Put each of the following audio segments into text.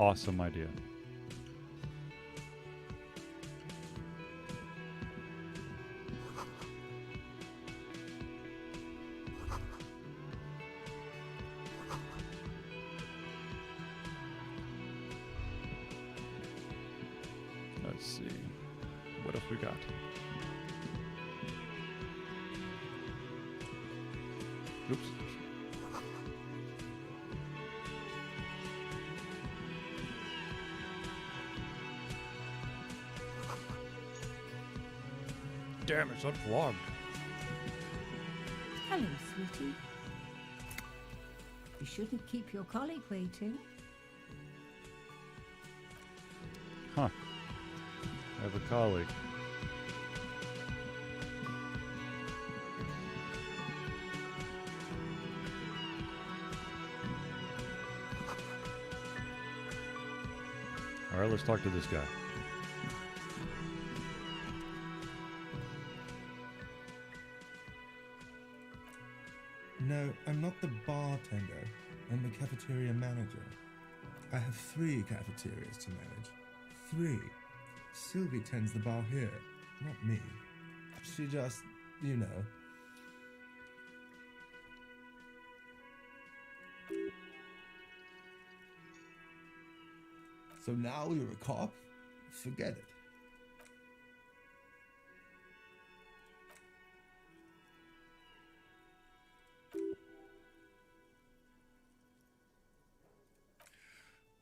Awesome idea. Let's see. What else we got? Oops. Damn, it's unplugged. Hello, sweetie. You shouldn't keep your colleague waiting. Huh. I have a colleague. All right, let's talk to this guy. No, I'm not the bartender. I'm the cafeteria manager. I have 3 cafeterias to manage. 3. Sylvie tends the bar here, not me. She just, you know. So now you're a cop? Forget it.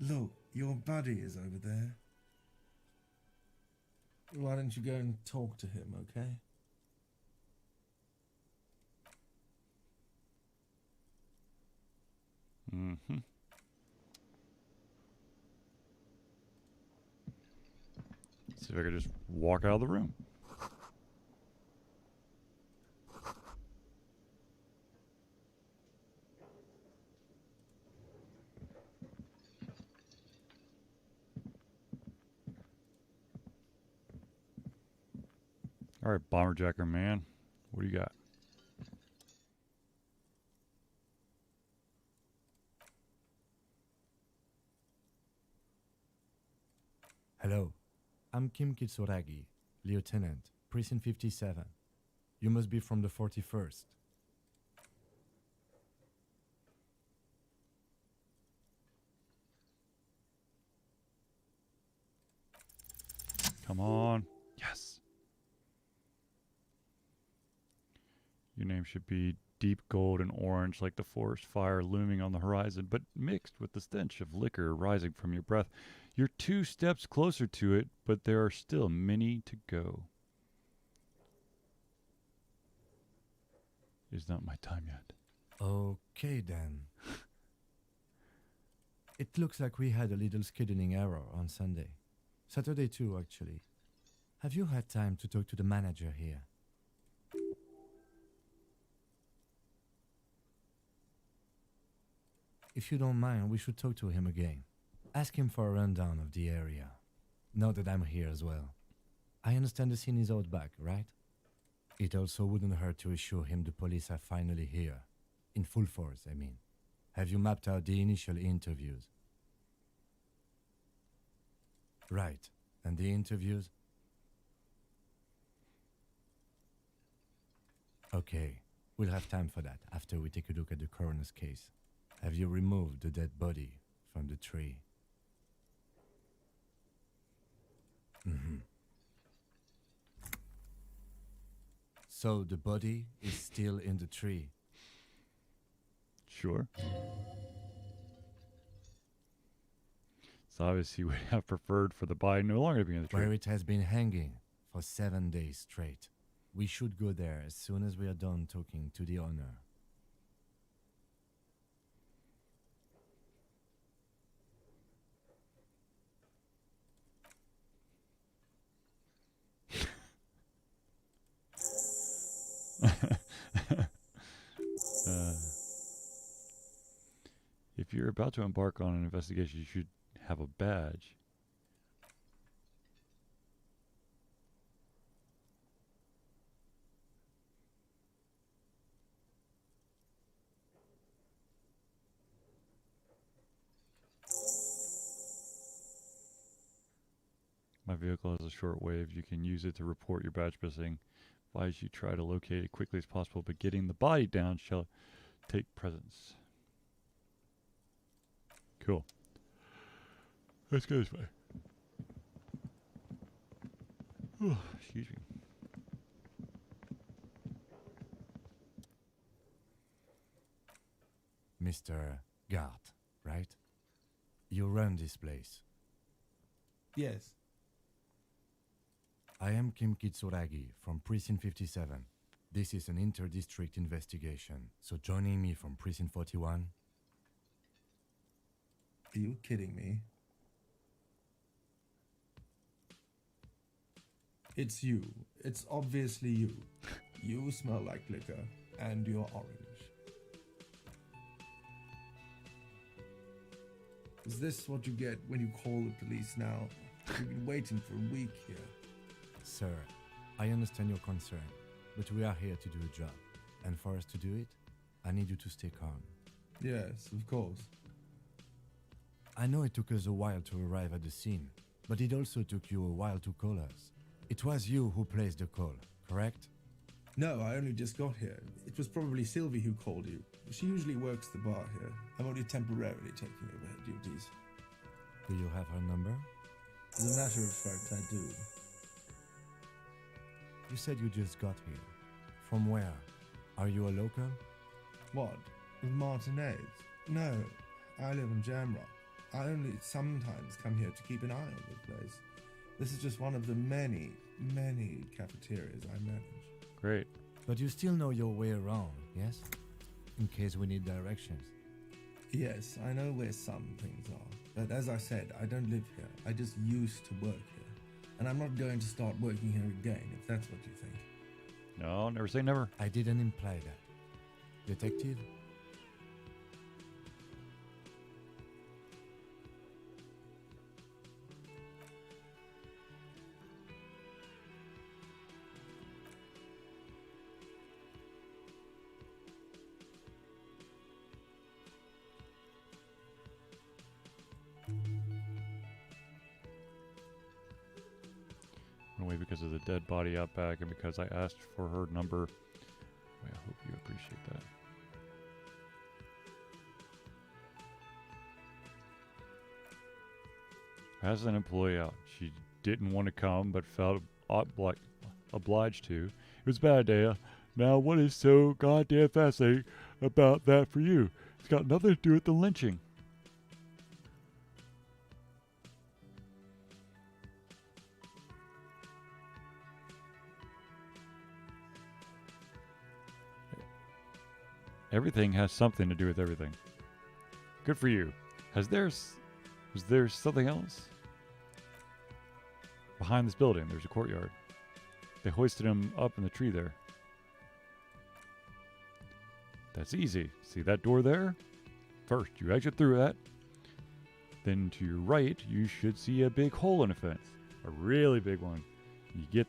Look, your buddy is over there. Why don't you go and talk to him, okay? Mm-hmm. See if I could just walk out of the room. All right, Bomberjacker man, what do you got? Hello, I'm Kim Kitsuragi, Lieutenant, Precinct 57. You must be from the 41st. Come on. Yes. Your name should be deep gold and orange like the forest fire looming on the horizon, but mixed with the stench of liquor rising from your breath. You're 2 steps closer to it, but there are still many to go. Is not my time yet. Okay then. It looks like we had a little scheduling error on Sunday. Saturday too, actually. Have you had time to talk to the manager here? If you don't mind, we should talk to him again. Ask him for a rundown of the area. Now that I'm here as well. I understand the scene is out back, right? It also wouldn't hurt to assure him the police are finally here. In full force, I mean. Have you mapped out the initial interviews? Right. And the interviews? Okay. We'll have time for that after we take a look at the coroner's case. Have you removed the dead body from the tree? Mm-hmm. So the body is still in the tree? Sure. So obviously would have preferred for the body no longer to be in the tree. Where it has been hanging for 7 days straight. We should go there as soon as we are done talking to the owner. If you're about to embark on an investigation, you should have a badge. My vehicle has a short wave. You can use it to report your badge missing. Advise you try to locate it quickly as possible, but getting the body down shall take presence. Cool. Let's go this way. Excuse me. Mr. Gart, right? You run this place. Yes. I am Kim Kitsuragi from Precinct 57. This is an inter-district investigation, so joining me from Precinct 41. Are you kidding me? It's you. It's obviously you. You smell like liquor, and you're orange. Is this what you get when you call the police now? We've been waiting for a week here. Sir, I understand your concern, but we are here to do a job. And for us to do it, I need you to stay calm. Yes, of course. I know it took us a while to arrive at the scene, but it also took you a while to call us. It was you who placed the call, correct? No, I only just got here. It was probably Sylvie who called you. She usually works the bar here. I'm only temporarily taking over her duties. Do you have her number? As a matter of fact, I do. You said you just got here. From where? Are you a local? What? With Martinez? No, I live in Jamrock. I only sometimes come here to keep an eye on the place. This is just one of the many, many cafeterias I manage. Great. But you still know your way around, yes? In case we need directions. Yes, I know where some things are. But as I said, I don't live here. I just used to work here. And I'm not going to start working here again, if that's what you think. No, never say never. I didn't imply that. Detective? Away because of the dead body out back and because I asked for her number. I hope you appreciate that. As an employee out, she didn't want to come but felt obliged to. It was a bad day. Now, what is so goddamn fascinating about that for you? It's got nothing to do with the lynching. Everything has something to do with everything. Good for you. Was there something else? Behind this building, there's a courtyard. They hoisted him up in the tree there. That's easy. See that door there? First, you exit through that. Then to your right, you should see a big hole in a fence. A really big one. You get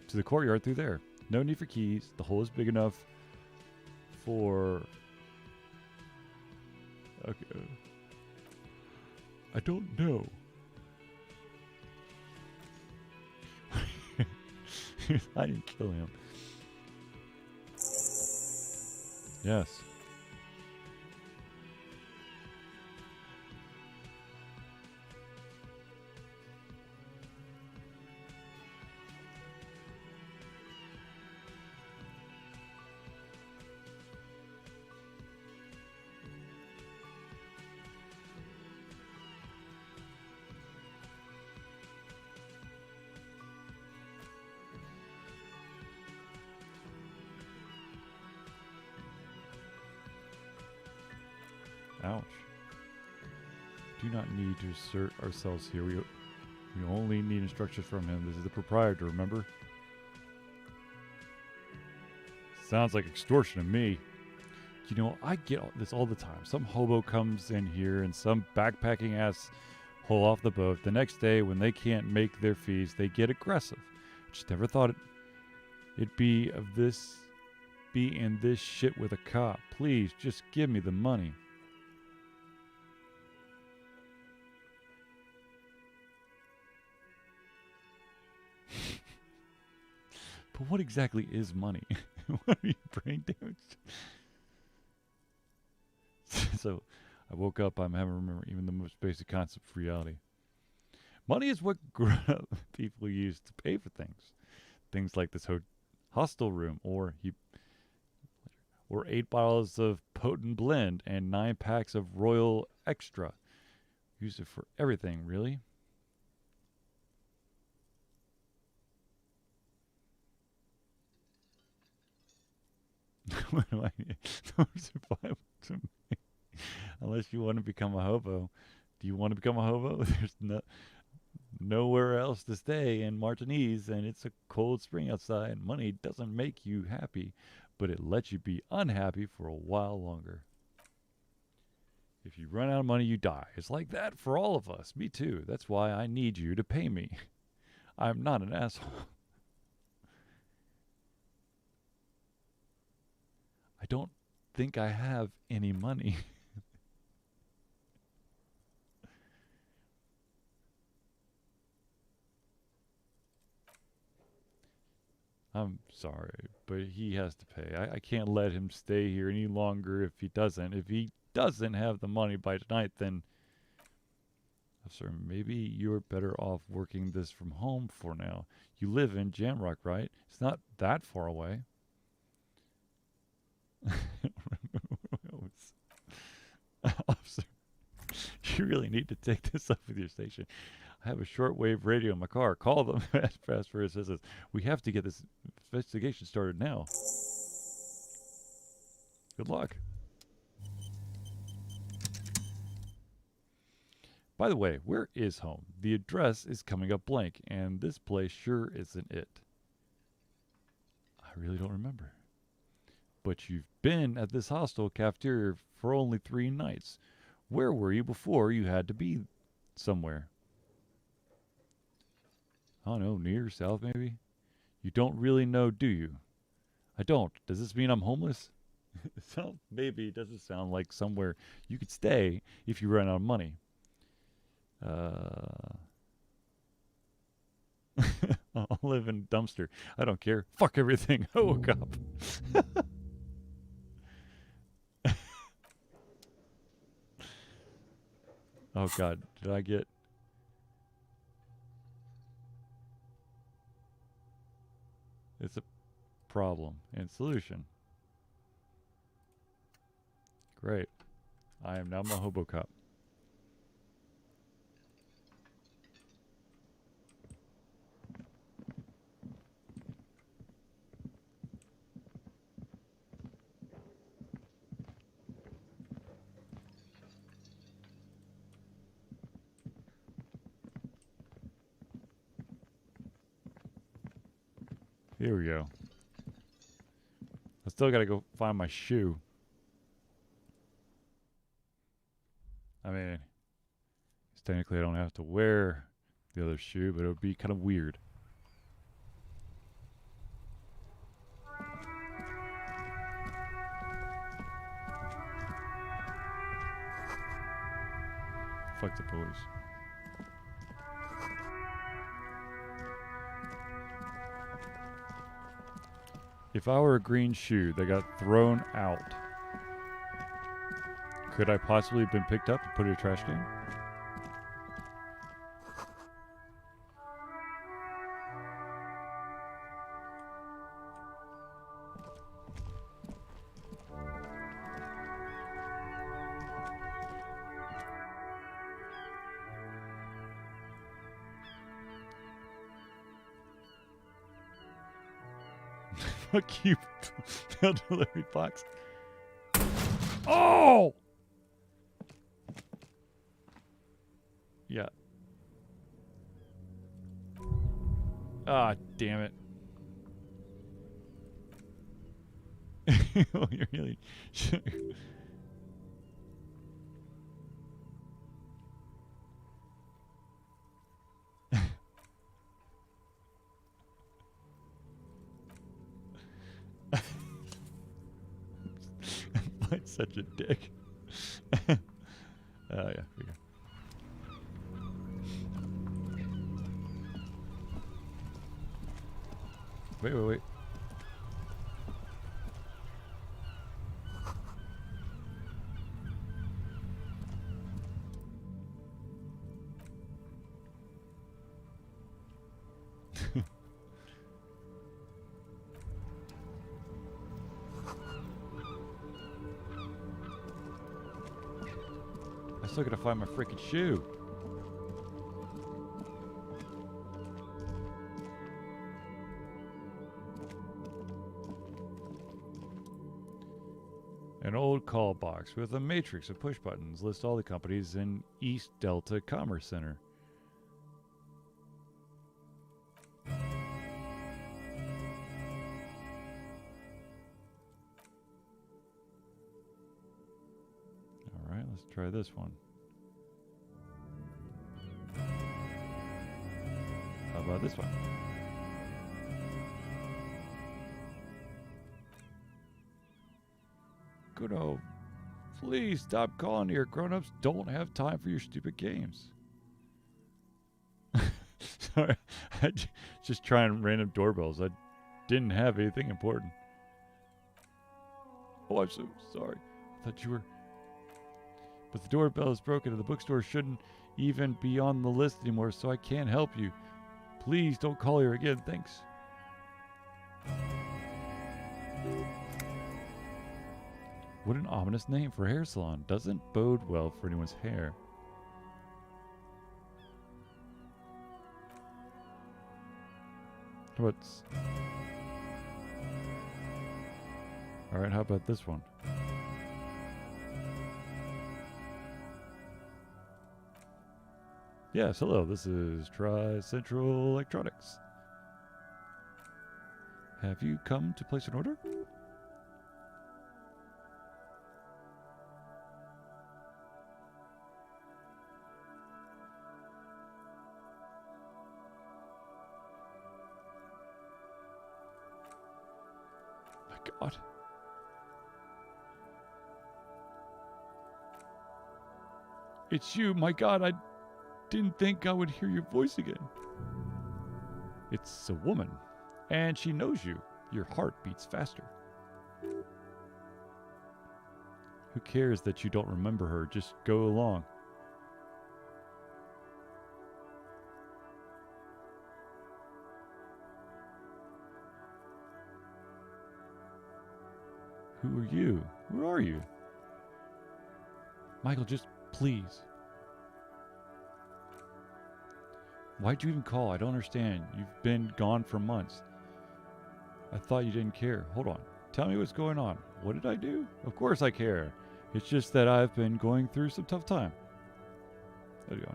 to the courtyard through there. No need for keys. The hole is big enough for... Okay. I don't know. I didn't kill him. Yes. Ouch. Do not need to assert ourselves here. We only need instructions from him. This is the proprietor, remember? Sounds like extortion to me. You know, I get this all the time. Some hobo comes in here and some backpacking ass hole off the boat. The next day, when they can't make their fees, they get aggressive. Just never thought it'd be in this shit with a cop. Please, just give me the money. But what exactly is money? What are you, brain damaged? So I woke up, I'm having to remember even the most basic concept of reality. Money is what grown-up people use to pay for things. Things like this hostel room, or 8 bottles of potent blend and 9 packs of Royal Extra. Use it for everything, really. What do I need? Survival to me. Unless you want to become a hobo. Do you want to become a hobo? There's nowhere else to stay in Martinez, and it's a cold spring outside. Money doesn't make you happy, but it lets you be unhappy for a while longer. If you run out of money, you die. It's like that for all of us. Me too. That's why I need you to pay me. I'm not an asshole. I don't think I have any money. I'm sorry, but he has to pay. I can't let him stay here any longer if he doesn't. If he doesn't have the money by tonight, then... Sir, maybe you're better off working this from home for now. You live in Jamrock, right? It's not that far away. Officer, you really need to take this up with your station. I have a shortwave radio in my car. Call them fast for assistance. We have to get this investigation started now. Good luck. By the way, where is home? The address is coming up blank, and this place sure isn't it. I really don't remember. But you've been at this hostel cafeteria for only 3 nights. Where were you before you had to be somewhere? I don't know, near, south maybe? You don't really know, do you? I don't. Does this mean I'm homeless? Maybe it doesn't sound like somewhere you could stay if you run out of money. I'll live in a dumpster. I don't care. Fuck everything. I woke up. Oh God, did I get... It's a problem and solution. Great. I am now my hobo cop. Here we go. I still gotta go find my shoe. I mean, technically I don't have to wear the other shoe, but it would be kind of weird. Fuck the police. If I were a green shoe that got thrown out, could I possibly have been picked up and put in a trash can? Fuck you, mail delivery box. Oh! Yeah. Ah, damn it. Oh, you're really... I'm such a dick. Yeah, here we go. Wait, wait, wait. I still gotta find my freaking shoe. An old call box with a matrix of push buttons lists all the companies in East Delta Commerce Center. Alright, let's try this one. How about this one? Good old. Please stop calling here. Grown-ups don't have time for your stupid games. Sorry, just trying random doorbells. I didn't have anything important. Oh, I'm so sorry. I thought you were... But the doorbell is broken and the bookstore shouldn't even be on the list anymore, so I can't help you. Please don't call here again. Thanks. What an ominous name for a hair salon. Doesn't bode well for anyone's hair. What's... Alright, how about this one? Yes, hello, this is Tri-Central Electronics. Have you come to place an order? My God. It's you, my God, I didn't think I would hear your voice again. It's a woman, and she knows you. Your heart beats faster. Who cares that you don't remember her? Just go along. Who are you? Who are you? Michael, just please. Why'd you even call? I don't understand. You've been gone for months. I thought you didn't care. Hold on. Tell me what's going on. What did I do? Of course I care. It's just that I've been going through some tough time. There you go.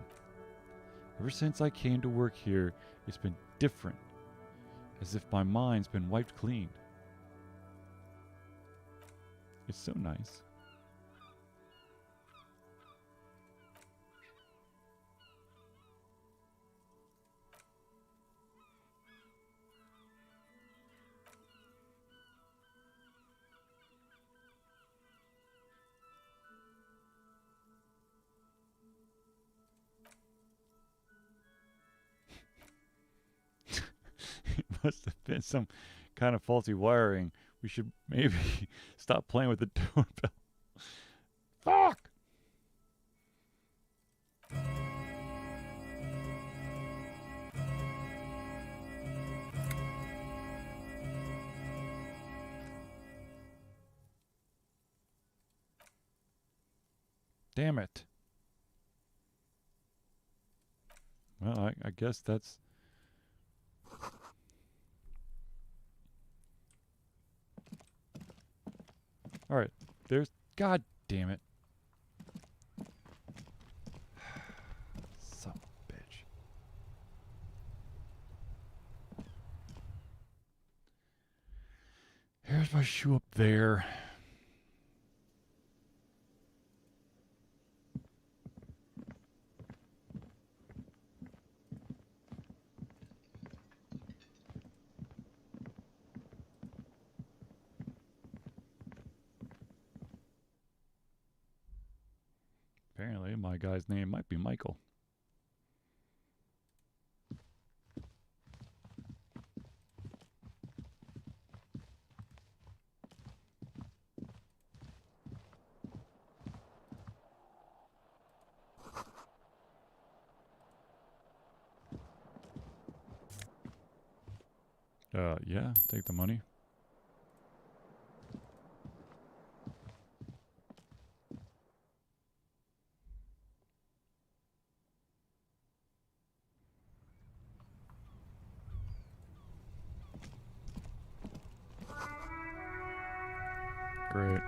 Ever since I came to work here, it's been different. As if my mind's been wiped clean. It's so nice. It must have been some kind of faulty wiring. We should maybe stop playing with the doorbell. Fuck! Damn it. Well, I guess that's... Alright, there's... God damn it. Son of a bitch. Here's my shoe up there. Apparently, my guy's name might be Michael. Yeah, take the money. Great.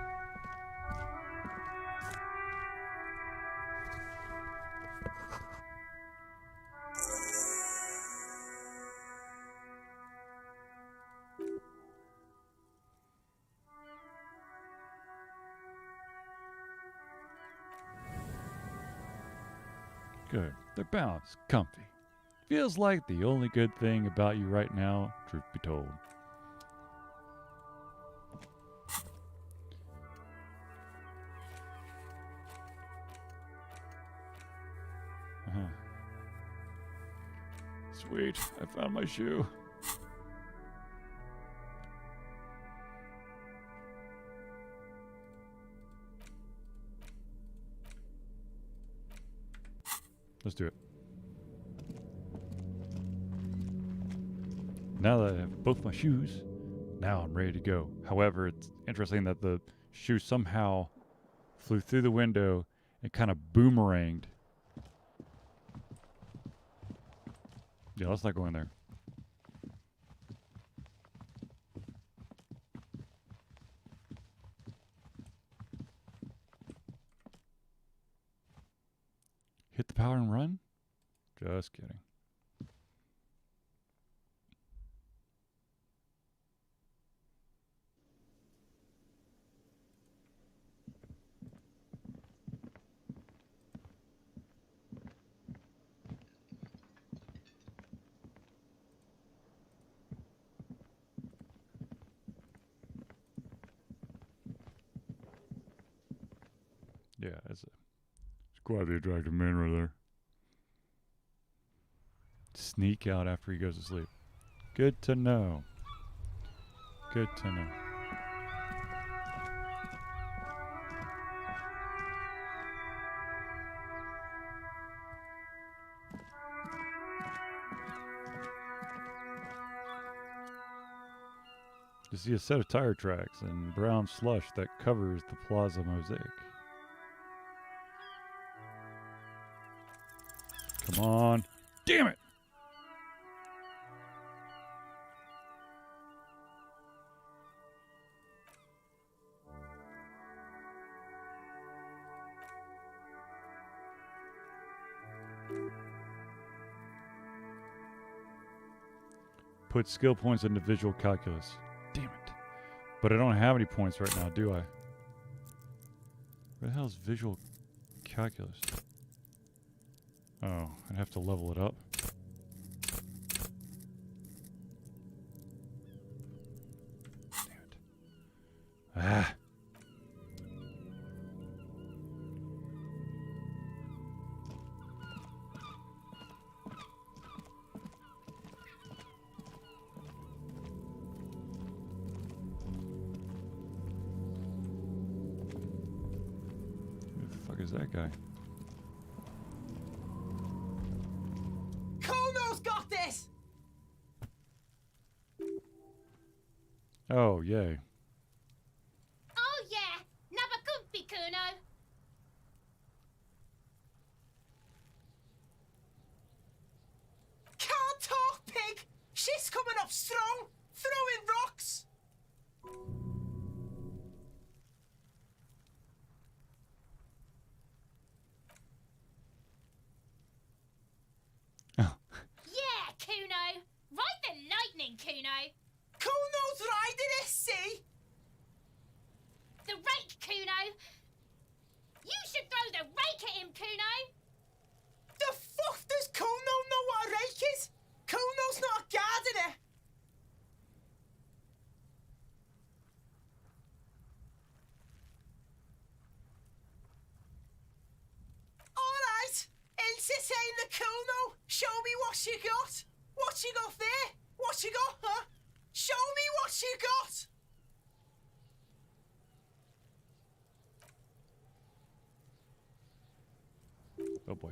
Good. They're balanced, comfy. Feels like the only good thing about you right now, truth be told. Uh-huh. Sweet, I found my shoe. Let's do it. Now that I have both my shoes, now I'm ready to go. However, it's interesting that the shoe somehow flew through the window and kind of boomeranged. Yeah, let's not go in there. Hit the power and run? Just kidding. Yeah, it's quite the attractive man right there. Sneak out after he goes to sleep. Good to know. Good to know. You see a set of tire tracks and brown slush that covers the plaza mosaic. Come on. Damn it! Put skill points into visual calculus. Damn it. But I don't have any points right now, do I? Where the hell is visual calculus? Oh, I'd have to level it up. Damn it. Ah. Who the fuck is that guy? Kuno's got this! Oh, yay. Oh yeah, never comfy, Kuno. Can't talk, pig! She's coming up strong, throwing rocks! Oh, Yeah, Kuno. Ride the lightning, Kuno. Kuno's riding it, see? The rake, Kuno. You should throw the rake at him, Kuno. The fuck does Kuno know what a rake is? Kuno's not guarding it! Alright, Ilse saying the Kuno, show me what you got. What you got there? What you got, huh? Show me what you got! oh boy.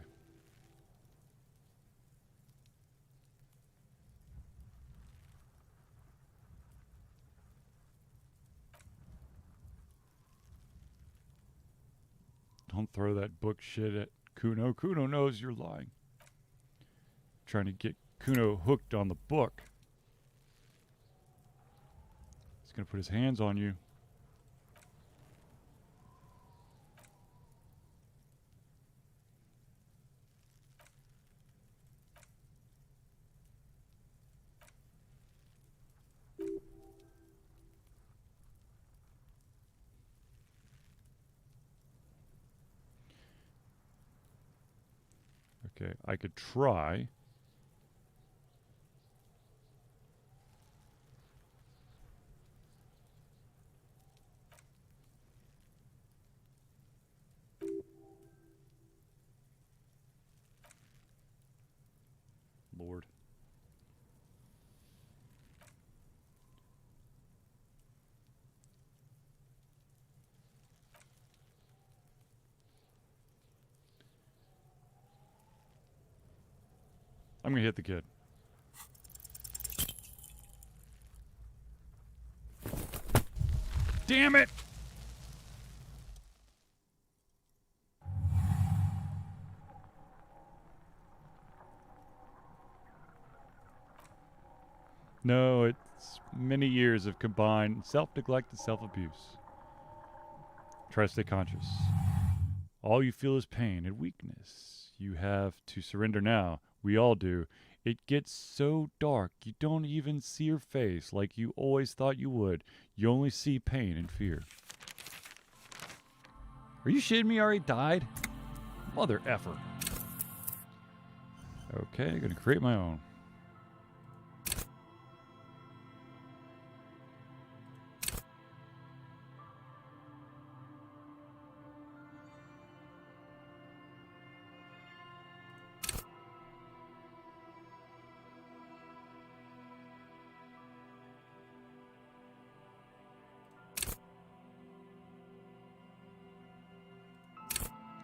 Don't throw that book shit at Kuno. Kuno knows you're lying. Trying to get Kuno hooked on the book. He's going to put his hands on you. Okay, I could try. Lord. I'm going to hit the kid. Damn it! No, it's many years of combined self-neglect and self-abuse. Try to stay conscious. All you feel is pain and weakness. You have to surrender now. We all do. It gets so dark, you don't even see her face like you always thought you would. You only see pain and fear. Are you shitting me? I already died? Mother effer. Okay, I'm gonna create my own.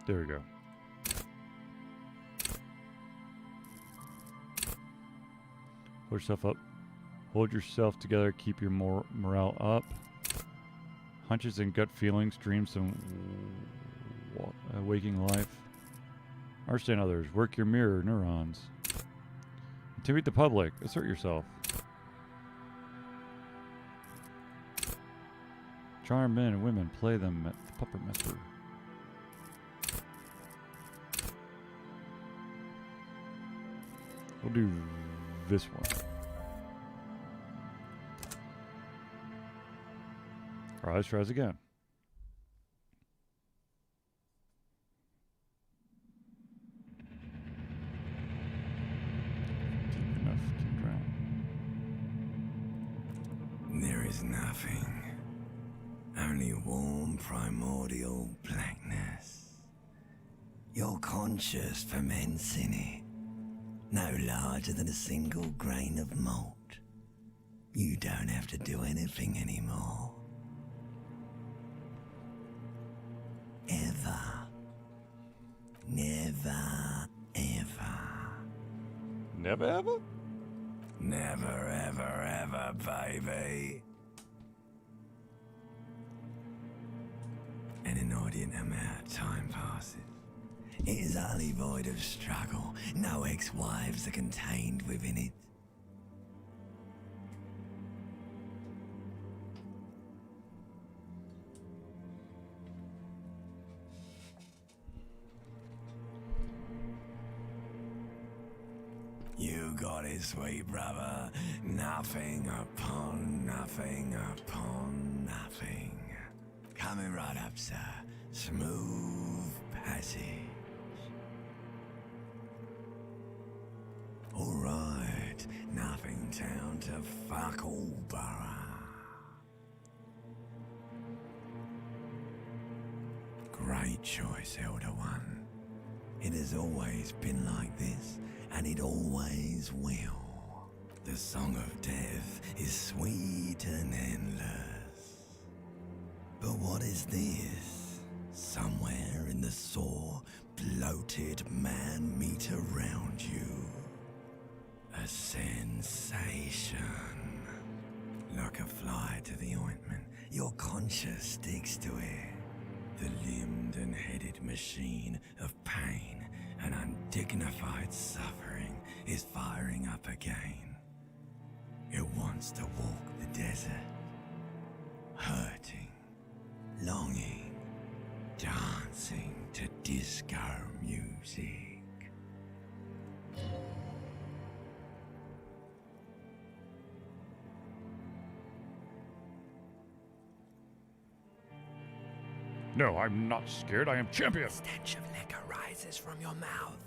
There we go. Hold yourself up. Hold yourself together. Keep your morale up. Hunches and gut feelings. Dreams and waking life. Understand others. Work your mirror neurons. Intimidate the public. Assert yourself. Charm men and women. Play them at the puppet master. We'll do this one. Alright, let's try this again. Deep enough to drown. There is nothing. Only warm primordial blackness. Your conscious ferments in it. No larger than a single grain of malt. You don't have to do anything anymore. Ever. Never, ever. Never ever? Never, ever, ever, baby. An inordinate amount of time passes. It is utterly void of struggle. No ex-wives are contained within it. You got it, sweet brother. Nothing upon nothing upon nothing. Coming right up, sir. Smooth passage. Alright, nothing down to fuck all borough. Great choice, Elder One. It has always been like this, and it always will. The song of death is sweet and endless. But what is this? Somewhere in the sore, bloated man meat around you. A sensation. Like a fly to the ointment, your conscience sticks to it. The limbed and headed machine of pain and undignified suffering is firing up again. It wants to walk the desert, hurting, longing, dancing to disco music. No, I'm not scared. I am champion. The stench of liquor rises from your mouth,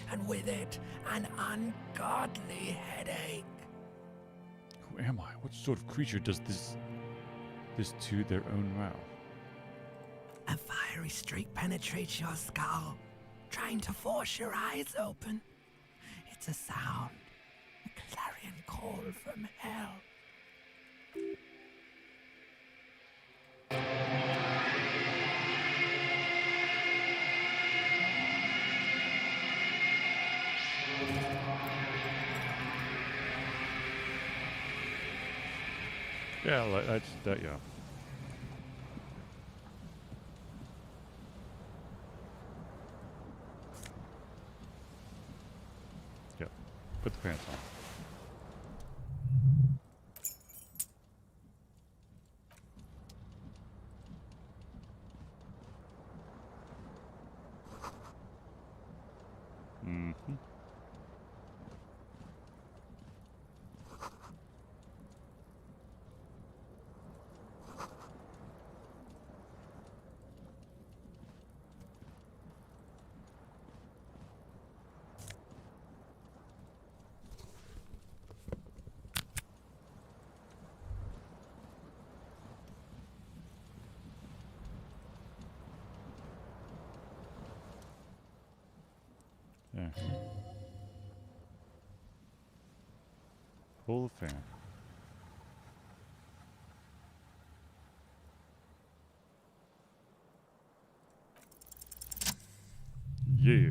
and with it, an ungodly headache. Who am I? What sort of creature does this to their own mouth? A fiery streak penetrates your skull, trying to force your eyes open. It's a sound, a clarion call from hell. Yeah, that's that. Yeah. Yeah. Put the pants on. Mm-hmm. Yeah. Pull the fan. Yeah.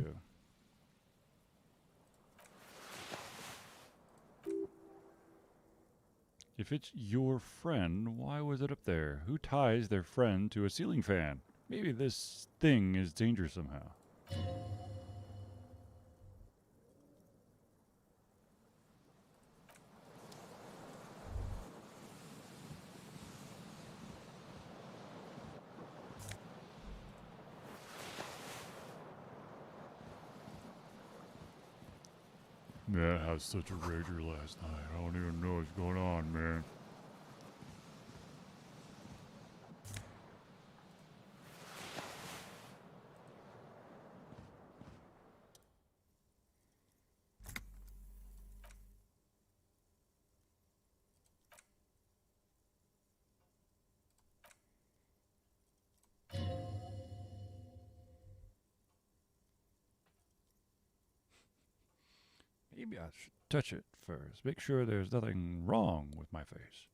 If it's your friend, why was it up there? Who ties their friend to a ceiling fan? Maybe this thing is dangerous somehow. Man, I had such a rager last night. I don't even know what's going on, man. Maybe I should touch it first. Make sure there's nothing wrong with my face.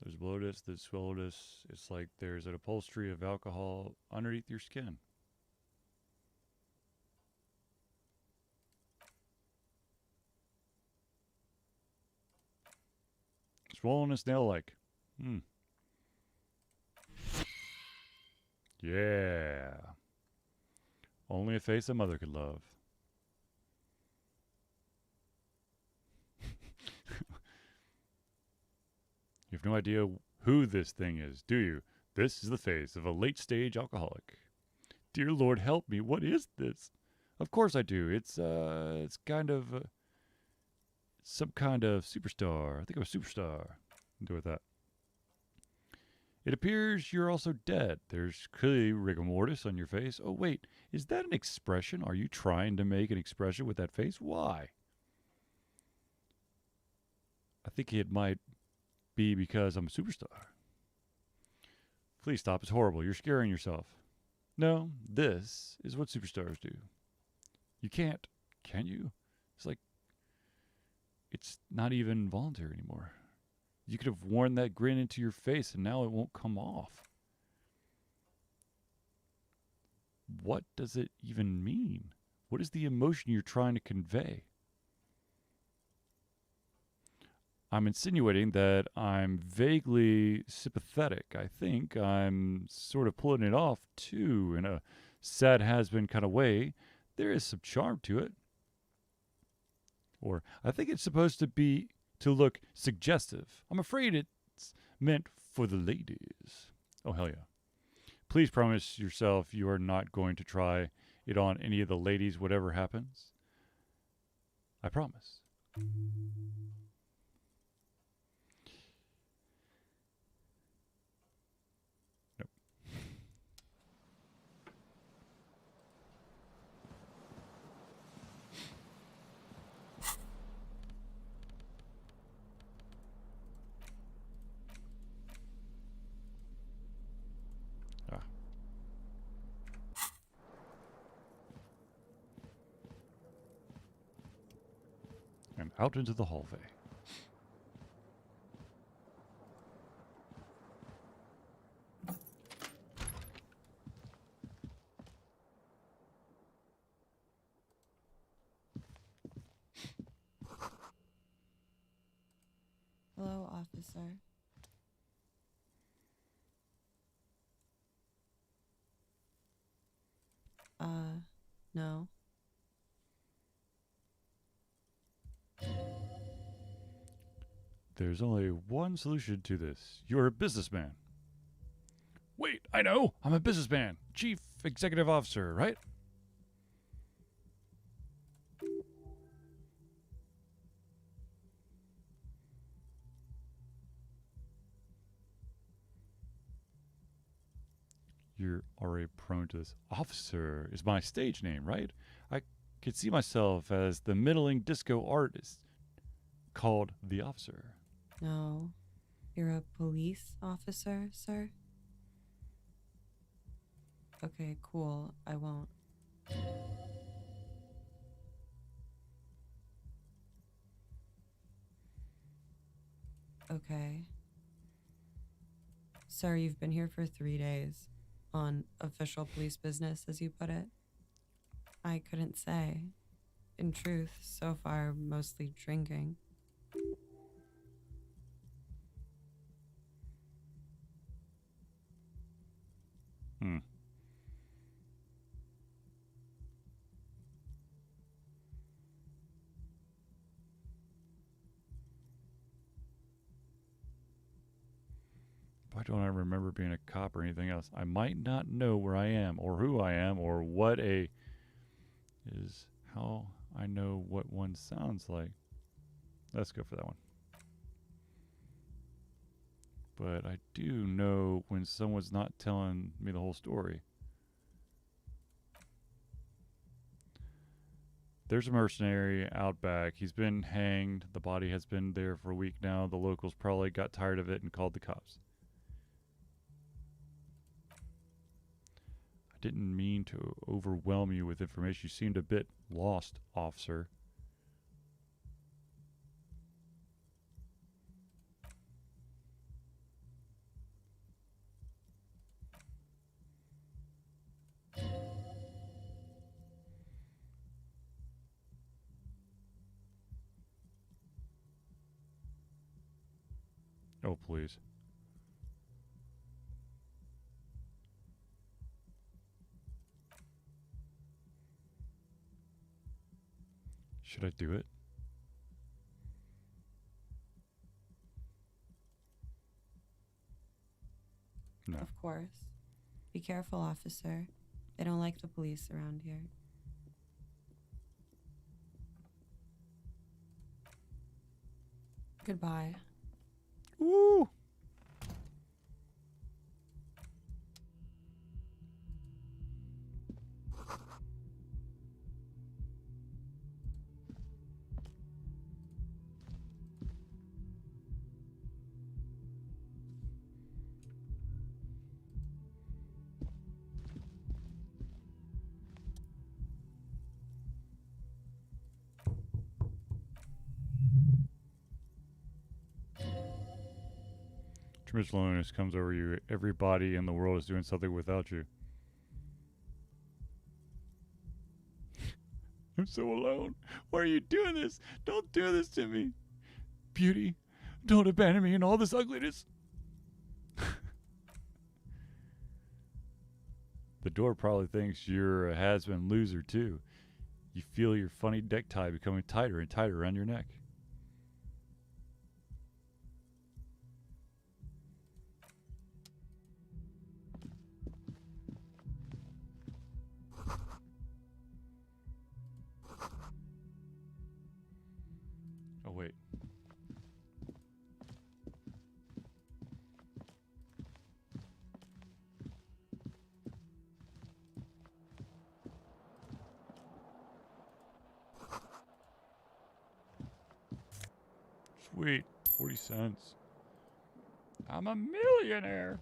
There's bloatus, there's swellotus. It's like there's an upholstery of alcohol underneath your skin. Swollenness nail-like. Yeah. Only a face a mother could love. You have no idea who this thing is, do you? This is the face of a late-stage alcoholic. Dear Lord, help me. What is this? Of course I do. It's kind of some kind of superstar. I think I'm a superstar. Do with that. It appears you're also dead. There's clearly rigor mortis on your face. Oh, wait. Is that an expression? Are you trying to make an expression with that face? Why? I think it might be because I'm a superstar. Please stop. It's horrible. You're scaring yourself. No, this is what superstars do. You can't, can you? It's like, it's not even voluntary anymore. You could have worn that grin into your face and now it won't come off. What does it even mean? What is the emotion you're trying to convey? I'm insinuating that I'm vaguely sympathetic. I think I'm sort of pulling it off too, in a sad has-been kind of way. There is some charm to it. Or I think it's supposed to look suggestive. I'm afraid it's meant for the ladies. Oh, hell yeah. Please promise yourself you are not going to try it on any of the ladies, whatever happens. I promise. Nope. Ah. And out into the hallway. Hello, officer. No. There's only one solution to this. You're a businessman. Wait, I know. I'm a businessman. Chief Executive Officer, right? You're already prone to this. Officer is my stage name, right? I could see myself as the middling disco artist called the Officer. No. You're a police officer, sir? Okay, cool. I won't. Okay. Sir, you've been here for 3 days. On official police business, as you put it. I couldn't say. In truth, so far, mostly drinking. Hmm. Why don't I remember being a cop or anything else? I might not know where I am or who I am or what a is how I know what one sounds like. Let's go for that one. But I do know when someone's not telling me the whole story. There's a mercenary out back. He's been hanged. The body has been there for a week now. The locals probably got tired of it and called the cops. I didn't mean to overwhelm you with information. You seemed a bit lost, officer. Oh, please. Should I do it? No. Of course. Be careful, officer. They don't like the police around here. Goodbye. Woo! Tremendous loneliness comes over you. Everybody in the world is doing something without you. I'm so alone. Why are you doing this? Don't do this to me. Beauty, Don't abandon me in all this ugliness. The door probably thinks you're a has-been loser, too. You feel your funny necktie becoming tighter and tighter around your neck. Oh, wait. Sweet. 40 cents. I'm a millionaire.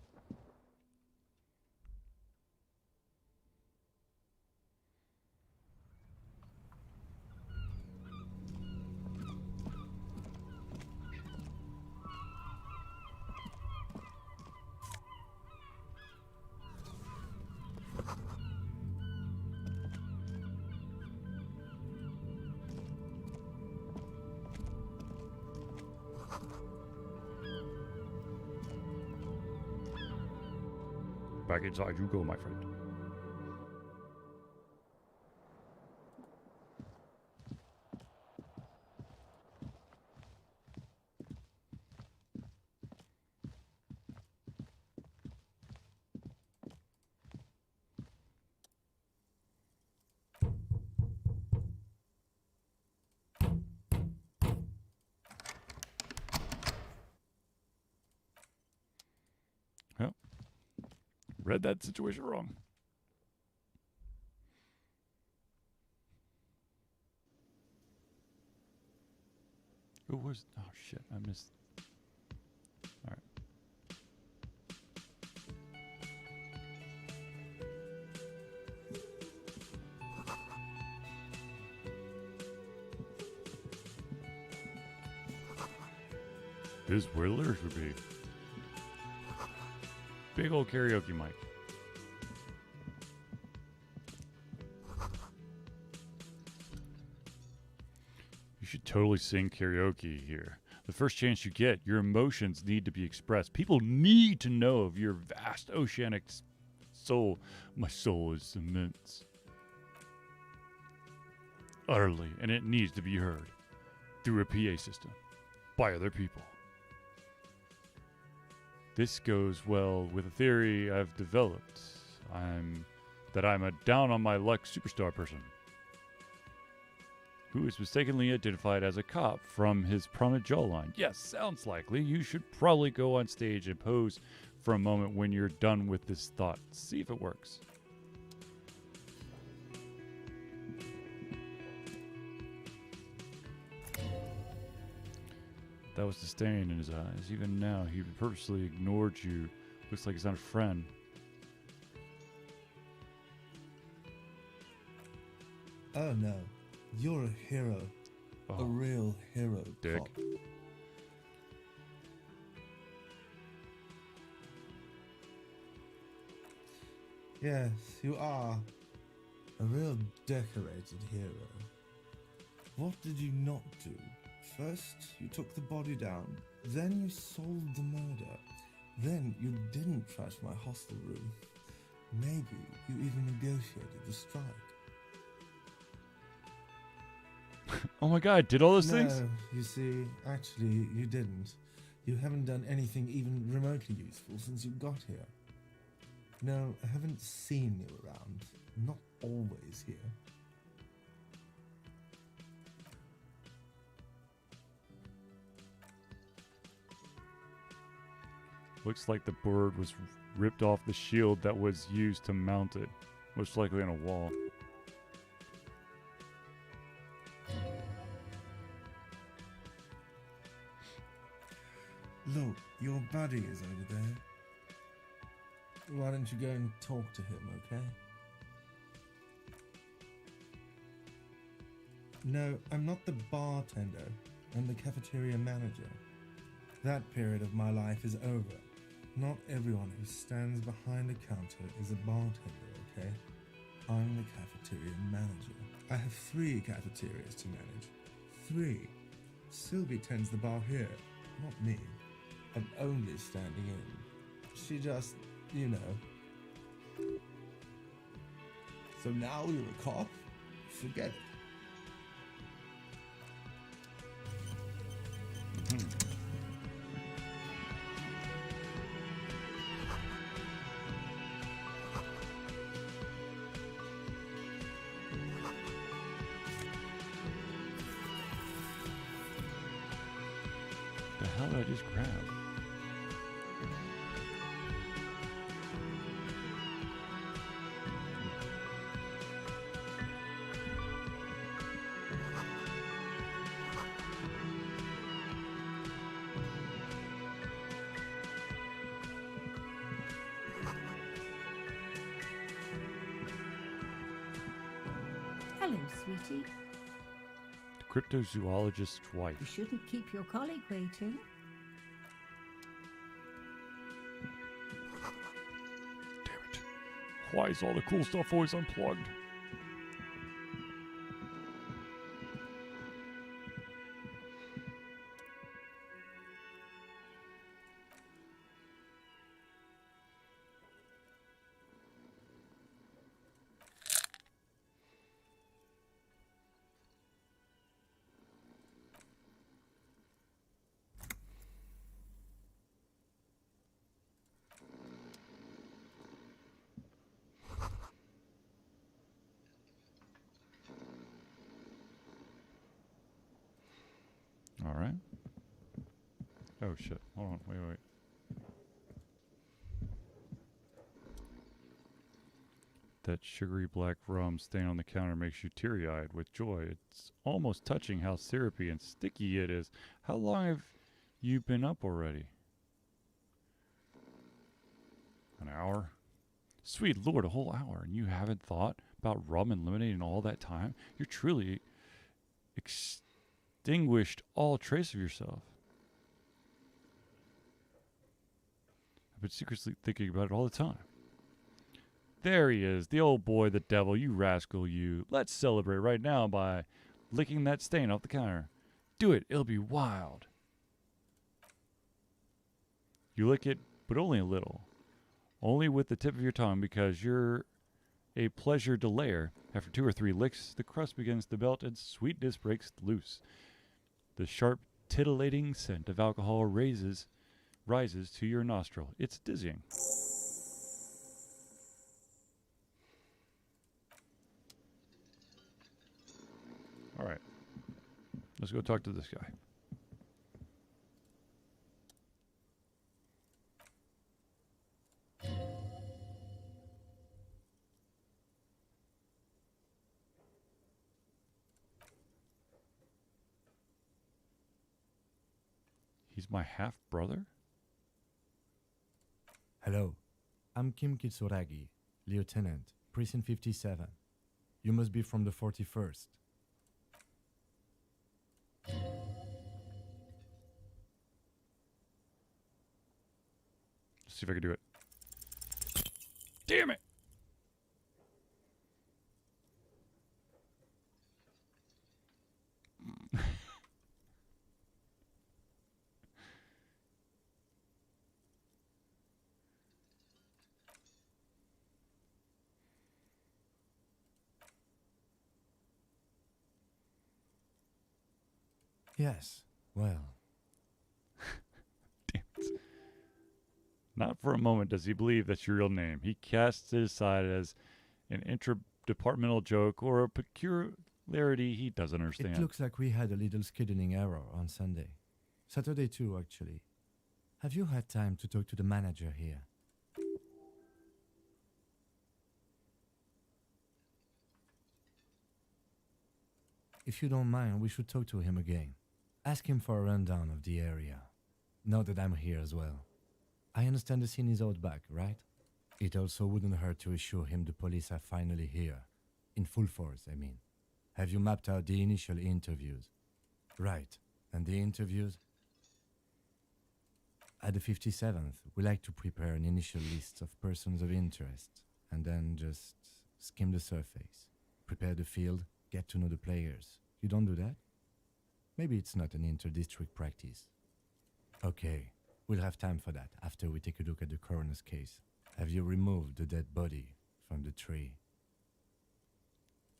Back inside you go, my friend. Well, read that situation wrong. Who was? Oh shit! I missed. All right. This is where the lyrics would be. Big old karaoke mic. You should totally sing karaoke here. The first chance you get, your emotions need to be expressed. People need to know of your vast oceanic soul. My soul is immense. Utterly, and it needs to be heard through a PA system by other people. This goes well with a theory I've developed. I'm a down on my luck superstar person who is mistakenly identified as a cop from his prominent jawline. Yes, sounds likely. You should probably go on stage and pose for a moment when you're done with this thought. See if it works. That was disdain in his eyes. Even now, he purposely ignored you. Looks like he's not a friend. Oh no, you're a hero. A Oh, real hero, dick. cop. Yes, you are. A real decorated hero. What did you not do? First, you took the body down. Then you solved the murder. Then you didn't trash my hostel room. Maybe you even negotiated the strike. Oh my god, did all those No, things? you see, actually, you didn't. You haven't done anything even remotely useful since you got here. No, I haven't seen you around. Not always here. Looks like the bird was ripped off the shield that was used to mount it. Most likely on a wall. Look, your buddy is over there. Why don't you go and talk to him, okay? No, I'm not the bartender. I'm the cafeteria manager. That period of my life is over. Not everyone who stands behind a counter is a bartender, okay? I'm the cafeteria manager. I have 3 cafeterias to manage. 3. Sylvie tends the bar here. Not me. I'm only standing in. She just, you know. So now you're a cop? Forget it. The hell did I just grab? Hello, sweetie. The cryptozoologist's wife. You shouldn't keep your colleague waiting. Damn it. Why is all the cool stuff always unplugged? All right. Oh shit. Hold on. Wait. That sugary black rum stain on the counter makes you teary-eyed with joy. It's almost touching how syrupy and sticky it is. How long have you been up already? An hour? Sweet Lord, a whole hour, and you haven't thought about rum and lemonade in all that time? You're truly extinguished all trace of yourself. I've been secretly thinking about it all the time. There he is, the old boy, the devil, you rascal, you. Let's celebrate right now by licking that stain off the counter. Do it, it'll be wild. You lick it, but only a little. Only with the tip of your tongue, because you're a pleasure delayer. After 2 or 3 licks, the crust begins to melt and sweetness breaks loose. The sharp, titillating scent of alcohol rises to your nostril. It's dizzying. All right. Let's go talk to this guy. He's my half-brother? Hello, I'm Kim Kitsuragi, Lieutenant, Precinct 57. You must be from the 41st. Let's see if I can do it. Damn it! Yes, well, Damn it. Not for a moment does he believe that's your real name. He casts it aside as an interdepartmental joke or a peculiarity he doesn't understand. it looks like we had a little scheduling error on Sunday. Saturday too, actually. Have you had time to talk to the manager here? If you don't mind, we should talk to him again. Ask him for a rundown of the area. Now that I'm here as well. I understand the scene is out back, right? It also wouldn't hurt to assure him the police are finally here. In full force, I mean. Have you mapped out the initial interviews? Right. And the interviews? At the 57th, we like to prepare an initial list of persons of interest, and then just skim the surface. Prepare the field, get to know the players. You don't do that? Maybe it's not an inter-district practice. Okay, we'll have time for that after we take a look at the coroner's case. Have you removed the dead body from the tree?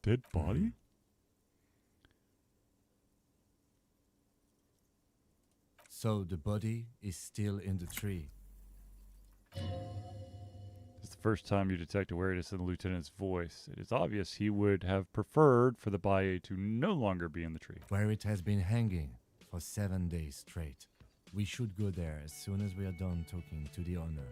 Dead body? So the body is still in the tree. It's the first time you detect awareness in the lieutenant's voice. It is obvious he would have preferred for the body to no longer be in the tree. Where it has been hanging for 7 days straight. We should go there as soon as we are done talking to the owner.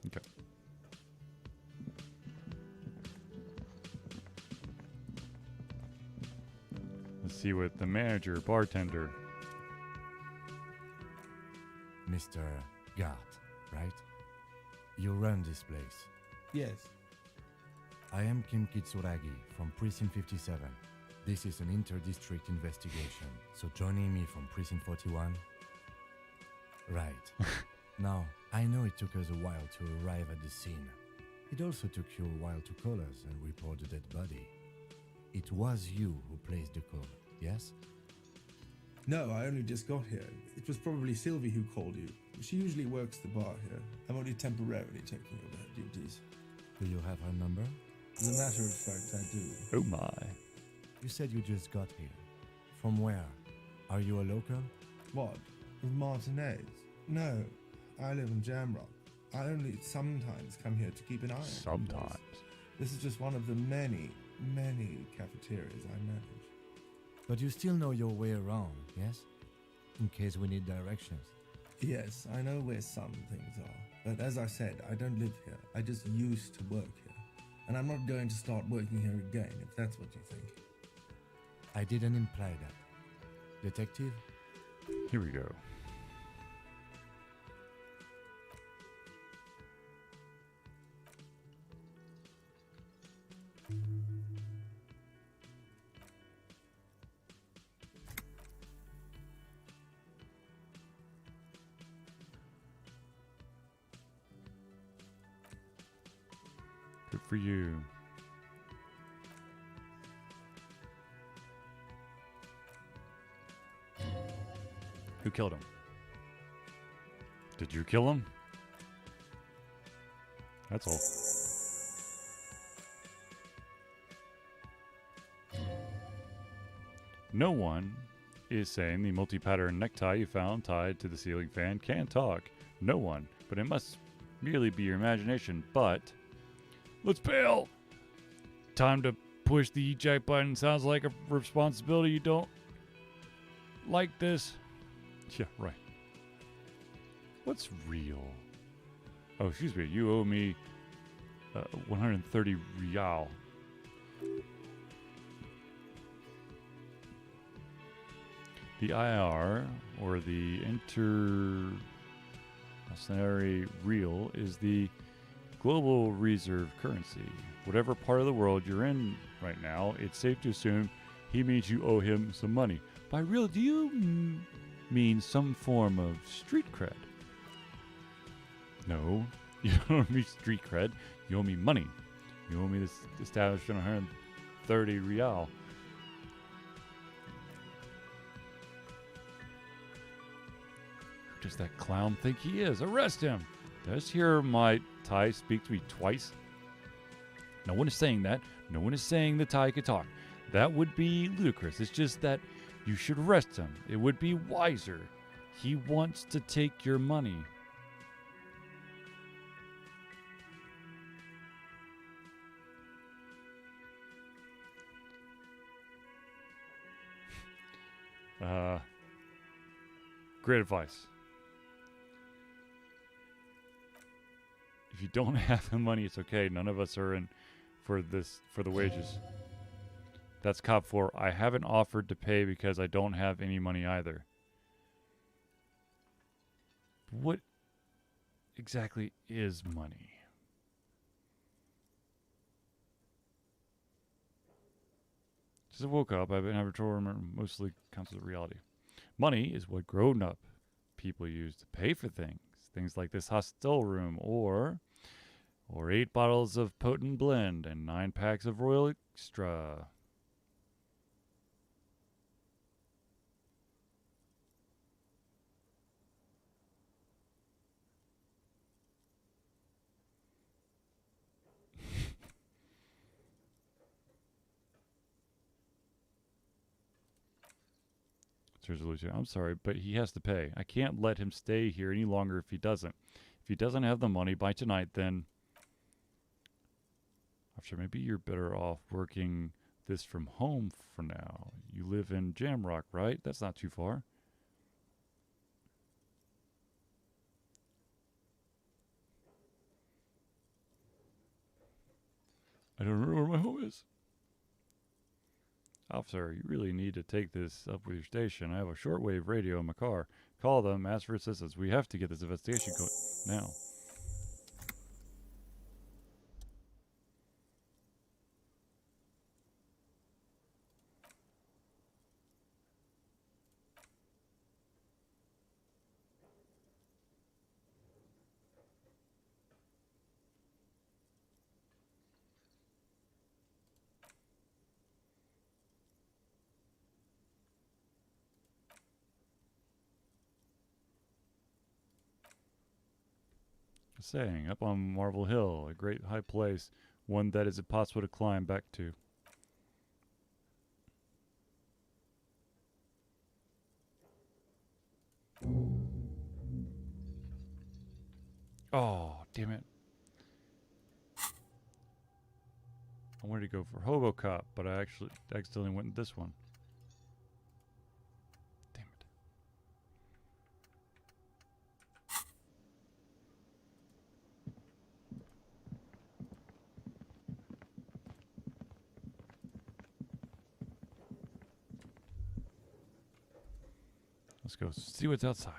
Okay. Let's see what the manager, bartender. Mr. Gart, right? You run this place. Yes. I am Kim Kitsuragi from Precinct 57. This is an inter-district investigation, so joining me from Precinct 41? Right. Now, I know it took us a while to arrive at the scene. It also took you a while to call us and report the dead body. It was you who placed the call, yes? No, I only just got here. It was probably Sylvie who called you. She usually works the bar here. I'm only temporarily taking over her duties. Do you have her number? As a matter of fact, I do. Oh my. You said you just got here. From where? Are you a local? What? With Martinez? No, I live in Jamrock. I only sometimes come here to keep an eye on the place. Sometimes. This is just one of the many, many cafeterias I manage. But you still know your way around, yes? In case we need directions. Yes, I know where some things are. But as I said, I don't live here. I just used to work here. And I'm not going to start working here again, if that's what you think. I didn't imply that. Detective? Here we go. Good for you. Who killed him? Did you kill him? That's all. No one is saying the multi-pattern necktie you found tied to the ceiling fan can talk. No one. But it must merely be your imagination. But let's bail! Time to push the eject button. Sounds like a responsibility. You don't like this. Yeah, right. What's real? Oh, excuse me. You owe me 130 real. The IR, or the Internationary Real, is the global reserve currency. Whatever part of the world you're in right now, it's safe to assume he means you owe him some money. By real, do you mean some form of street cred? No, you don't owe me street cred. You owe me money. You owe me this establishment 130 real. Who does that clown think he is? Arrest him! Does hear my Thai speak to me twice? No one is saying that. No one is saying the Thai could talk. That would be ludicrous. It's just that you should arrest him. It would be wiser. He wants to take your money. Great advice. If you don't have the money, it's okay. None of us are in for the wages. That's cop 4. I haven't offered to pay because I don't have any money either. What exactly is money? Since I woke up, I've been having trouble remembering mostly concepts of reality. Money is what grown up people use to pay for things. Things like this hostel room or 8 bottles of potent blend and 9 packs of Royal Extra. Resolution. I'm sorry, but he has to pay. I can't let him stay here any longer if he doesn't. If he doesn't have the money by tonight, then I'm sure maybe you're better off working this from home for now. You live in Jamrock, right? That's not too far. I don't remember where my home is. Officer, you really need to take this up with your station. I have a shortwave radio in my car. Call them, ask for assistance. We have to get this investigation going now. Saying, up on Marvel Hill, a great high place, one that is impossible to climb back to. Oh, damn it. I wanted to go for Hobocop, but I actually accidentally went in this one. Damn it. Let's go see what's outside.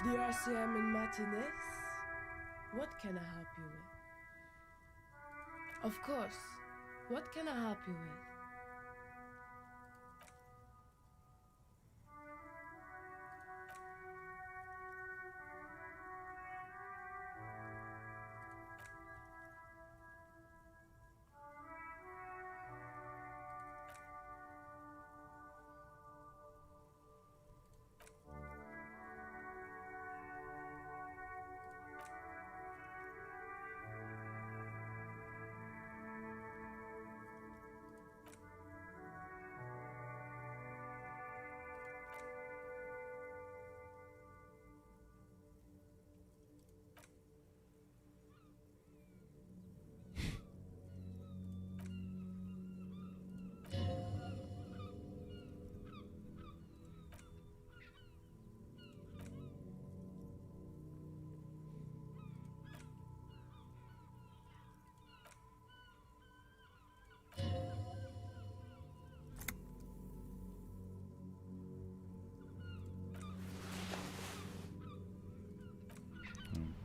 The RCM in Martinez? What can I help you with? Of course. What can I help you with?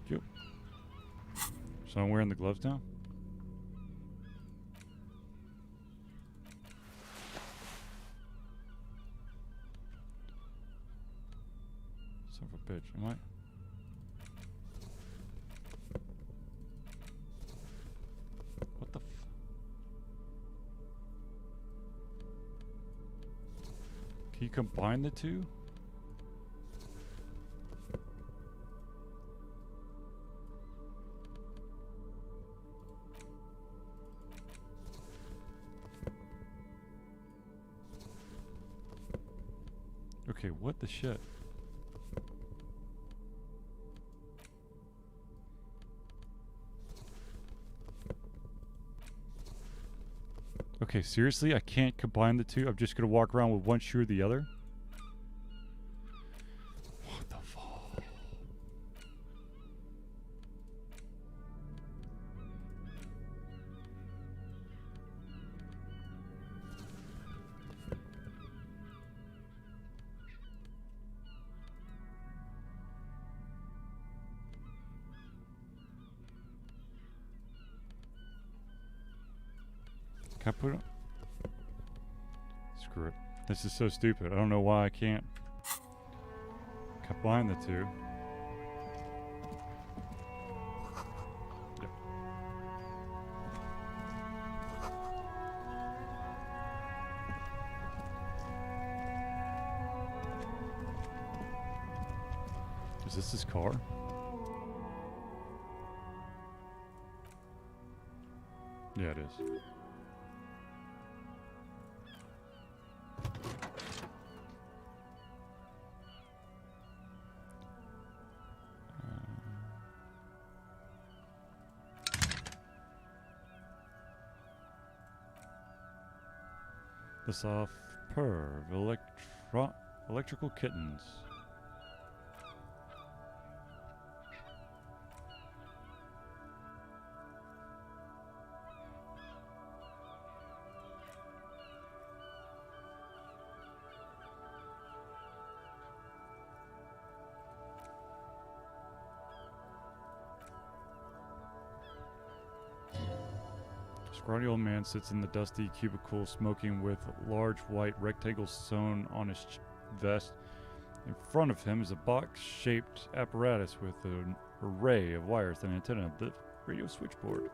Yep. So I'm wearing the gloves now? Son of a bitch, am I? What the f... Can you combine the two? Okay, what the shit? Okay, seriously? I can't combine the two? I'm just gonna walk around with one shoe or the other? What the fuck? Can I put it? Screw it. This is so stupid. I don't know why I can't combine the two. Yep. Is this his car? Yeah, it is. The soft purr of electrical kittens. Scrawny old man sits in the dusty cubicle smoking with large white rectangles sewn on his vest. In front of him is a box-shaped apparatus with an array of wires and antenna, the radio switchboard.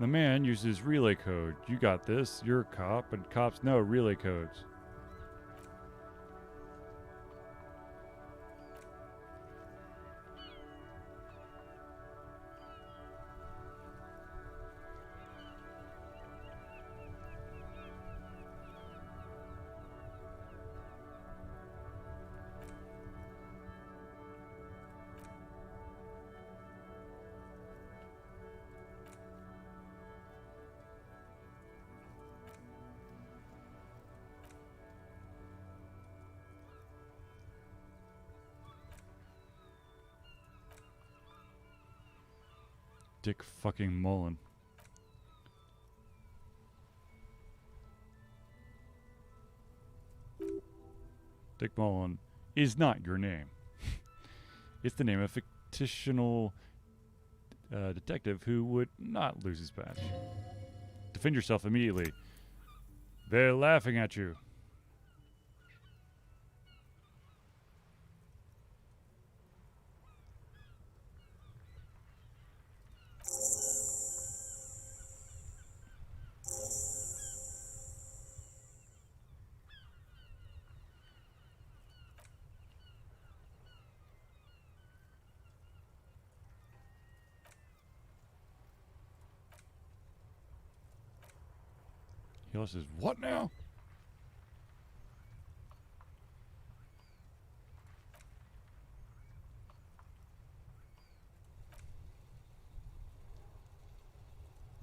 The man uses relay code. You got this. You're a cop, and cops know relay codes. Dick fucking Mullen. Dick Mullen is not your name. It's the name of a fictional detective who would not lose his badge. Defend yourself immediately. They're laughing at you. He says, "What now?"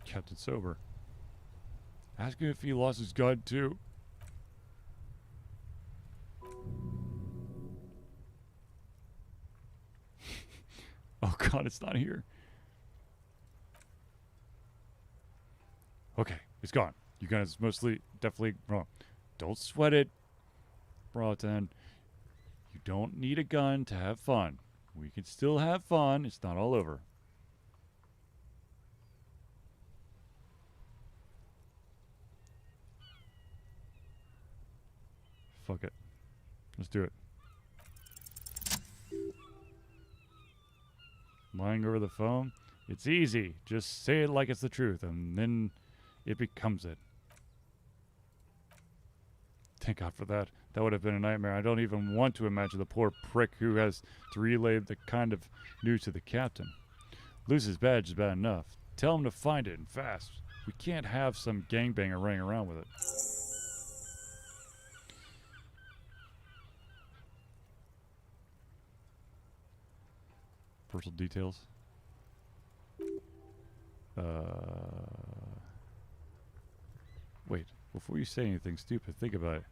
Captain Sober. Ask him if he lost his gun too. Oh God, it's not here. Okay, it's gone. You guys mostly, definitely wrong. Don't sweat it, Broughton. You don't need a gun to have fun. We can still have fun. It's not all over. Fuck it. Let's do it. Lying over the phone? It's easy. Just say it like it's the truth, and then it becomes it. Thank God for that. That would have been a nightmare. I don't even want to imagine the poor prick who has to relay the kind of news to the captain. Lose his badge is bad enough. Tell him to find it, and fast. We can't have some gangbanger running around with it. Personal details. Wait, before you say anything stupid, think about it.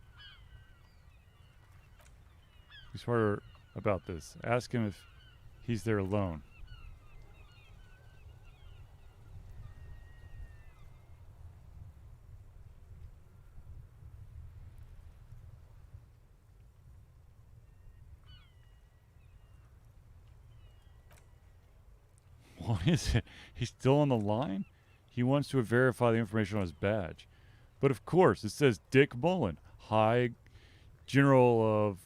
Be smarter about this. Ask him if he's there alone. What is it? He's still on the line? He wants to verify the information on his badge. But of course, it says Dick Mullen, High General of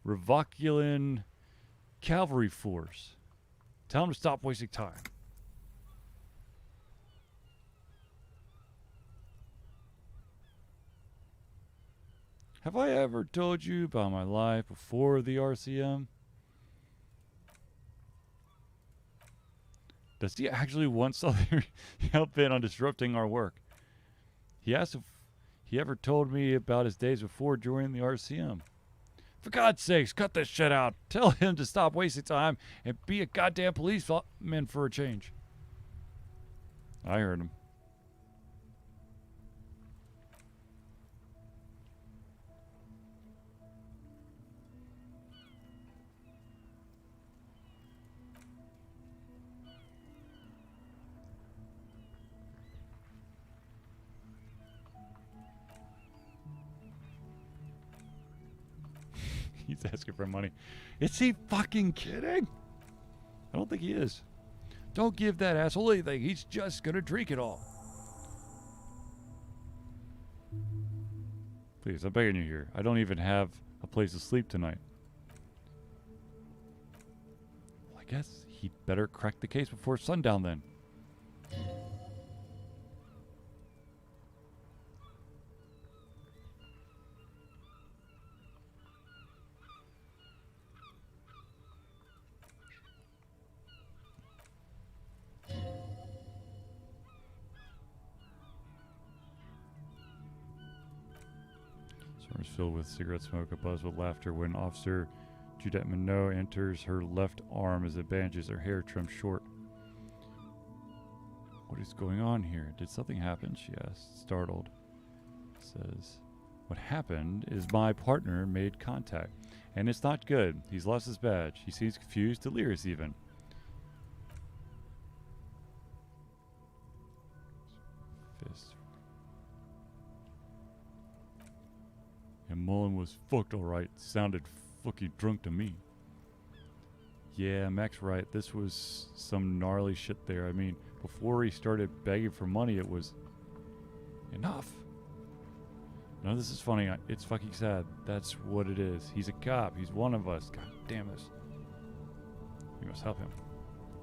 Revoculan Cavalry Force. Tell him to stop wasting time. Have I ever told you about my life before the RCM? Does he actually want Southern help in on disrupting our work? He asked if he ever told me about his days before joining the RCM. For God's sakes, cut this shit out. Tell him to stop wasting time and be a goddamn policeman for a change. I heard him. He's asking for money. Is he fucking kidding? I don't think he is. Don't give that asshole anything. He's just gonna drink it all. Please, I'm begging you here. I don't even have a place to sleep tonight. Well, I guess he'd better crack the case before sundown then. Room is filled with cigarette smoke, abuzz with laughter when Officer Judette Minot enters. Her left arm as it bandages, her hair trimmed short. What is going on here? Did something happen? She asked, startled. Says, what happened is my partner made contact, and it's not good. He's lost his badge. He seems confused, delirious even. Fist. And Mullen was fucked alright. Sounded fucking drunk to me. Yeah, Mac's right. This was some gnarly shit there. I mean, before he started begging for money, it was enough. No, this is funny. It's fucking sad. That's what it is. He's a cop. He's one of us. God damn it. You must help him.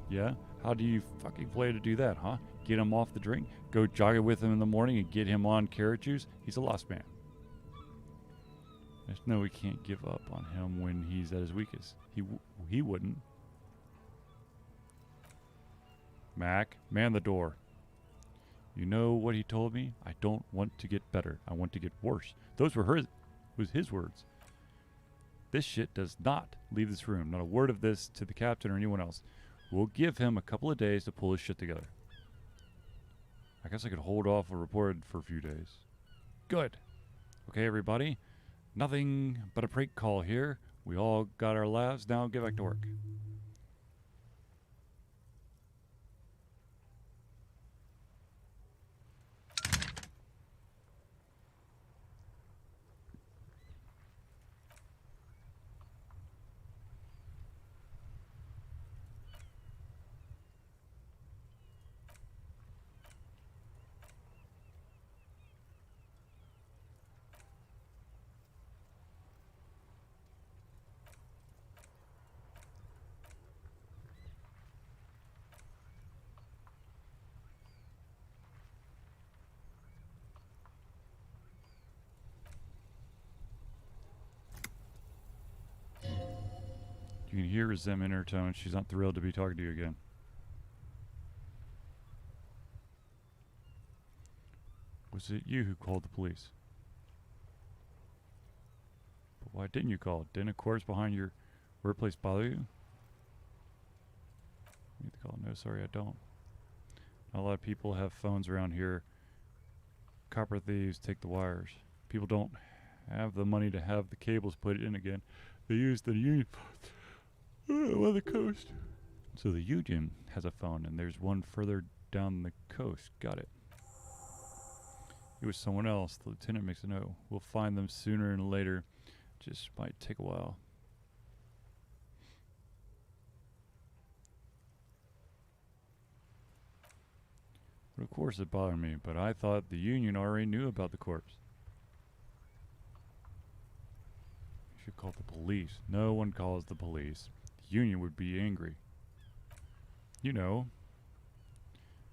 Yeah? How do you fucking plan to do that, huh? Get him off the drink? Go jogging with him in the morning and get him on carrot juice? He's a lost man. There's no, we can't give up on him when he's at his weakest. He wouldn't. Mac, man the door. You know what he told me? I don't want to get better. I want to get worse. Those were his words. This shit does not leave this room. Not a word of this to the captain or anyone else. We'll give him a couple of days to pull his shit together. I guess I could hold off a report for a few days. Good. Okay, everybody. Nothing but a prank call here. We all got our laughs. Now get back to work. You can hear resentment in her tone. She's not thrilled to be talking to you again. Was it you who called the police? But why didn't you call? Didn't a corpse behind your workplace bother you? You need to call. No, sorry, I don't. Not a lot of people have phones around here. Copper thieves take the wires. People don't have the money to have the cables put in again. They use the union on the coast. So the union has a phone, and there's one further down the coast. Got it. It was someone else. The lieutenant makes a note. We'll find them sooner than later. Just might take a while. course it bothered me, but I thought the Union already knew about the corpse. You should call the police. No one calls the police. The Union would be angry. You know,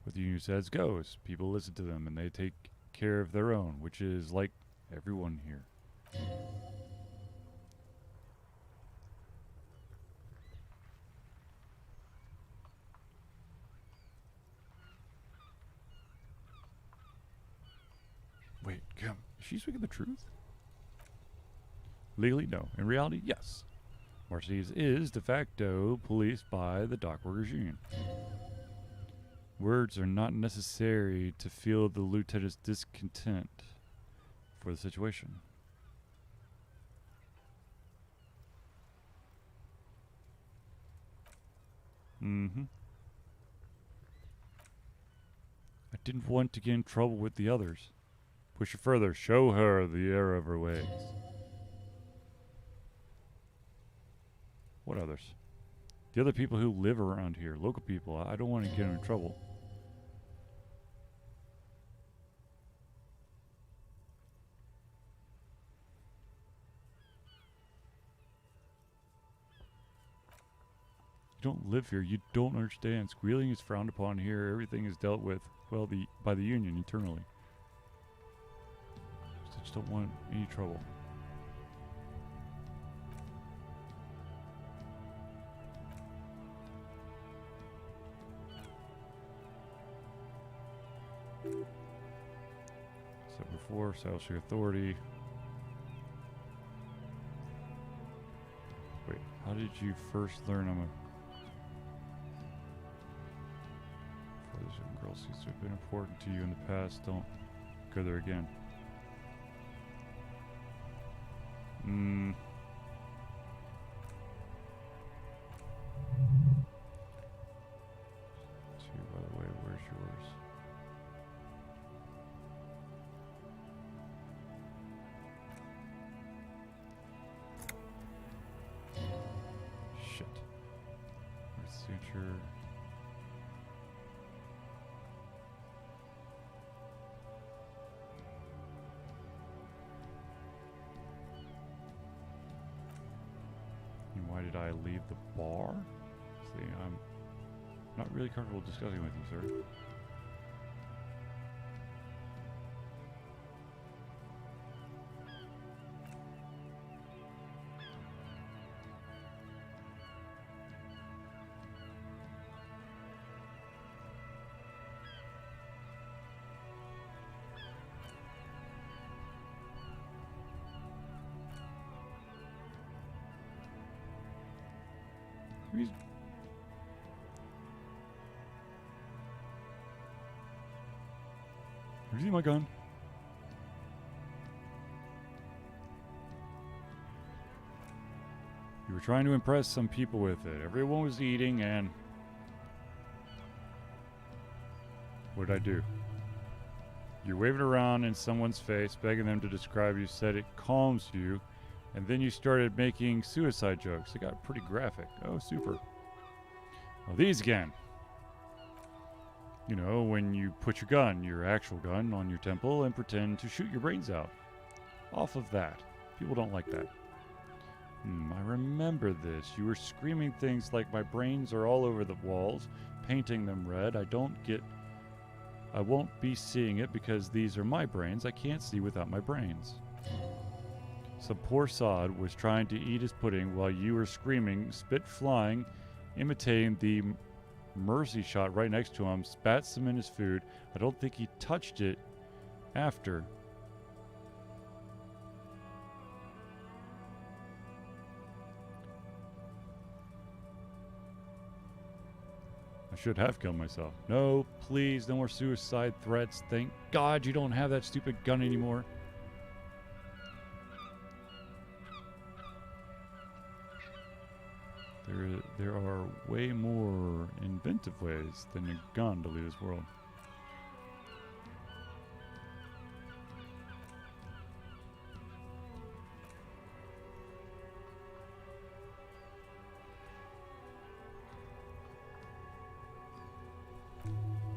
what the Union says goes. People listen to them and they take care of their own, which is like everyone here. Wait, Kim, is she speaking the truth? Legally, no. In reality, yes. Marcy's is de facto policed by the Dockworkers Union. Words are not necessary to feel the lieutenant's discontent for the situation. I didn't want to get in trouble with the others. Push her further. Show her the error of her ways. What others? The other people who live around here. Local people. I don't want to get them in trouble. You don't live here. You don't understand. Squealing is frowned upon here. Everything is dealt with, well, by the Union internally. I just don't want any trouble. So before, Southshire Authority. Wait, how did you first learn I'm a... This young girl seems to have been important to you in the past. Don't go there again. Two, by the way, where's yours? Shit. Where's the signature? Why did I leave the bar? See, I'm not really comfortable discussing with you, sir. He's... Have you seen my gun? You were trying to impress some people with it. Everyone was eating and... What did I do? You waved it around in someone's face, begging them to describe you, said it calms you, and then you started making suicide jokes. It got pretty graphic. Oh, super. Well, these again. You know, when you put your actual gun, on your temple and pretend to shoot your brains out. Off of that. People don't like that. I remember this. You were screaming things like, my brains are all over the walls, painting them red. I won't be seeing it because these are my brains. I can't see without my brains. Some poor sod was trying to eat his pudding while you were screaming, spit flying, imitating the mercy shot right next to him, spat some in his food. I don't think he touched it after. I should have killed myself. No, please, no more suicide threats. Thank God you don't have that stupid gun anymore. There are way more inventive ways than a gun to leave this world.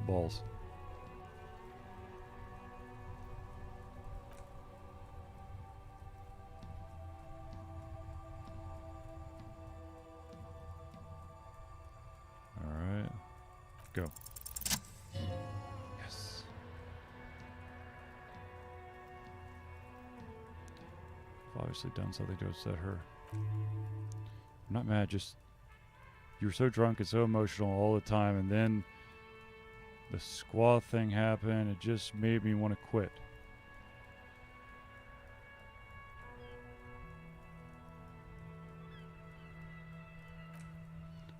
Balls. go. Yes. I've obviously done something to upset her. I'm not mad, just you were so drunk and so emotional all the time, and then the squaw thing happened. It just made me want to quit.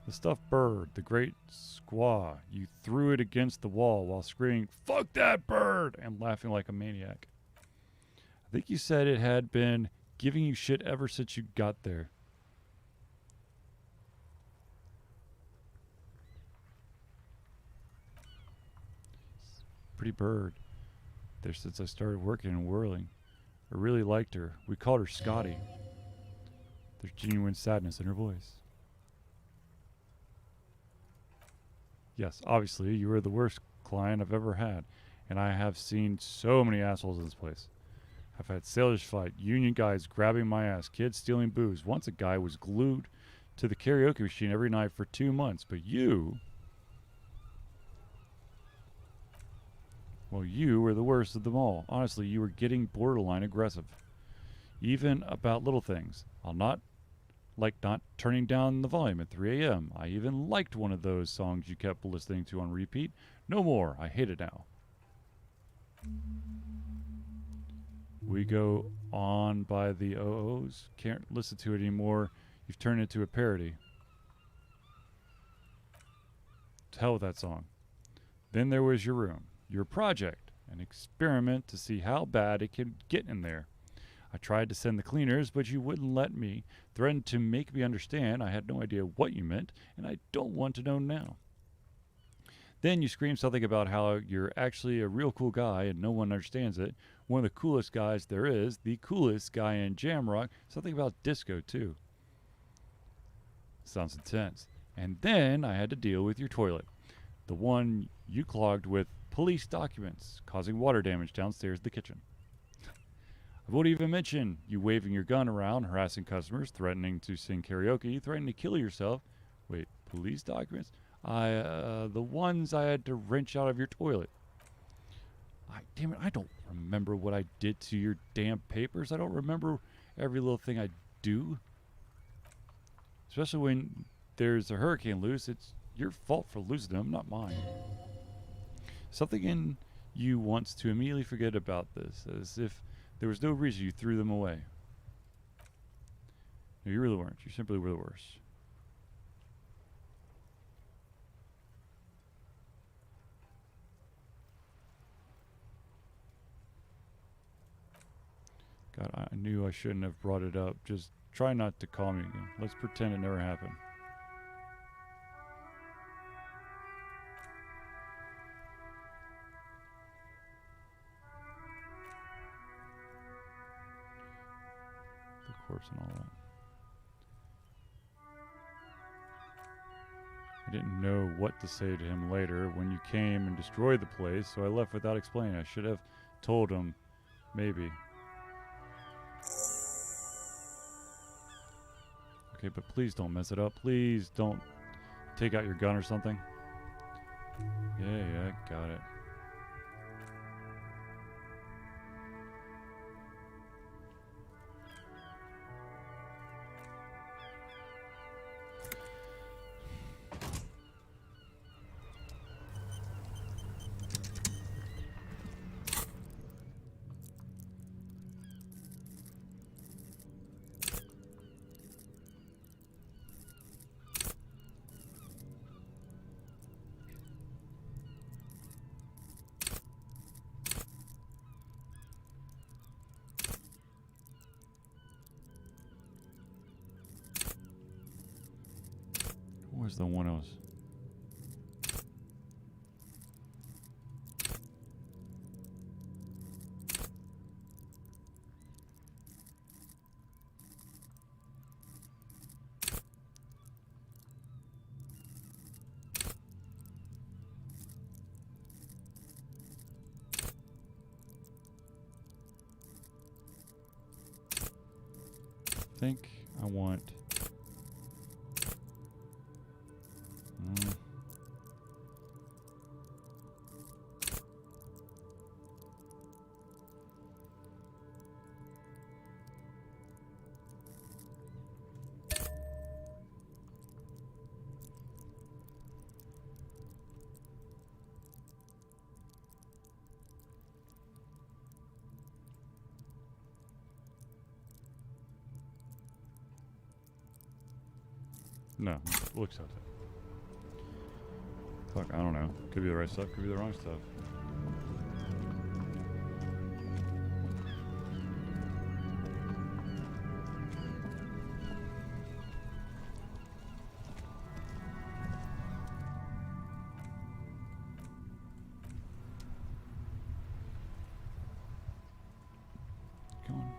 The stuffed bird, the great squaw, you threw it against the wall while screaming, "Fuck that bird!" and laughing like a maniac. I think you said it had been giving you shit ever since you got there. Pretty bird. There since I started working in Whirling. I really liked her. We called her Scotty. There's genuine sadness in her voice. Yes, obviously, you were the worst client I've ever had, and I have seen so many assholes in this place. I've had sailors fight, union guys grabbing my ass, kids stealing booze. Once a guy was glued to the karaoke machine every night for 2 months, but you... Well, you were the worst of them all. Honestly, you were getting borderline aggressive. Even about little things. I'll not turning down the volume at 3 a.m. I even liked one of those songs you kept listening to on repeat. No more. I hate it now. We go on by the OOs. Can't listen to it anymore. You've turned it into a parody. To hell with that song. Then there was your room. Your project. An experiment to see how bad it could get in there. I tried to send the cleaners, but you wouldn't let me. Threatened to make me understand I had no idea what you meant, and I don't want to know now. Then you screamed something about how you're actually a real cool guy and no one understands it. One of the coolest guys there is, the coolest guy in Jamrock. Something about disco, too. Sounds intense. And then I had to deal with your toilet. The one you clogged with police documents, causing water damage downstairs in the kitchen. I won't even mention you waving your gun around, harassing customers, threatening to sing karaoke, threatening to kill yourself. Wait, police documents? The ones I had to wrench out of your toilet. Damn it, I don't remember what I did to your damn papers. I don't remember every little thing I do. Especially when there's a hurricane loose, it's your fault for losing them, not mine. Something in you wants to immediately forget about this, as if there was no reason you threw them away. No, you really weren't. You simply were the worst. God, I knew I shouldn't have brought it up. Just try not to call me again. Let's pretend it never happened. Corpse and all that. I didn't know what to say to him later when you came and destroyed the place, so I left without explaining. I should have told him, maybe. Okay, but please don't mess it up. Please don't take out your gun or something. Yeah, got it. Where's the one else? I think I want... No, looks like it. Fuck, I don't know. Could be the right stuff, could be the wrong stuff. Come on.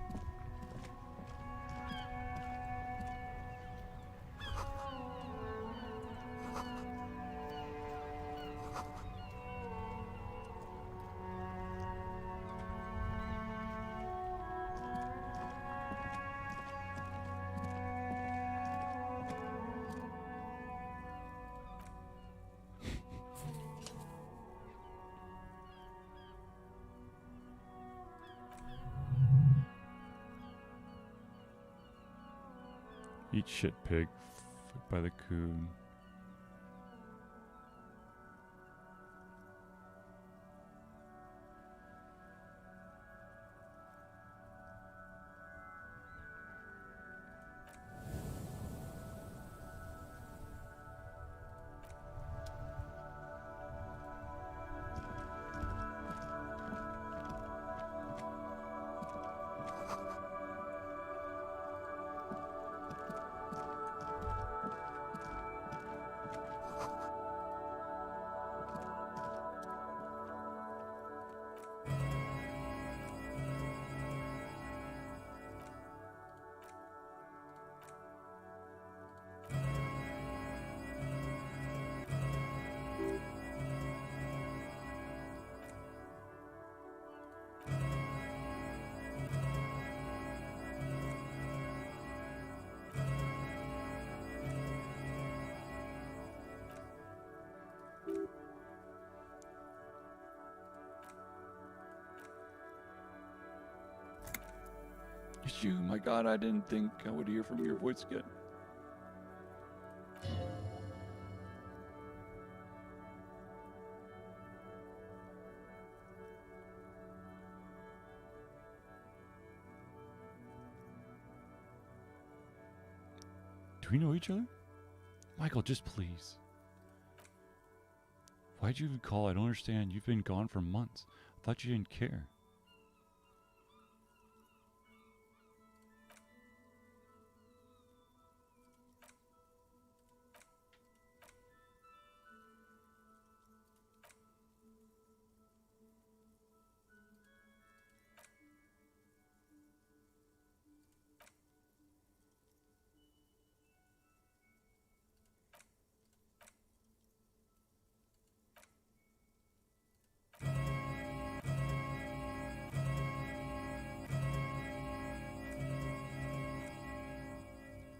Eat shit, pig. Fuck by the coon. It's you. My God, I didn't think I would hear from your voice again. Do we know each other? Michael, just please. Why'd you even call? I don't understand. You've been gone for months. I thought you didn't care.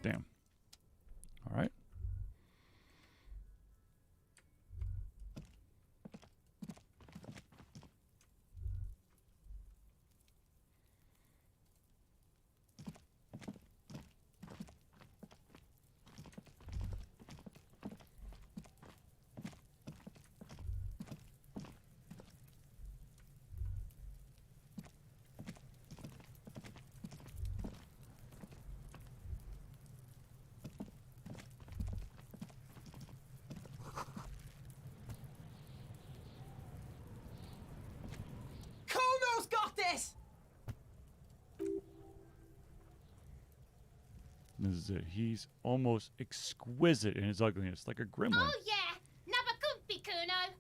Damn. All right. Kuno's got this! This is it. He's almost exquisite in his ugliness, like a gremlin. Oh yeah, never could be Kuno.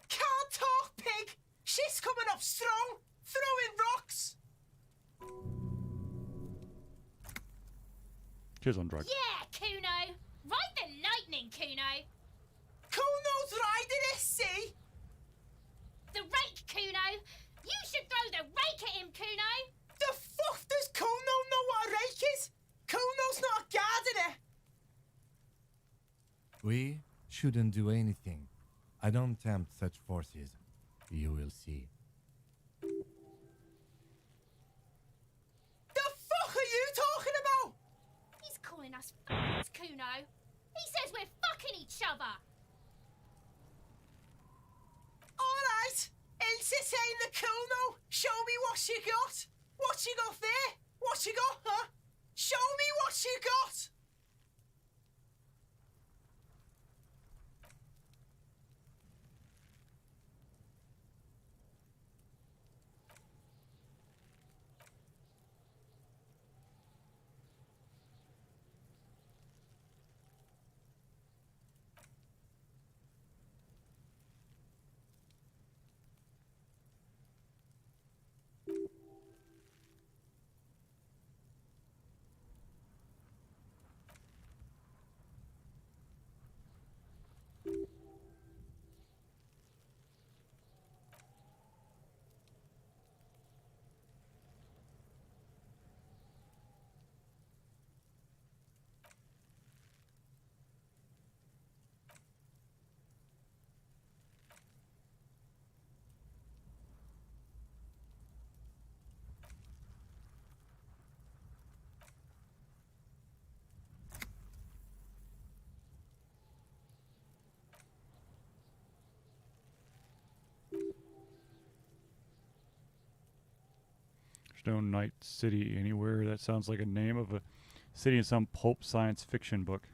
Can't talk, pig! She's coming up strong, throwing rocks! Kids on drugs. Yeah, Kuno. Ride the lightning, Kuno. Kuno's riding it, see? The rake, Kuno. You should throw the rake at him, Kuno. The fuck does Kuno know what a rake is? Kuno's not guarding it! We shouldn't do anything. I don't tempt such forces. You will see. The fuck are you talking about? He's calling us f***s, Kuno. He says we're fucking each other. Alright, entertain the Kuno. Show me what you got. What you got there? What you got, huh? Show me what you got! There's no Night City anywhere. That sounds like a name of a city in some pulp science fiction book.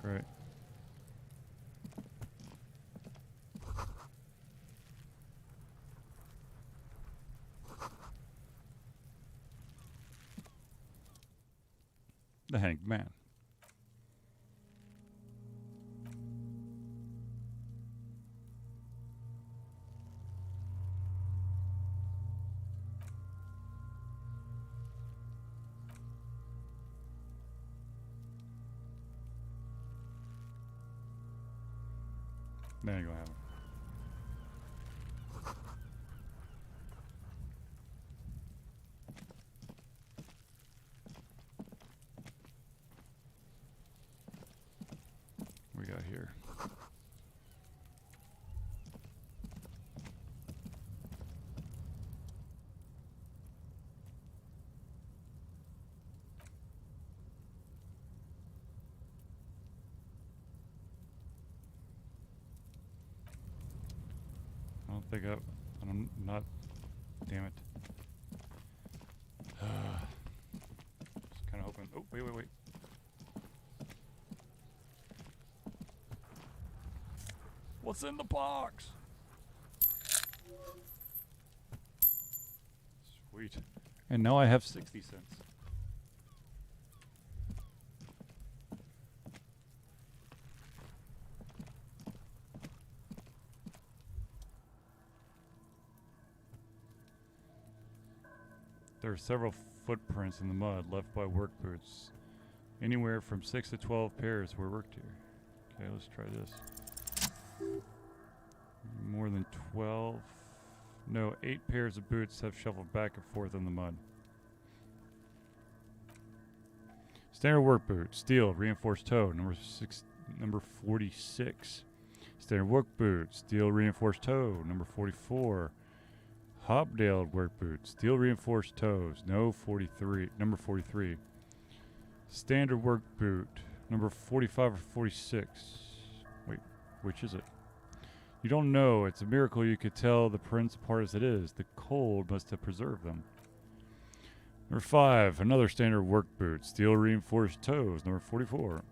Right. The Hanged Man. There you go, have it. We got here. I don't think I'm not. Damn it. Just kind of hoping. Oh, wait. What's in the box? Sweet. And now I have 60 cents. There are several footprints in the mud left by work boots. Anywhere from 6 to 12 pairs were worked here. Okay, let's try this. More than 12. No, 8 pairs of boots have shuffled back and forth in the mud. Standard work boot, steel, reinforced toe, number 46. Standard work boot, steel, reinforced toe, number 44. Hobnailed work boot, steel, reinforced toes, number 43. Standard work boot, number 45 or 46. Wait, which is it? You don't know. It's a miracle you could tell the prints apart as it is. The cold must have preserved them. Number 5, another standard work boot, steel reinforced toes, number 44.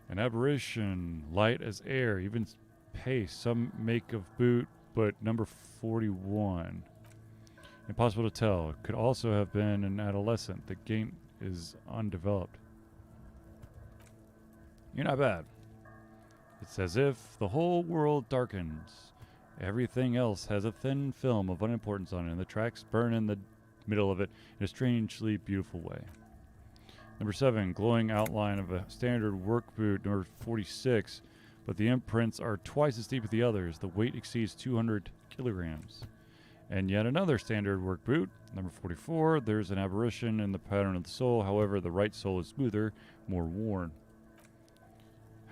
An aberration, light as air, even pace, some make of boot, but number 41. Impossible to tell. Could also have been an adolescent. The gait is undeveloped. You're not bad. It's as if the whole world darkens. Everything else has a thin film of unimportance on it, and the tracks burn in the middle of it in a strangely beautiful way. Number 7, glowing outline of a standard work boot, number 46, but the imprints are twice as deep as the others. The weight exceeds 200 kilograms. And yet another standard work boot, number 44, there's an aberration in the pattern of the sole. However, the right sole is smoother, more worn.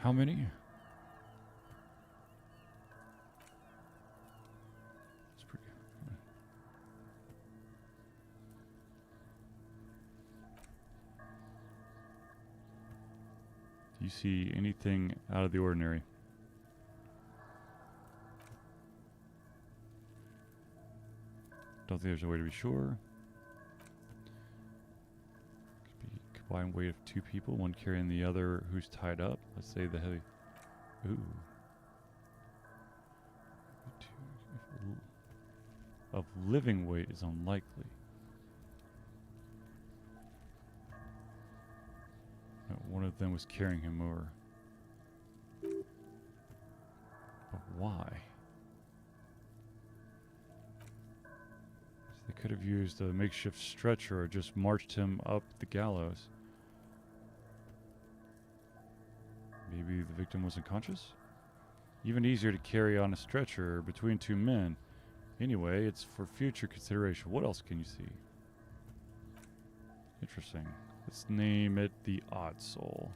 How many? Do you see anything out of the ordinary? Don't think there's a way to be sure. Could be combined weight of 2 people, one carrying the other who's tied up. Let's say the heavy. Ooh. Of living weight is unlikely. No, one of them was carrying him over. But why? They could have used a makeshift stretcher or just marched him up the gallows. Maybe the victim was unconscious? Even easier to carry on a stretcher between 2 men. Anyway, it's for future consideration. What else can you see? Interesting. Let's name it the Odd Soul.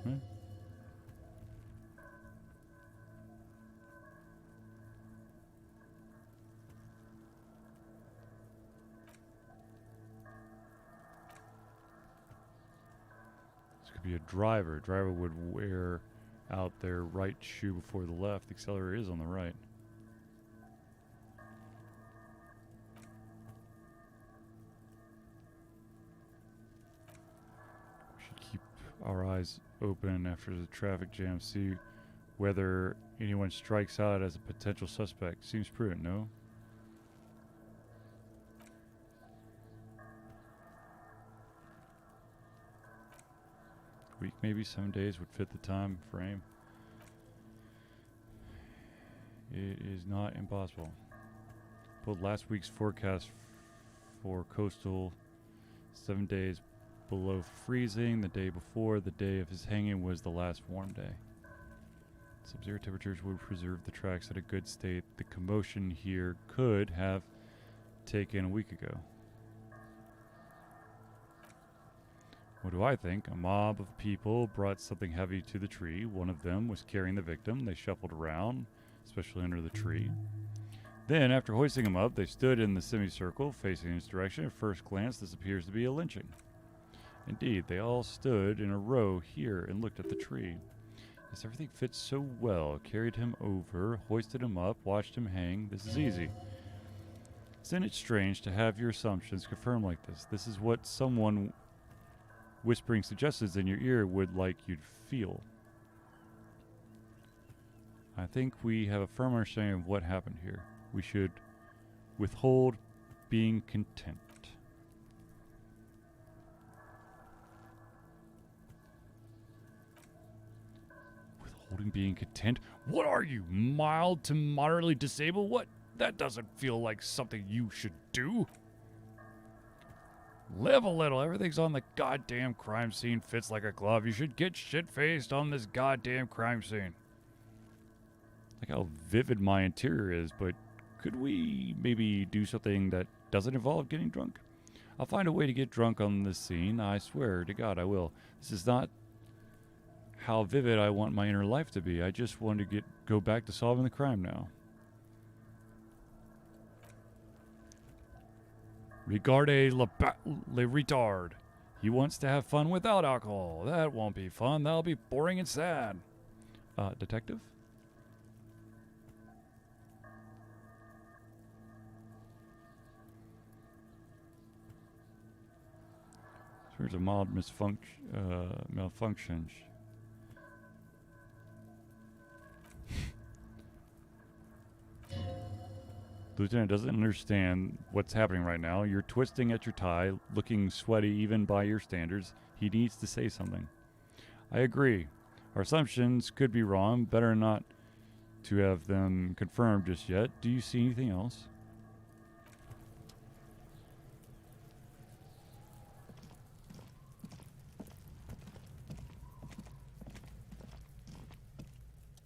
Hmm? This could be a driver. Driver would wear out their right shoe before the left. The accelerator is on the right. We should keep our eyes open after the traffic jam, see whether anyone strikes out as a potential suspect. Seems prudent, no? Week, maybe 7 days would fit the time frame. It is not impossible. Pulled last week's forecast for coastal, 7 days below freezing. The day before, the day of his hanging, was the last warm day. Sub-zero temperatures would preserve the tracks at a good state. The commotion here could have taken a week ago. What do I think? A mob of people brought something heavy to the tree. One of them was carrying the victim. They shuffled around, especially under the tree. Then, after hoisting him up, they stood in the semicircle, facing his direction. At first glance, this appears to be a lynching. Indeed, they all stood in a row here and looked at the tree. Yes, everything fits so well. Carried him over, hoisted him up, watched him hang. This is easy. Isn't it strange to have your assumptions confirmed like this? This is what someone whispering suggestions in your ear would like you to feel. I think we have a firm understanding of what happened here. We should withhold being content. Withholding being content? What are you, mild to moderately disabled? What? That doesn't feel like something you should do. Live a little. Everything's on the goddamn crime scene. Fits like a glove. You should get shit-faced on this goddamn crime scene. Like how vivid my interior is, but could we maybe do something that doesn't involve getting drunk? I'll find a way to get drunk on this scene. I swear to God I will. This is not how vivid I want my inner life to be. I just want to go back to solving the crime now. Regarde le retard. He wants to have fun without alcohol. That won't be fun. That'll be boring and sad. Detective? There's a mild malfunction. Lieutenant doesn't understand what's happening right now. You're twisting at your tie, looking sweaty even by your standards. He needs to say something. I agree. Our assumptions could be wrong. Better not to have them confirmed just yet. Do you see anything else?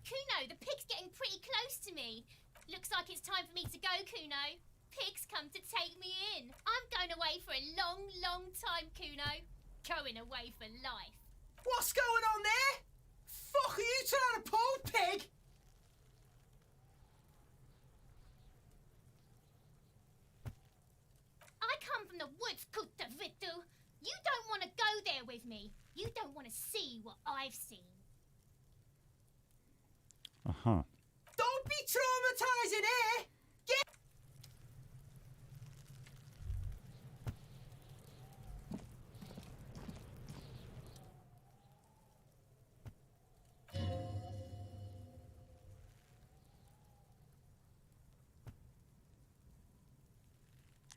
Kuno, the pig's getting pretty close to me. Looks like it's time for me to go, Kuno. Pig's come to take me in. I'm going away for a long, long time, Kuno. Going away for life. What's going on there? Fuck are you trying to pull, pig? I come from the woods, Kutavitu. You don't want to go there with me. You don't want to see what I've seen. Uh-huh. Don't be traumatizing, eh? Get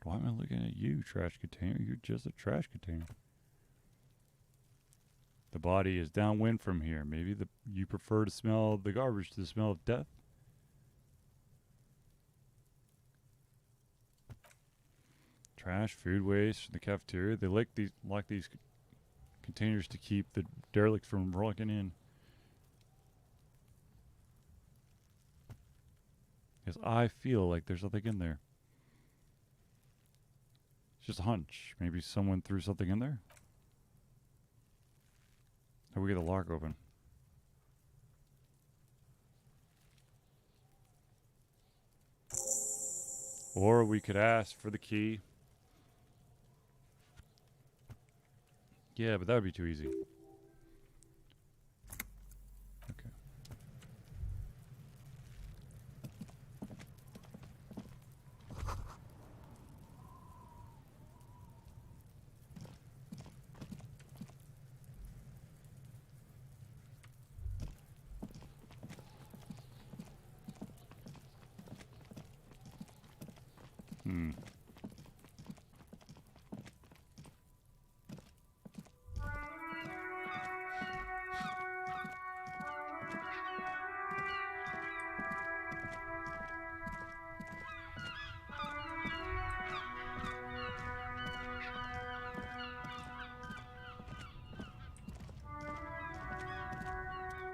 Why am I looking at you, trash container? You're just a trash container. The body is downwind from here. Maybe you prefer to smell the garbage to the smell of death? Trash, food waste from the cafeteria. They like these containers to keep the derelicts from rolling in. Because I feel like there's something in there. It's just a hunch. Maybe someone threw something in there. How do we get the lock open? Or we could ask for the key. Yeah, but that would be too easy. Okay.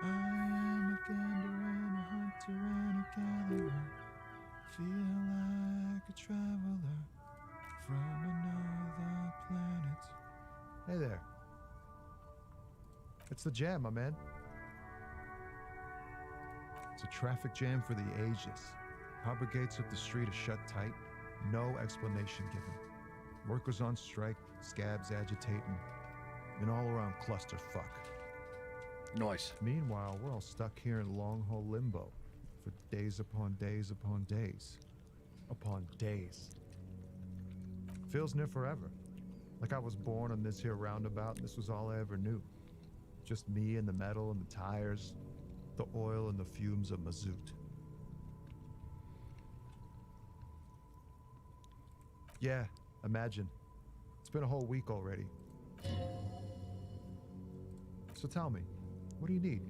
I am a gander and a hunter and a gatherer. Feel like a traveler from another planet. Hey there. It's the jam, my man. It's a traffic jam for the ages. Harbor gates of the street are shut tight. No explanation given. Workers on strike, scabs agitating, an all-around clusterfuck. Nice. Meanwhile, we're all stuck here in long-haul limbo for days upon days upon days upon days. Feels near forever. Like I was born on this here roundabout and this was all I ever knew. Just me and the metal and the tires, the oil and the fumes of mazout. Yeah, imagine. It's been a whole week already. So tell me, what do you need?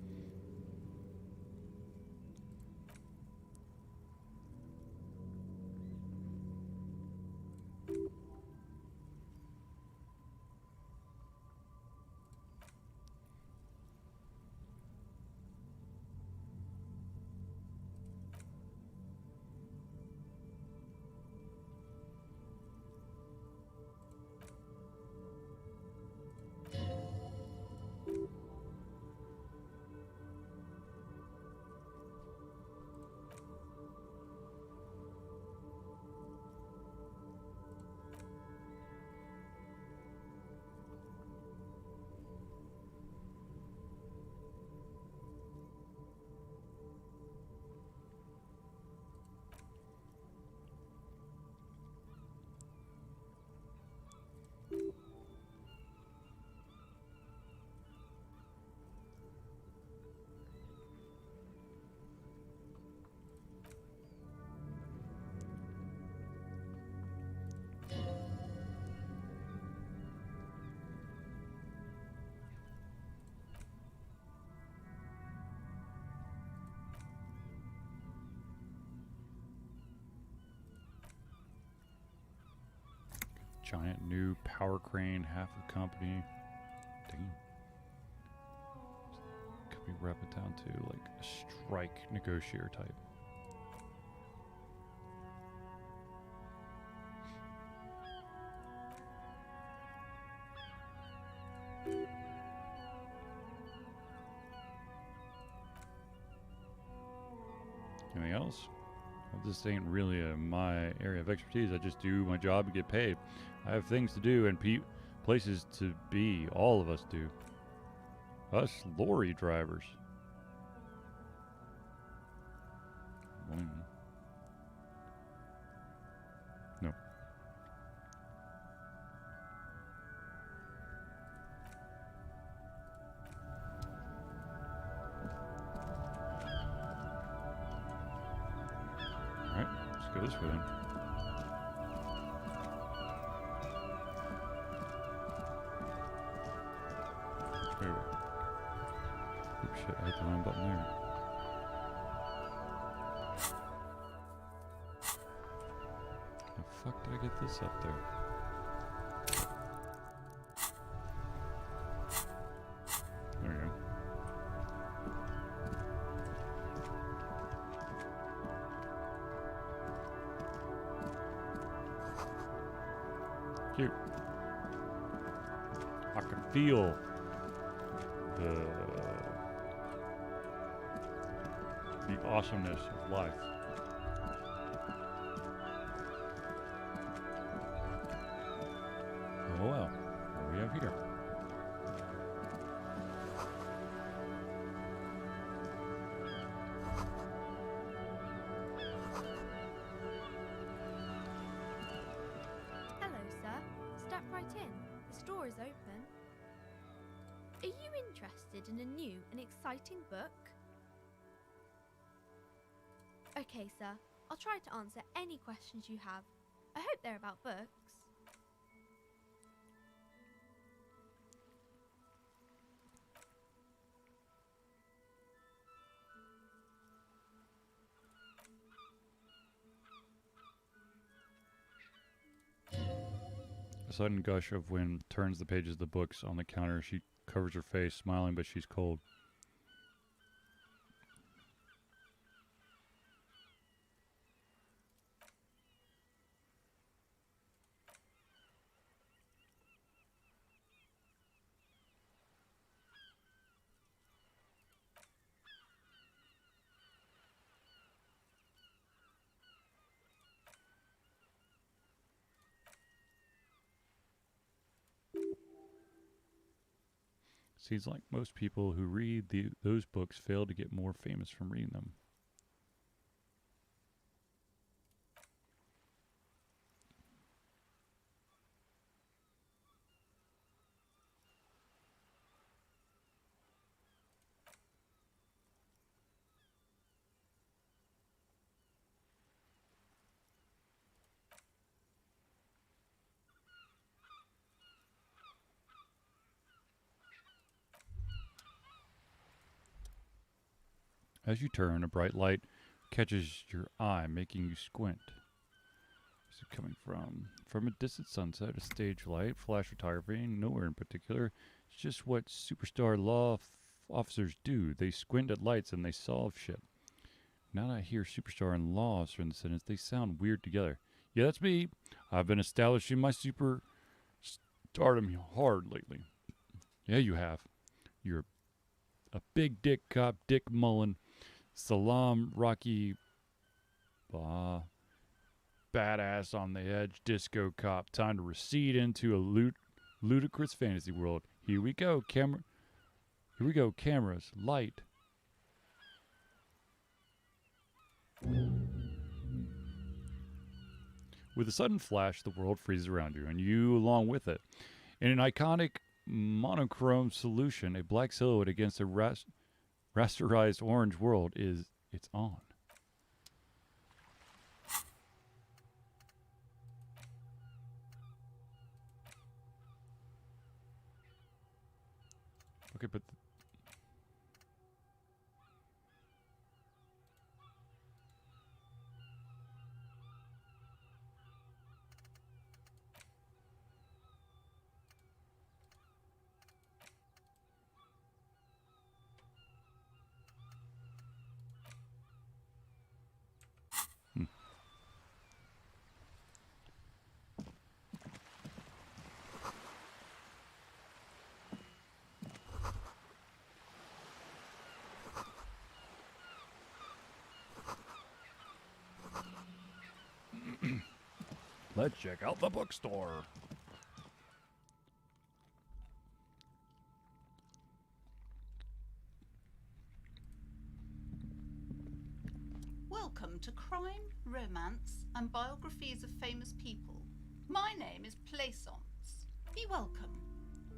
Giant new power crane, half the company. Dang. Company rep it down to like a strike negotiator type. Anything else? Well, this ain't really my area of expertise. I just do my job and get paid. I have things to do and places to be. All of us do. Us lorry drivers. No. Alright, let's go this way then. Wait. Oops, shit, I hit the wrong button there. The fuck did I get this up there? There we go. Cute. I can feel the awesomeness of life. Oh well, what do we have here? Hello, sir. Step right in. The store is open. Are you interested in a new and exciting book? Okay, sir. I'll try to answer any questions you have. I hope they're about books. A sudden gush of wind turns the pages of the books on the counter. She covers her face, smiling, but she's cold. Seems like most people who read those books fail to get more famous from reading them. As you turn, a bright light catches your eye, making you squint. Where's it coming from? From a distant sunset, a stage light, flash photography, nowhere in particular. It's just what superstar law officers do. They squint at lights and they solve shit. Now that I hear superstar and law officer in the sentence, they sound weird together. Yeah, that's me. I've been establishing my superstardom hard lately. Yeah, you have. You're a big dick cop, Dick Mullen. Salam, Rocky, badass on the edge, disco cop. Time to recede into a ludicrous fantasy world. Here we go, camera. Here we go, cameras, light. With a sudden flash, the world freezes around you, and you along with it. In an iconic monochrome solution, a black silhouette against a rasterized orange world it's on. Okay, but Let's check out the bookstore. Welcome to Crime, Romance, and Biographies of Famous People. My name is Plaisance. Be welcome,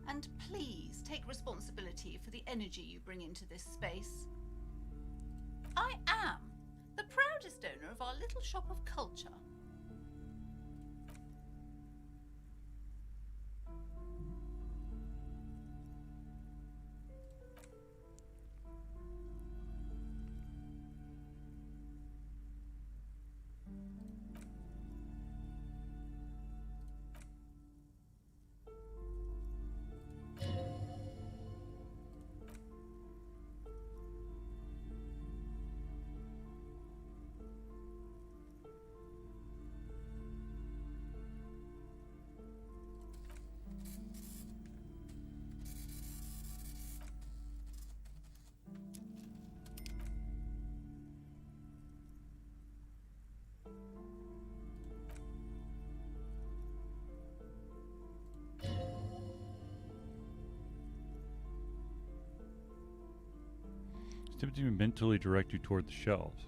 and please take responsibility for the energy you bring into this space. I am the proudest owner of our little shop of culture. It's attempting to mentally direct you toward the shelves.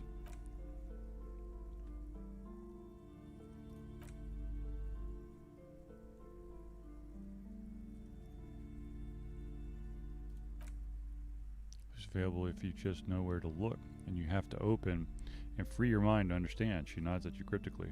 It's available if you just know where to look, and you have to open and free your mind to understand. She nods at you cryptically.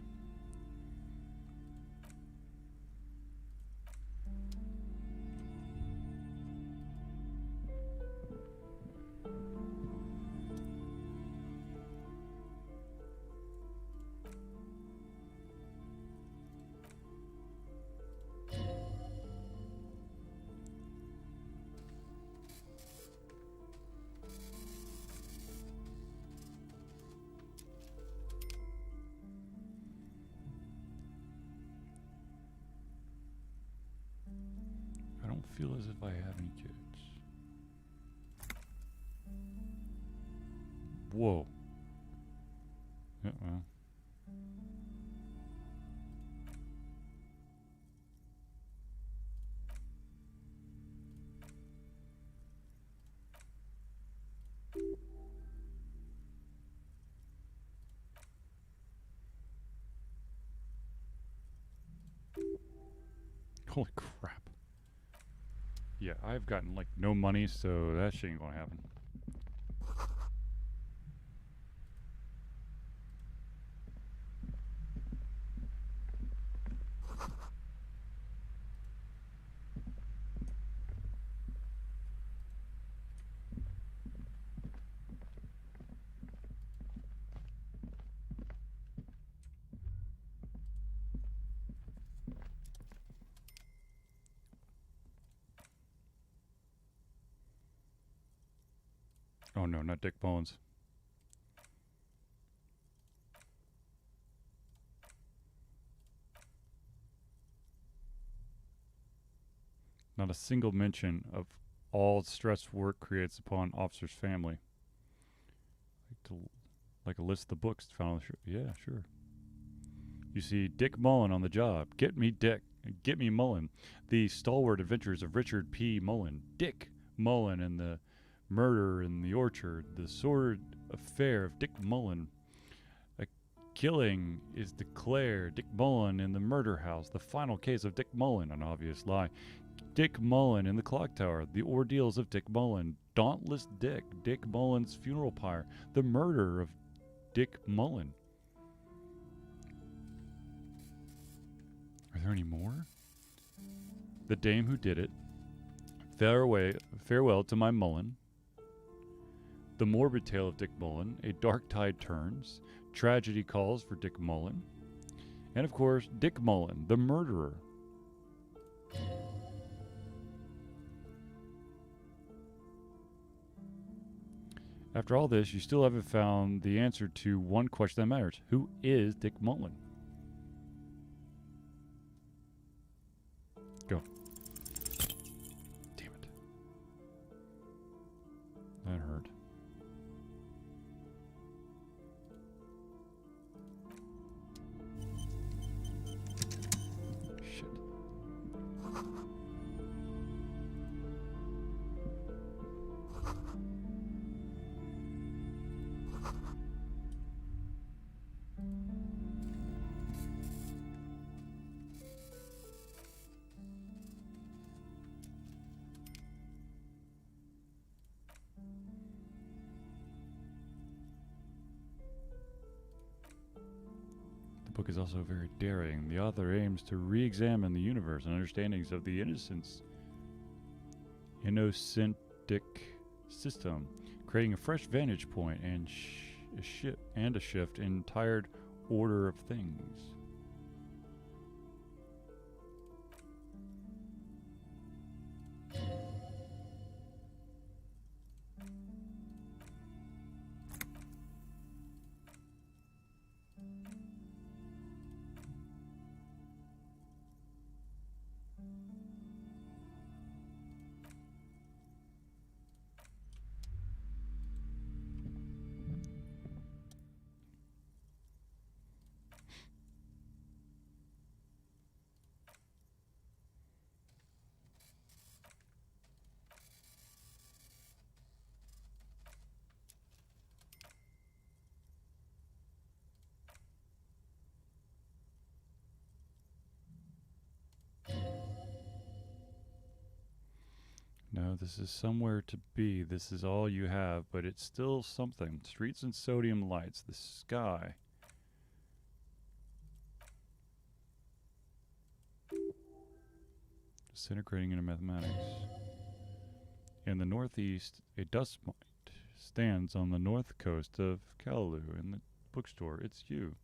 I don't feel as if I have any kids. Whoa. Yeah, well. Holy crap. Yeah, I've gotten like no money, so that shit ain't gonna happen. Oh no, not Dick Bones. Not a single mention of all stress work creates upon officer's family. Like a list of the books found on the yeah, sure. You see Dick Mullen on the job. Get me Dick. Get me Mullen. The stalwart adventures of Richard P. Mullen. Dick Mullen and the murder in the orchard. The sordid affair of Dick Mullen. A killing is declared. Dick Mullen in the murder house. The final case of Dick Mullen. An obvious lie. Dick Mullen in the clock tower. The ordeals of Dick Mullen. Dauntless Dick. Dick Mullen's funeral pyre. The murder of Dick Mullen. Are there any more? The dame who did it. Farewell to my Mullen. The morbid tale of Dick Mullen. A dark tide turns. Tragedy calls for Dick Mullen. And of course, Dick Mullen, the murderer. After all this, you still haven't found the answer to one question that matters. Who is Dick Mullen? Go. Damn it. That hurt. book is also very daring. The author aims to re-examine the universe and understandings of the innocentic system, creating a fresh vantage point and a shift in tired order of things. No, this is somewhere to be. This is all you have, but it's still something. Streets and sodium lights, the sky. Disintegrating into mathematics. In the northeast, a dust mite stands on the north coast of Kalalu. In the bookstore, it's you.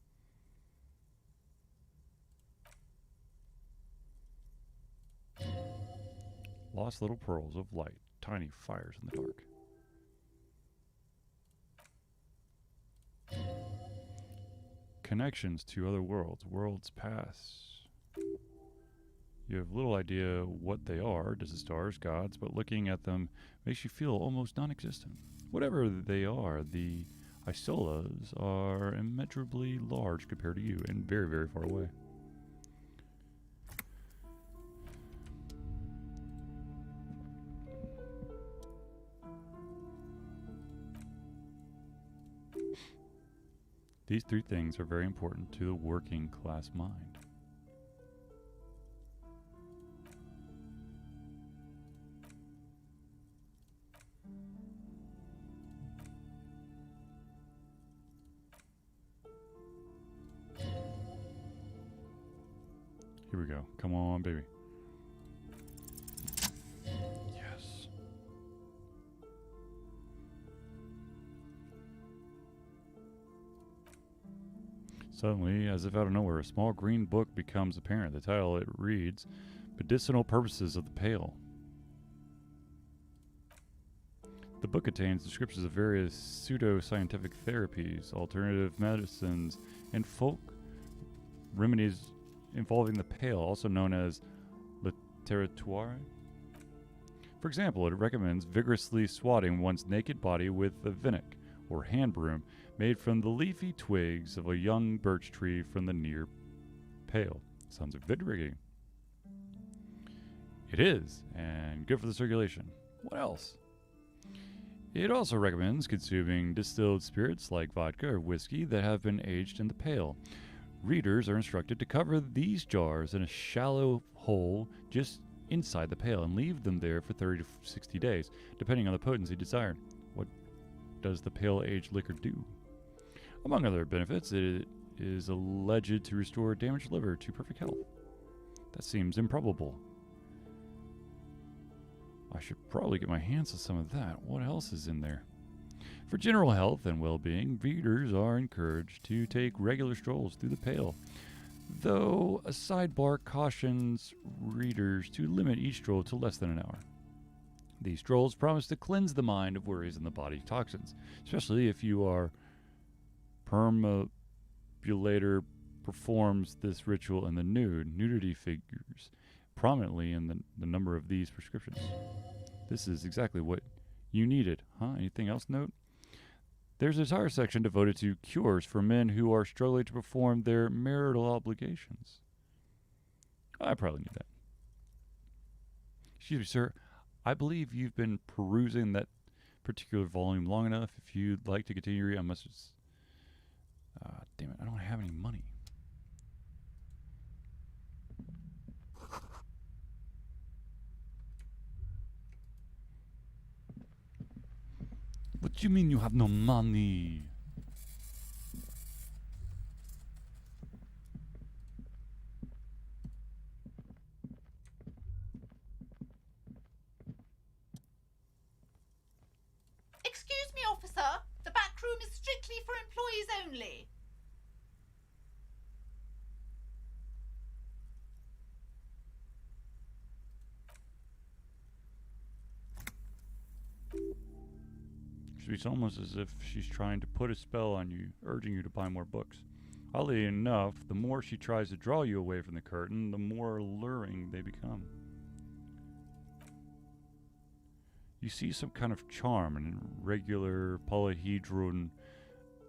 Lost little pearls of light, tiny fires in the dark. Connections to other worlds, worlds pass. You have little idea what they are, distant stars, gods, but looking at them makes you feel almost non-existent. Whatever they are, the Isolas are immeasurably large compared to you and very, very far away. These three things are very important to the working class mind. Here we go. Come on, baby. Yes. Suddenly, as if out of nowhere, a small green book becomes apparent. The title, it reads, Medicinal Purposes of the Pale. The book contains descriptions of various pseudo-scientific therapies, alternative medicines, and folk remedies involving the pale, also known as littérature. For example, it recommends vigorously swatting one's naked body with a vinnock, or hand broom, made from the leafy twigs of a young birch tree from the near pale. Sounds invigorating. It is, and good for the circulation. What else? It also recommends consuming distilled spirits like vodka or whiskey that have been aged in the pale. Readers are instructed to cover these jars in a shallow hole just inside the pale and leave them there for 30 to 60 days, depending on the potency desired. What does the pale aged liquor do? Among other benefits, it is alleged to restore damaged liver to perfect health. That seems improbable. I should probably get my hands on some of that. What else is in there? For general health and well-being, readers are encouraged to take regular strolls through the pale, though a sidebar cautions readers to limit each stroll to less than an hour. These strolls promise to cleanse the mind of worries and the body toxins, especially if you are perambulator performs this ritual in the nude. Nudity figures prominently in the number of these prescriptions. This is exactly what you needed, huh? Anything else note? There's an entire section devoted to cures for men who are struggling to perform their marital obligations. I probably need that. Excuse me, sir. I believe you've been perusing that particular volume long enough. If you'd like to continue reading, I must just... damn it, I don't have any money. What do you mean you have no money? room is strictly for employees only. It's almost as if she's trying to put a spell on you, urging you to buy more books. Oddly enough, the more she tries to draw you away from the curtain, the more alluring they become. You see some kind of charm, an irregular polyhedron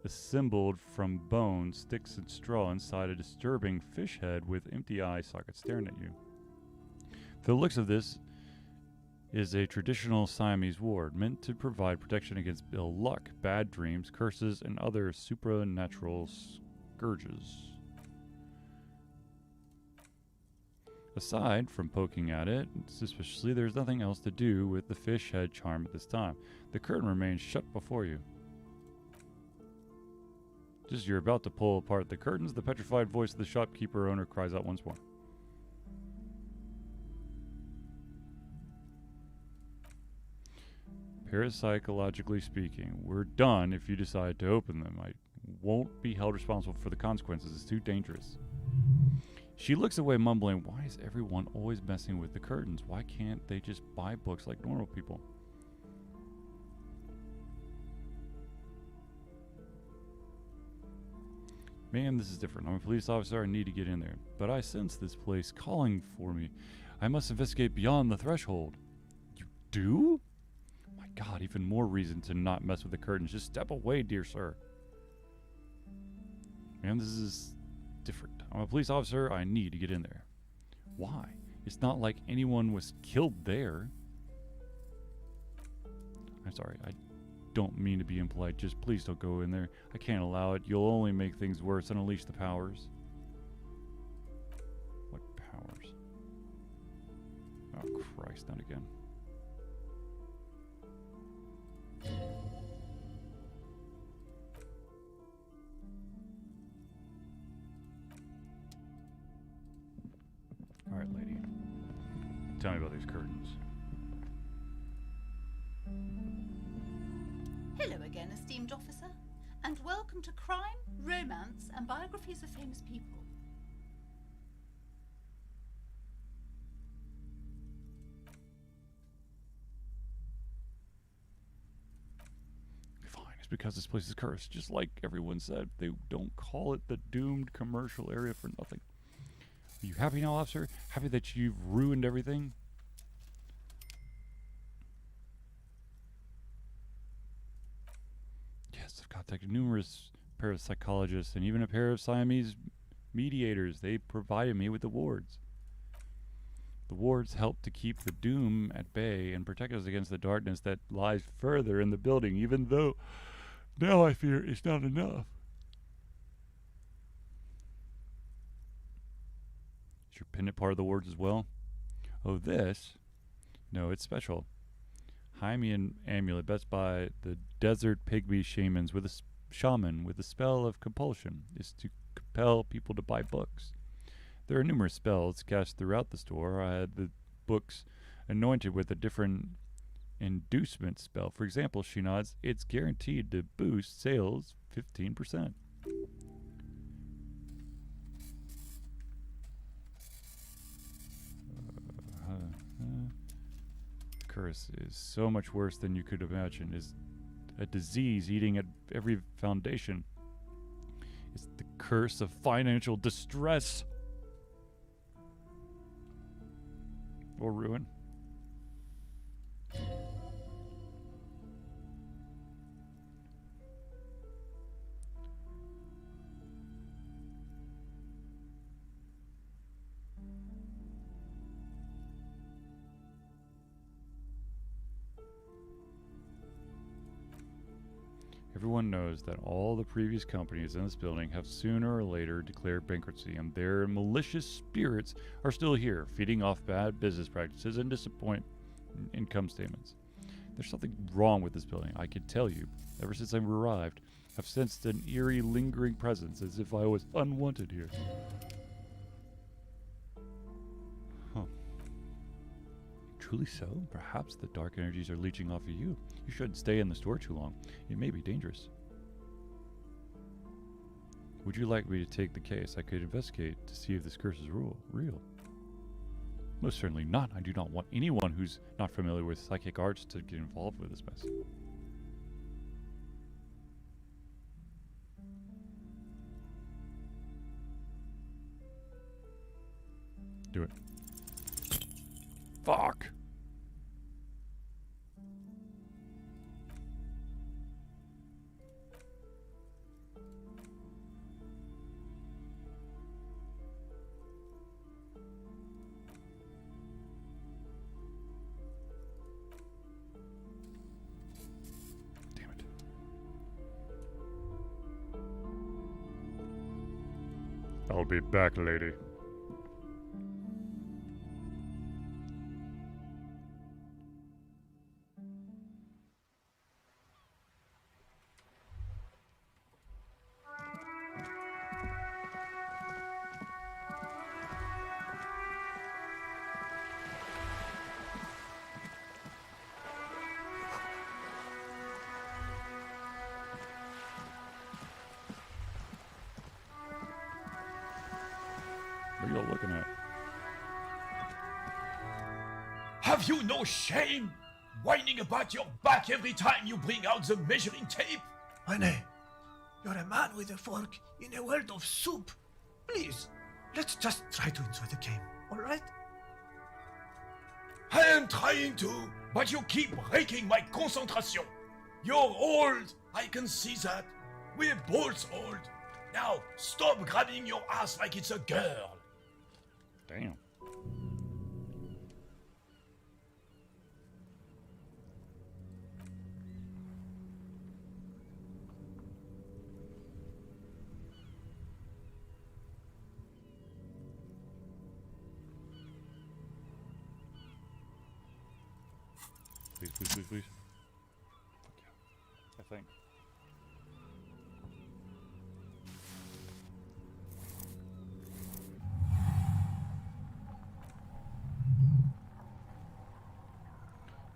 assembled from bone, sticks, and straw inside a disturbing fish head with empty eye sockets staring at you. For the looks of this is a traditional Siamese ward meant to provide protection against ill luck, bad dreams, curses, and other supernatural scourges. Aside from poking at it suspiciously, there's nothing else to do with the fish head charm at this time. The curtain remains shut before you. Just as you're about to pull apart the curtains, the petrified voice of the shopkeeper owner cries out once more. Parapsychologically speaking, we're done if you decide to open them. I won't be held responsible for the consequences. It's too dangerous. She looks away, mumbling, why is everyone always messing with the curtains? Why can't they just buy books like normal people? Ma'am, this is different. I'm a police officer. I need to get in there. But I sense this place calling for me. I must investigate beyond the threshold. You do? God, even more reason to not mess with the curtains. Just step away, dear sir. Man, this is different. I'm a police officer. I need to get in there. Why? It's not like anyone was killed there. I'm sorry. I don't mean to be impolite. Just please don't go in there. I can't allow it. You'll only make things worse and unleash the powers. What powers? Oh, Christ, not again. All right, lady. Tell me about these curtains. Hello again, esteemed officer, and welcome to Crime, Romance, and Biographies of Famous People. Fine, it's because this place is cursed. Just like everyone said, they don't call it the doomed commercial area for nothing. Are you happy now, officer? Happy that you've ruined everything? Yes, I've contacted numerous parapsychologists and even a pair of Siamese mediators. They provided me with the wards. The wards help to keep the doom at bay and protect us against the darkness that lies further in the building, even though now I fear it's not enough. Is your pendant part of the wards as well? Oh, this? No, it's special. Hymean amulet, best by the desert pygmy shamans with a shaman with a spell of compulsion, is to compel people to buy books. There are numerous spells cast throughout the store. I had the books anointed with a different inducement spell. For example, she nods, it's guaranteed to boost sales 15%. Curse is so much worse than you could imagine. Is a disease eating at every foundation. It's the curse of financial distress or ruin. Everyone knows that all the previous companies in this building have sooner or later declared bankruptcy, and their malicious spirits are still here, feeding off bad business practices and disappoint income statements. There's something wrong with this building, I can tell you. Ever since I arrived, I've sensed an eerie, lingering presence, as if I was unwanted here. Huh. Truly so? Perhaps the dark energies are leeching off of you. You shouldn't stay in the store too long. It may be dangerous. Would you like me to take the case? I could investigate to see if this curse is real. Most certainly not. I do not want anyone who's not familiar with psychic arts to get involved with this mess. Do it. Fuck! Damn it. I'll be back, lady. What are you all looking at? Have you no shame? Whining about your back every time you bring out the measuring tape? Honey, you're a man with a fork in a world of soup. Please, let's just try to enjoy the game, alright? I am trying to, but you keep breaking my concentration. You're old, I can see that. We're both old. Now, stop grabbing your ass like it's a girl. Damn. Please, please, please, please. Fuck yeah. I think.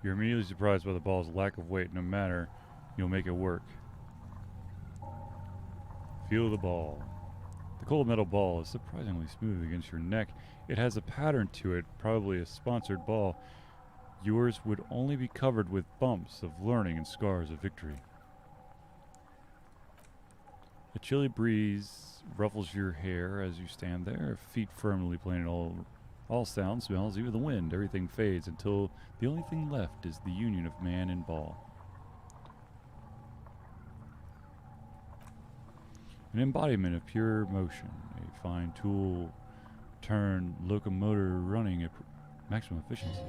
You're immediately surprised by the ball's lack of weight. No matter, you'll make it work. Feel the ball. The cold metal ball is surprisingly smooth against your neck. It has a pattern to it, probably a sponsored ball. Yours would only be covered with bumps of learning and scars of victory. A chilly breeze ruffles your hair as you stand there, feet firmly planted all sound, smells, even the wind. Everything fades until the only thing left is the union of man and ball. An embodiment of pure motion, a fine tool, turn, locomotor running at maximum efficiency.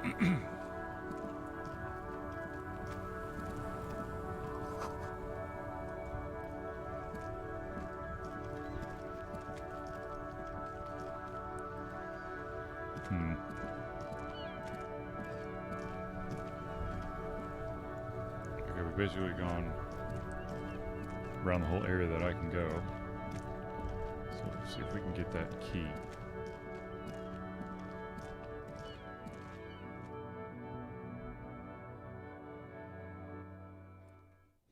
Okay, we've basically gone around the whole area that I can go. So let's see if we can get that key.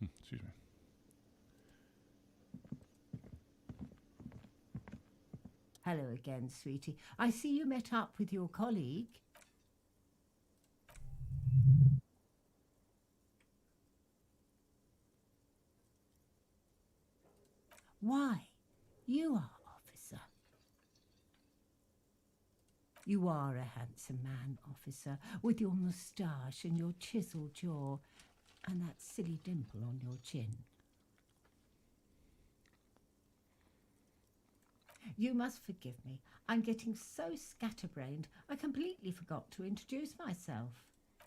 Excuse me. Hello again, sweetie. I see you met up with your colleague. Why? You are, officer. You are a handsome man, officer, with your moustache and your chiseled jaw and that silly dimple on your chin. You must forgive me. I'm getting so scatterbrained, I completely forgot to introduce myself.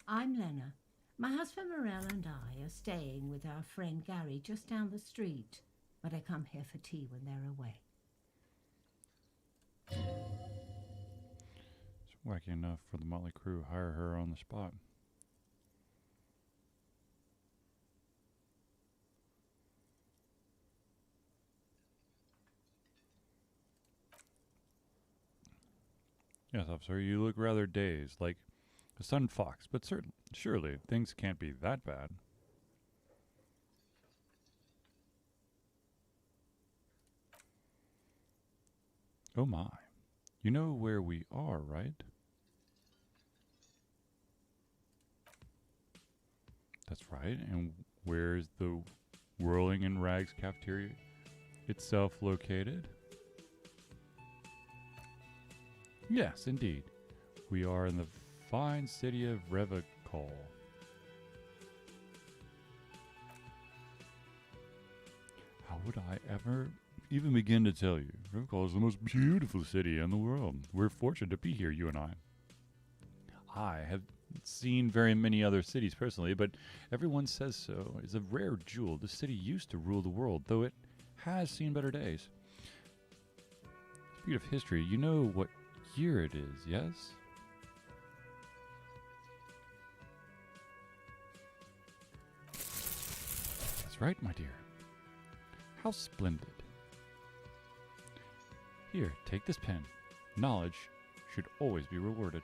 I'm Lena. My husband Morel and I are staying with our friend Gary just down the street, but I come here for tea when they're away. It's wacky enough for the Motley Crew to hire her on the spot. Yes, officer, you look rather dazed, like a stunned fox, but surely things can't be that bad. Oh my. You know where we are, right? That's right, and where's the Whirling in Rags cafeteria itself located? Yes, indeed. We are in the fine city of Revachol. How would I ever even begin to tell you? Revachol is the most beautiful city in the world. We're fortunate to be here, you and I. I have seen very many other cities personally, but everyone says so. It's a rare jewel. The city used to rule the world, though it has seen better days. Speaking of history, you know what year it is, yes? That's right, my dear. How splendid. Here, take this pen. Knowledge should always be rewarded.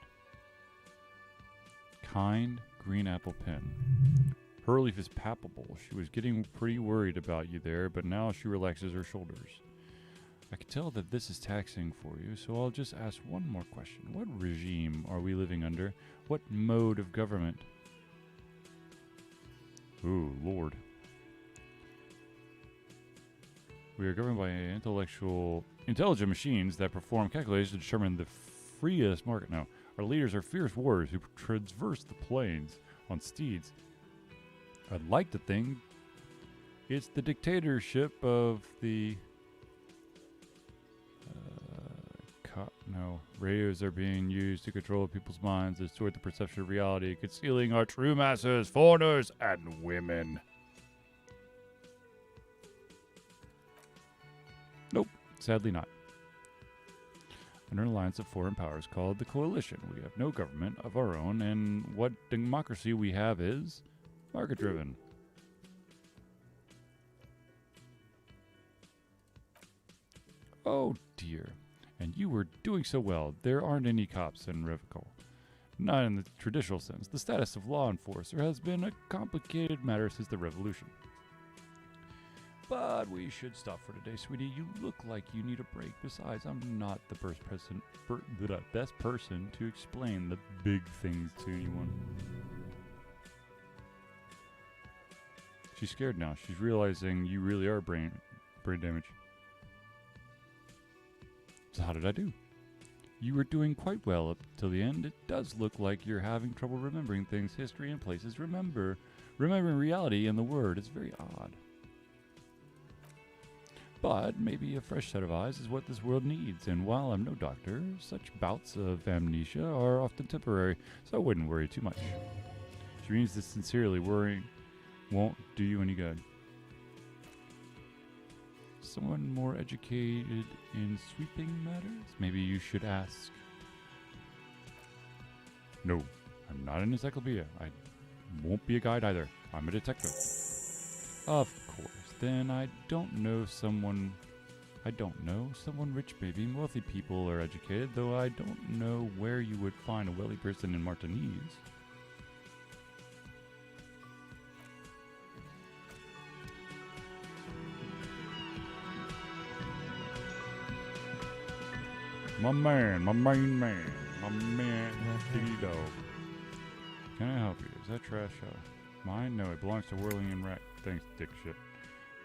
Kind green apple pen. Her leaf is palpable. She was getting pretty worried about you there, but now she relaxes her shoulders. I can tell that this is taxing for you, so I'll just ask one more question. What regime are we living under? What mode of government? Ooh, Lord. We are governed by intelligent machines that perform calculations to determine the freest market. No, our leaders are fierce warriors who traverse the plains on steeds. I'd like to think it's the dictatorship of the... No, radios are being used to control people's minds, distort the perception of reality, concealing our true masses, foreigners, and women. Nope, sadly not. Under an alliance of foreign powers called the Coalition, we have no government of our own, and what democracy we have is market-driven. Oh dear. And you were doing so well. There aren't any cops in Revachol. Not in the traditional sense. The status of law enforcer has been a complicated matter since the revolution. But we should stop for today, sweetie. You look like you need a break. Besides, I'm not the best person to explain the big things to anyone. She's scared now. She's realizing you really are brain damage. So how did I do? You were doing quite well up till the end. It does look like you're having trouble remembering things, history, and places. Remembering reality and the word is very odd. But maybe a fresh set of eyes is what this world needs, and while I'm no doctor, such bouts of amnesia are often temporary, so I wouldn't worry too much. She means that sincerely, worrying won't do you any good. Someone more educated in sweeping matters? Maybe you should ask. No, I'm not an encyclopedia. I won't be a guide either. I'm a detective. Of course. Then I don't know someone rich maybe. Wealthy people are educated, though I don't know where you would find a wealthy person in Martinez. My man, my main man, my man, Diggy Dog. Can I help you? Is that trash mine? No, it belongs to Whirling and Rack. Thanks, dick shit.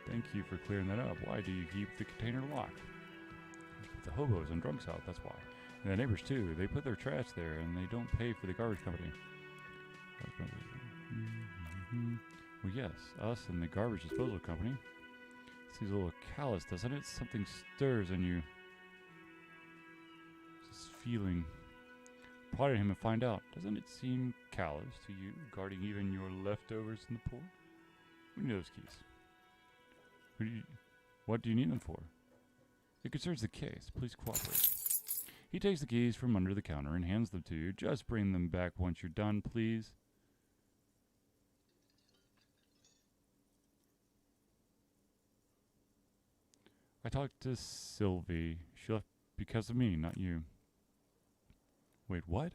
Thank you for clearing that up. Why do you keep the container locked? The hobos and drunks out, that's why. And the neighbors too. They put their trash there and they don't pay for the garbage company. Well, yes, us and the garbage disposal company. Seems a little callous, doesn't it? Something stirs in you. This feeling. Prodded him and find out. Doesn't it seem callous to you, guarding even your leftovers in the pool? We need those keys. What do you need them for? It concerns the case. Please cooperate. He takes the keys from under the counter and hands them to you. Just bring them back once you're done, please. I talked to Sylvie. She left because of me, not you. Wait, what?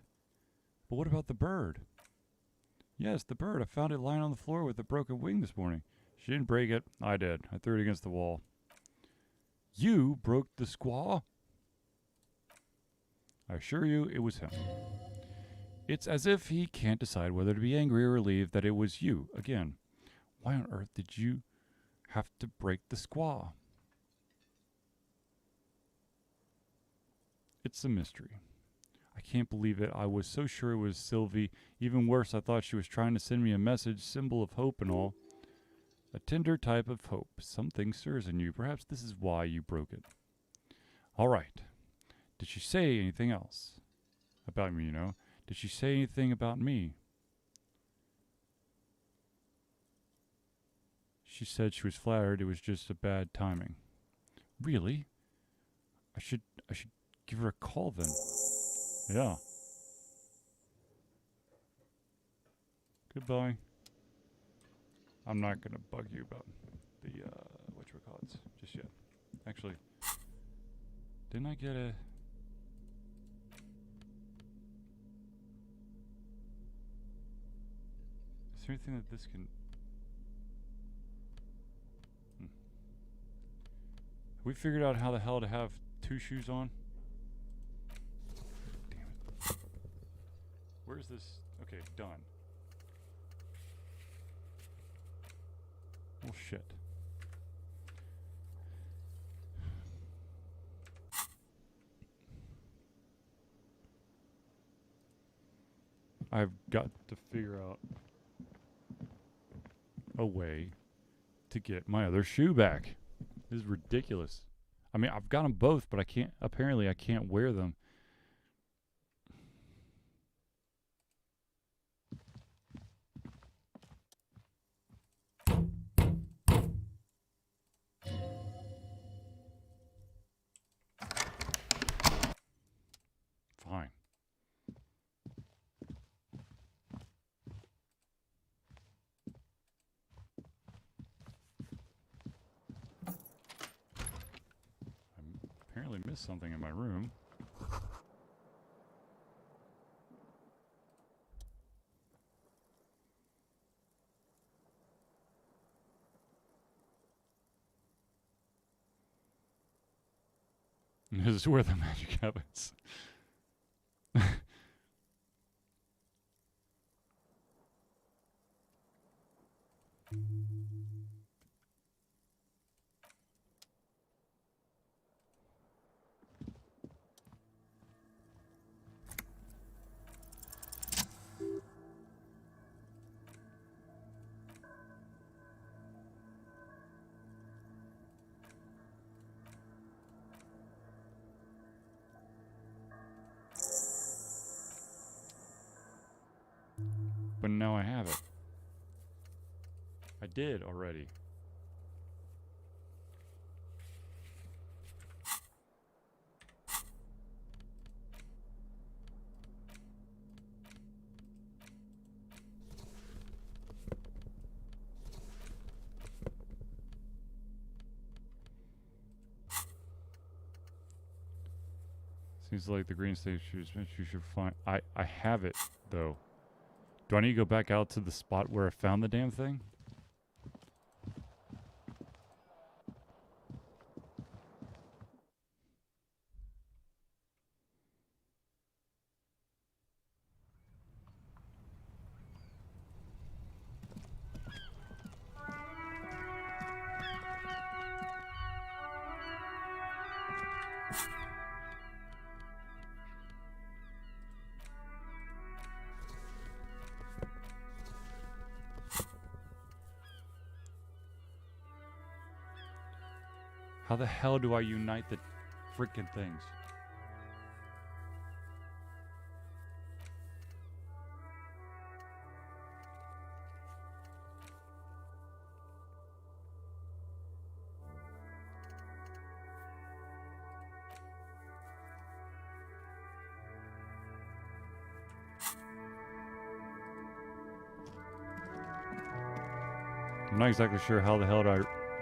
But what about the bird? Yes, the bird. I found it lying on the floor with a broken wing this morning. She didn't break it. I did. I threw it against the wall. You broke the squaw? I assure you it was him. It's as if he can't decide whether to be angry or relieved that it was you again. Why on earth did you have to break the squaw? It's a mystery. I can't believe it. I was so sure it was Sylvie. Even worse, I thought she was trying to send me a message, symbol of hope and all. A tender type of hope. Something stirs in you. Perhaps this is why you broke it. All right. Did she say anything else? About me, you know. Did she say anything about me? She said she was flattered. It was just a bad timing. Really? I should give her a call then. Yeah. Goodbye. I'm not gonna bug you about the whatchamacallits just yet. Actually, didn't I get a? Is there anything that this can? Have we figured out how the hell to have two shoes on? Damn it. Where's this? Okay, done. Well, shit. I've got to figure out a way to get my other shoe back. This is ridiculous. I mean, I've got them both, but I can't, apparently I can't wear them. Fine. I apparently missed something in my room. This is where the magic happens. open, now I have it. I did already. Seems like the green stage you should find. I have it though. Do I need to go back out to the spot where I found the damn thing? How the hell do I unite the freaking things? I'm not exactly sure how the hell do I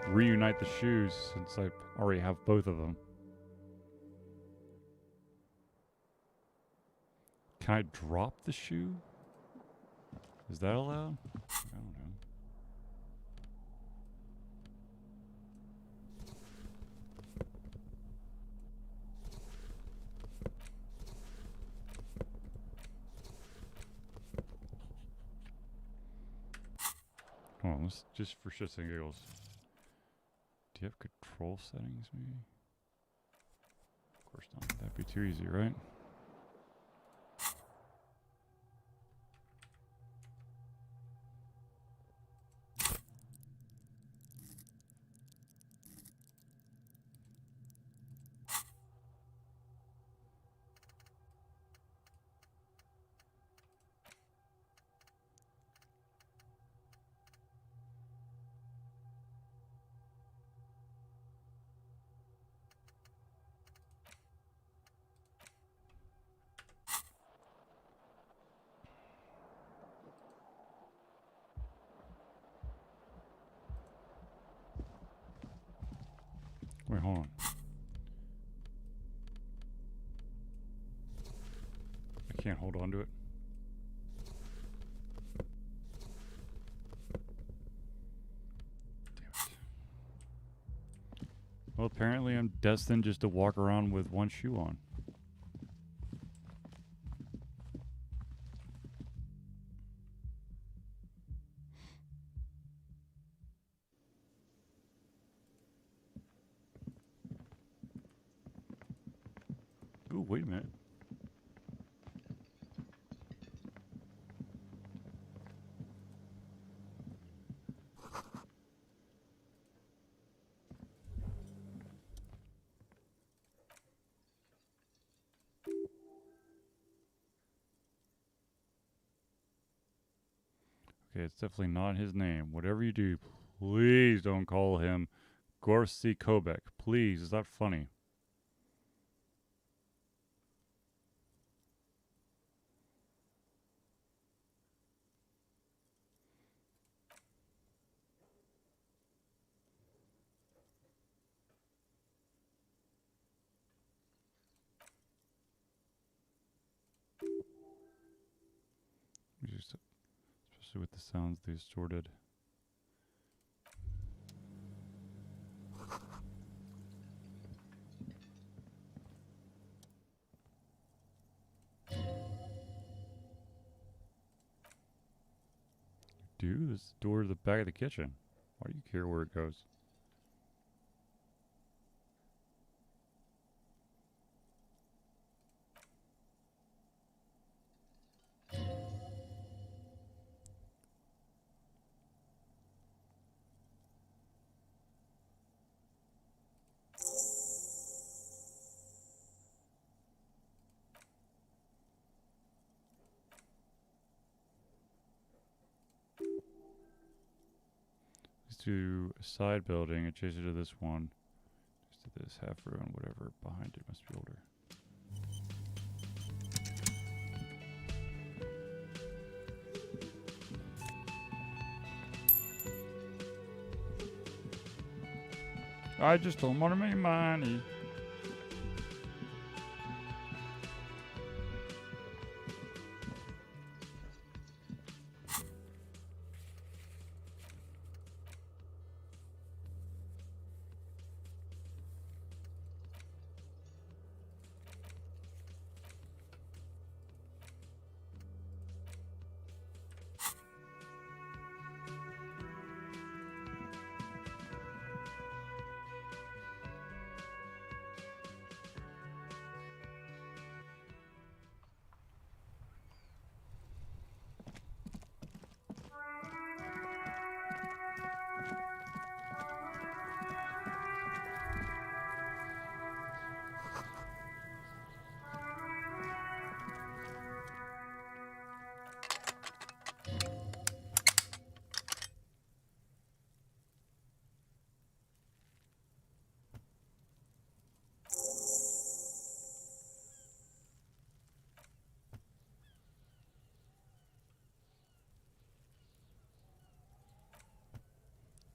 reunite the shoes since I already have both of them. Can I drop the shoe? Is that allowed? I don't know. Hold on, let's just for shits and giggles. Do you have control settings, maybe? Of course not. That'd be too easy, right? Wait, hold on. I can't hold on to it. Damn it. Well, apparently I'm destined just to walk around with one shoe on. Ooh, wait a minute. Okay, it's definitely not his name. Whatever you do, please don't call him Gorsi Kobek. Please, it's not funny. Just, especially with the sounds they distorted. Dude, this is the door to the back of the kitchen. Why do you care where it goes? to a side building adjacent to this one. Just to this half ruin, whatever behind it must be older. I just don't want to make money.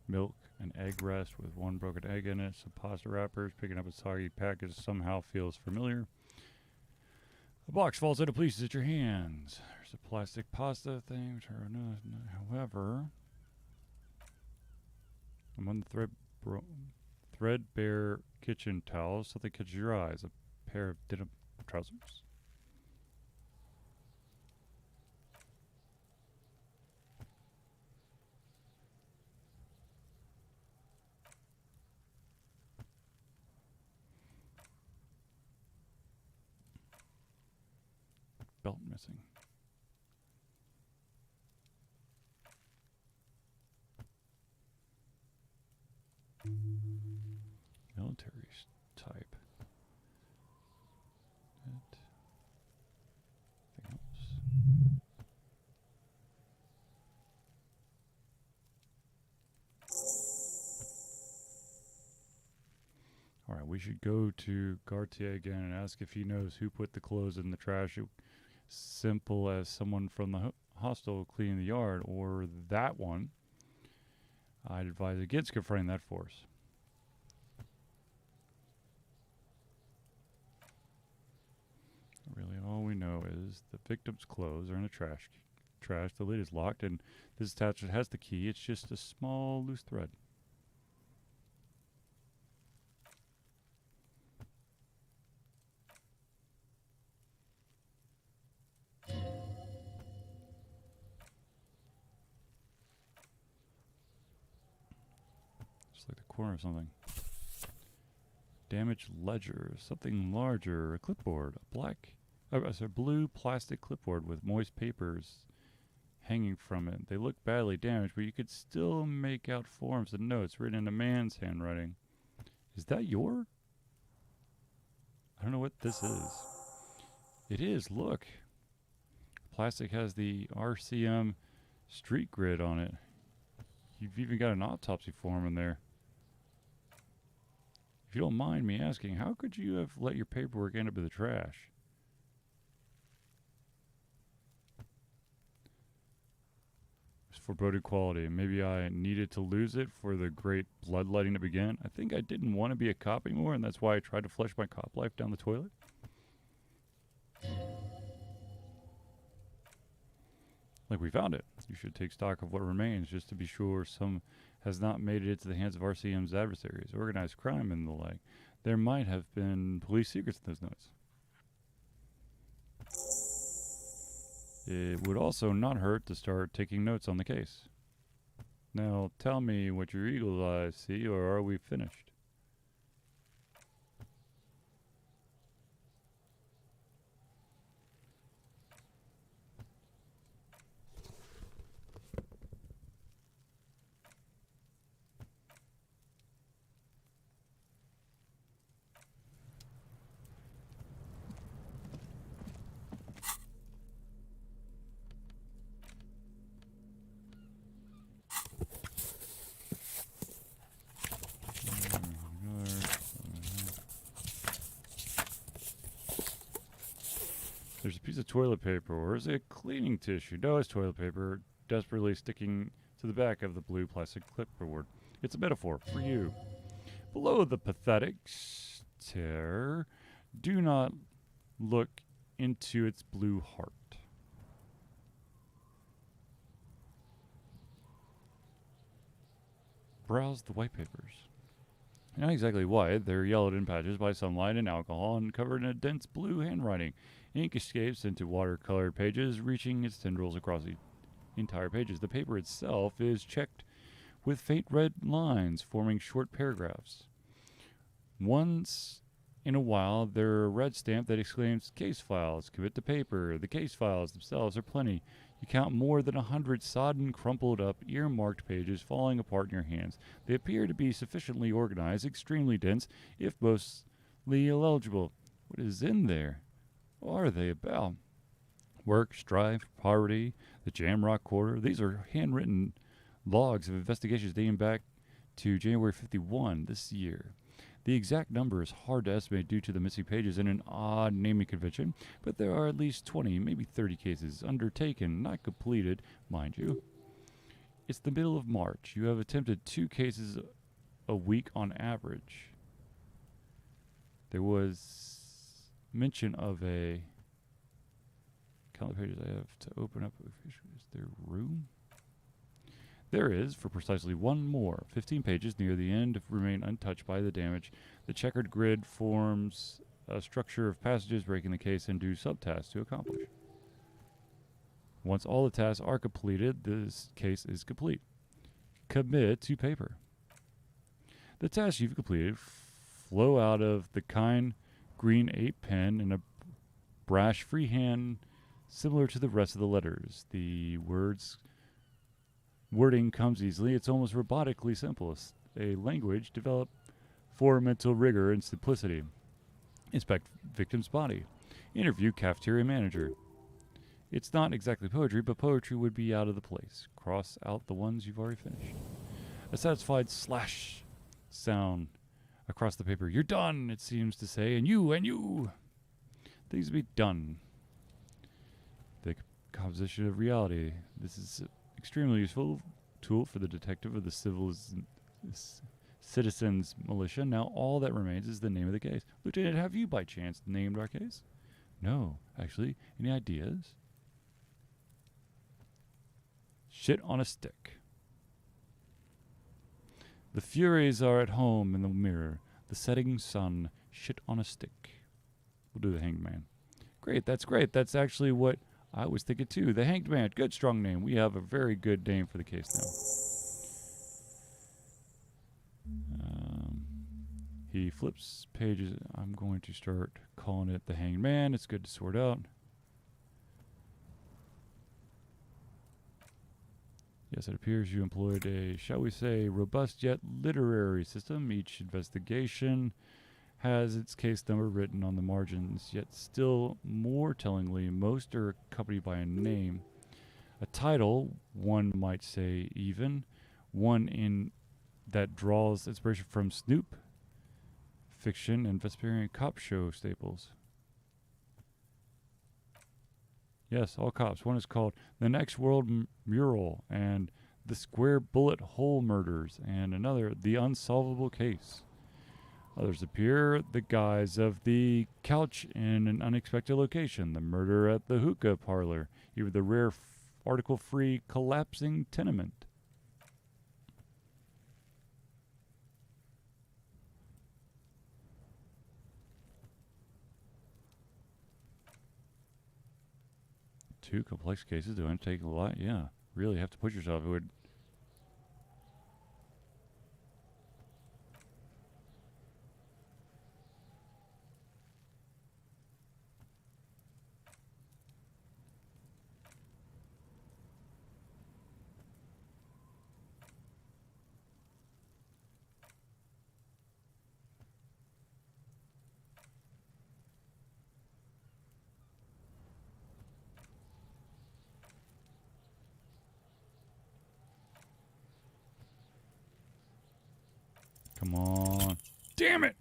Milk, an egg rest with one broken egg in it, some pasta wrappers, picking up a soggy package somehow feels familiar. A box falls into pieces at your hands. There's a plastic pasta thing, which however, among the threadbare kitchen towels, something catches your eyes. A pair of denim trousers. Belt missing. Military type. Anything else? All right, we should go to Gautier again and ask if he knows who put the clothes in the trash. Simple as someone from the hostel cleaning the yard, or that one. I'd advise against confronting that force. Really, all we know is the victim's clothes are in a trash. The lid is locked, and this attachment has the key. It's just a small loose thread. Like the corner of something. Damaged ledger, something larger, a clipboard, a blue plastic clipboard with moist papers hanging from it. They look badly damaged, but you could still make out forms and notes written in a man's handwriting. Is that your? I don't know what this is. It is, look. Plastic has the RCM street grid on it. You've even got an autopsy form in there. If you don't mind me asking, how could you have let your paperwork end up in the trash? It's foreboding quality. Maybe I needed to lose it for the great bloodletting to begin. I think I didn't want to be a cop anymore, and that's why I tried to flush my cop life down the toilet. Like, we found it. You should take stock of what remains just to be sure some has not made it into the hands of RCM's adversaries, organized crime and the like. There might have been police secrets in those notes. It would also not hurt to start taking notes on the case. Now, tell me what your eagle eyes see, or are we finished? There's a piece of toilet paper, or is it cleaning tissue? No, it's toilet paper, desperately sticking to the back of the blue plastic clipboard. It's a metaphor for you. Below the pathetic stare, do not look into its blue heart. Browse the white papers. Not exactly white, they're yellowed in patches by sunlight and alcohol and covered in a dense blue handwriting. Ink escapes into watercolored pages, reaching its tendrils across the entire pages. The paper itself is checked with faint red lines forming short paragraphs. Once in a while, there are a red stamp that exclaims, "Case files, commit to paper." The case files themselves are plenty. You count more than 100 sodden, crumpled up, earmarked pages falling apart in your hands. They appear to be sufficiently organized, extremely dense, if mostly illegible. What is in there? What are they about? Work, strife, poverty, the Jamrock Quarter. These are handwritten logs of investigations dating back to January 51 this year. The exact number is hard to estimate due to the missing pages and an odd naming convention, but there are at least 20, maybe 30 cases undertaken, not completed, mind you. It's the middle of March. You have attempted 2 cases a week on average. There was mention of a... Count the pages I have to open up. Is there room? There is, for precisely one more. 15 pages near the end remain untouched by the damage. The checkered grid forms a structure of passages breaking the case into subtasks to accomplish. Once all the tasks are completed, this case is complete. Commit to paper. The tasks you've completed flow out of the kind green 8 pen in a brash freehand similar to the rest of the letters. The wording comes easily. It's almost robotically simple. It's a language developed for mental rigor and simplicity. Inspect victim's body. Interview cafeteria manager. It's not exactly poetry, but poetry would be out of the place. Cross out the ones you've already finished. A satisfied slash sound across the paper. You're done, it seems to say, and you. Things be done. The composition of reality. This is extremely useful tool for the detective of the citizens militia. Now all that remains is the name of the case. Lieutenant, have you by chance named our case? No, actually. Any ideas? Shit on a stick. The Furies are at home in the mirror. The setting sun. Shit on a stick. We'll do the Hanged Man. Great, that's great. That's actually what I was thinking too. The Hanged Man. Good, strong name. We have a very good name for the case now. He flips pages. I'm going to start calling it the Hanged Man. It's good to sort out. Yes, it appears you employed a, shall we say, robust yet literary system. Each investigation has its case number written on the margins, yet still more tellingly, most are accompanied by a name. A title, one might say even, one in that draws inspiration from Snoop, fiction, and Vesperian cop show staples. Yes, all cops. One is called The Next World Mural and The Square Bullet Hole Murders, and another, The Unsolvable Case. Others appear the guise of The Couch in an Unexpected Location, The Murder at the Hookah Parlor, even the rare article-free Collapsing Tenement. Two complex cases do undertake a lot. Yeah, really have to push yourself. It would. Come on. Damn it!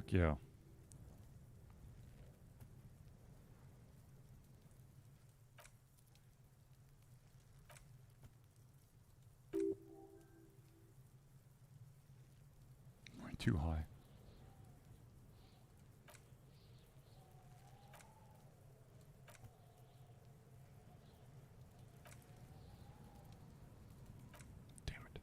Fuck yeah. Too high. Damn it.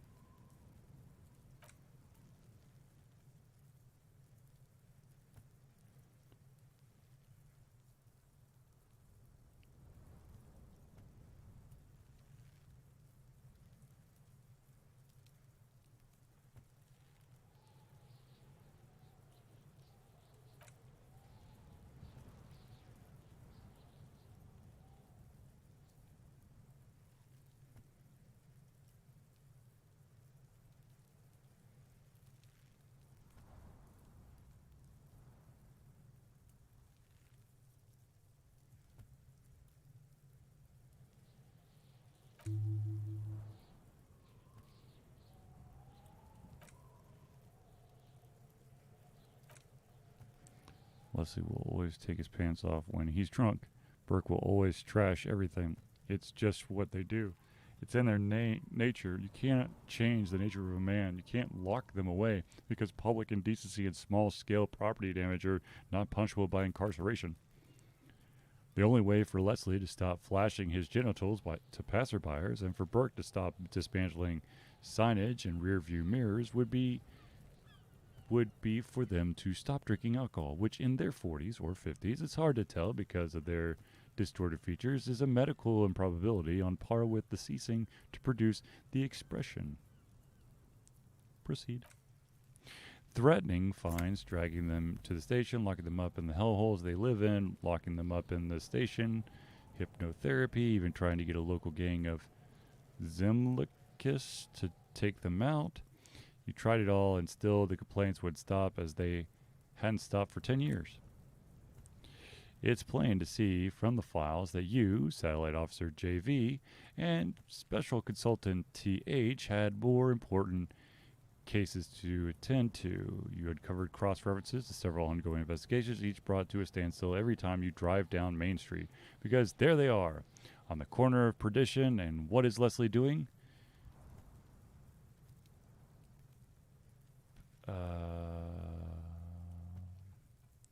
Leslie will always take his pants off when he's drunk. Burke will always trash everything. It's just what they do. It's in their nature. You can't change the nature of a man. You can't lock them away because public indecency and small-scale property damage are not punishable by incarceration. The only way for Leslie to stop flashing his genitals to passerbyers and for Burke to stop dismantling signage and rear-view mirrors would be for them to stop drinking alcohol, which in their 40s or 50s, it's hard to tell because of their distorted features, is a medical improbability on par with the ceasing to produce the expression. Proceed. Threatening fines, dragging them to the station, locking them up in the hellholes they live in, locking them up in the station, hypnotherapy, even trying to get a local gang of Zimlikists to take them out. You tried it all, and still the complaints would stop as they hadn't stopped for 10 years. It's plain to see from the files that you, Satellite Officer JV, and Special Consultant TH had more important cases to attend to. You had covered cross-references to several ongoing investigations, each brought to a standstill every time you drive down Main Street, because there they are, on the corner of Perdition, and what is Leslie doing?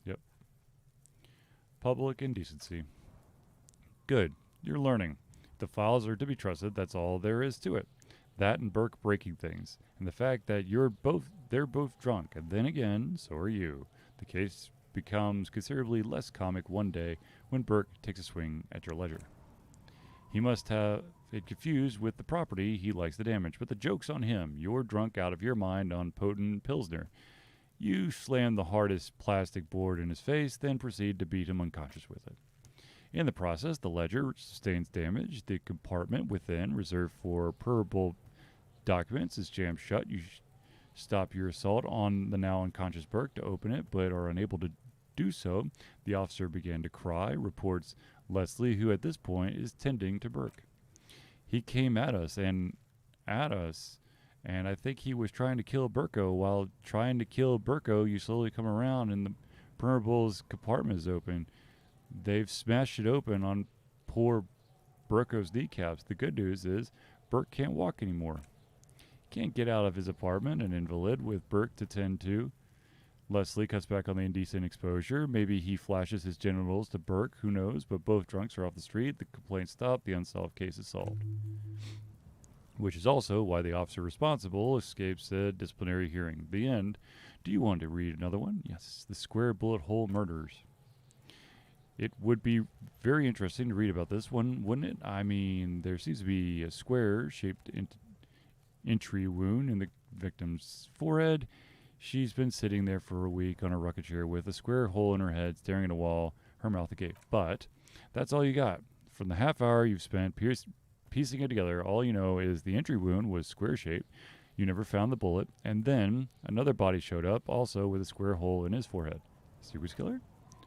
Yep. Public indecency. Good. You're learning. The files are to be trusted. That's all there is to it. That and Burke breaking things. And the fact that they're both drunk. And then again, so are you. The case becomes considerably less comic one day when Burke takes a swing at your leisure. He must have it confused with the property he likes to damage, but the joke's on him. You're drunk out of your mind on potent Pilsner. You slam the hardest plastic board in his face, then proceed to beat him unconscious with it. In the process, the ledger sustains damage. The compartment within, reserved for purple documents, is jammed shut. You stop your assault on the now unconscious Burke to open it, but are unable to do so. The officer began to cry, reports Leslie, who at this point is tending to Burke. He came at us, and I think he was trying to kill Burko. While trying to kill Burko, you slowly come around, and the Permable's compartment is open. They've smashed it open on poor Burko's kneecaps. The good news is Burke can't walk anymore. He can't get out of his apartment, an invalid with Burke to tend to. Leslie cuts back on the indecent exposure. Maybe he flashes his genitals to Burke, who knows, but both drunks are off the street. The complaint stopped. The unsolved case is solved. Which is also why the officer responsible escapes a disciplinary hearing. The end. Do you want to read another one? Yes. The Square Bullet Hole Murders. It would be very interesting to read about this one, wouldn't it? I mean, there seems to be a square-shaped entry wound in the victim's forehead. She's been sitting there for a week on a rocket chair with a square hole in her head, staring at a wall, her mouth agape. But that's all you got. From the half hour you've spent piecing it together, all you know is the entry wound was square-shaped. You never found the bullet. And then another body showed up, also with a square hole in his forehead. Serial killer?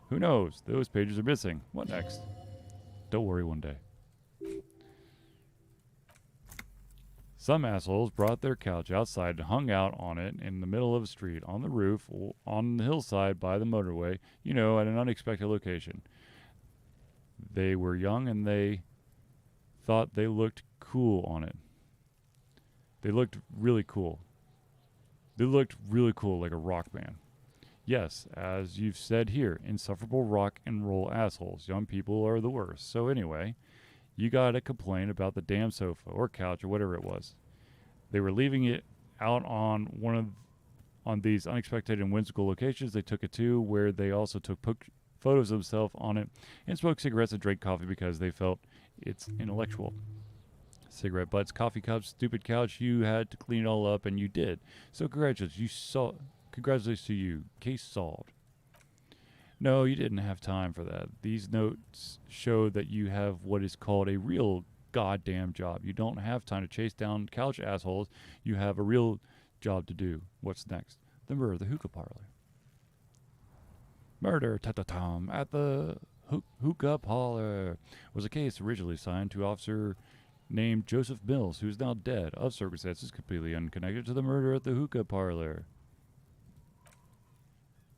Who knows? Those pages are missing. What next? Don't worry, one day. Some assholes brought their couch outside and hung out on it in the middle of the street, on the roof, on the hillside by the motorway, you know, at an unexpected location. They were young and they thought they looked cool on it. They looked really cool. They looked really cool, like a rock band. Yes, as you've said here, insufferable rock and roll assholes. Young people are the worst. So anyway, you gotta complain about the damn sofa or couch or whatever it was. They were leaving it out on on these unexpected and whimsical locations they took it to, where they also took photos of themselves on it and smoked cigarettes and drank coffee because they felt it's intellectual. Cigarette butts, coffee cups, stupid couch, you had to clean it all up, and you did. So congratulations to you. Case solved. No, you didn't have time for that. These notes show that you have what is called a real goddamn job. You don't have time to chase down couch assholes. You have a real job to do. What's next? The murder of the hookah parlor. Murder, ta-ta-tam, at the hookah parlor was a case originally assigned to Officer named Joseph Mills, who is now dead, of circumstances completely unconnected to the murder at the hookah parlor.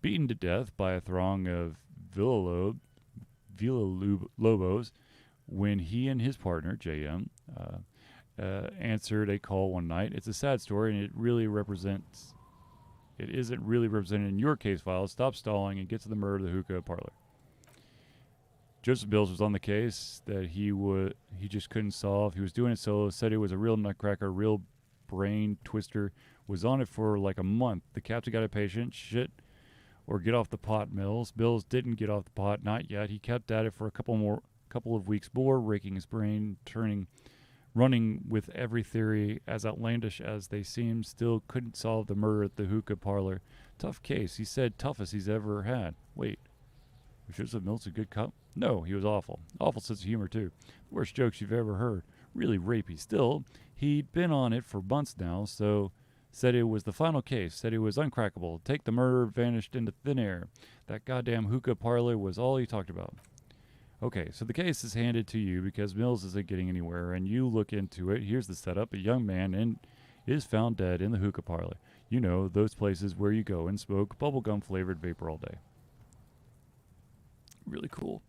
Beaten to death by a throng of Villalobos when he and his partner, J.M., answered a call one night. It's a sad story, and it isn't really represented in your case file. Stop stalling and get to the murder of the hookah parlor. Joseph Mills was on the case that he just couldn't solve. He was doing it solo, said it was a real nutcracker, real brain twister, was on it for like a month. The captain got impatient, or get off the pot, Mills. Mills didn't get off the pot, not yet. He kept at it for a couple of weeks more, raking his brain, running with every theory as outlandish as they seemed, still couldn't solve the murder at the hookah parlor. Tough case, he said, toughest he's ever had. Wait, was Joseph Mills a good cop? No, he was awful. Awful sense of humor, too. The worst jokes you've ever heard. Really rapey. Still, he'd been on it for months now, so said it was the final case, said it was uncrackable. Take the murder, vanished into thin air. That goddamn hookah parlor was all he talked about. Okay, so the case is handed to you because Mills isn't getting anywhere, and you look into it. Here's the setup. A young man is found dead in the hookah parlor. You know, those places where you go and smoke bubblegum-flavored vapor all day. Really cool.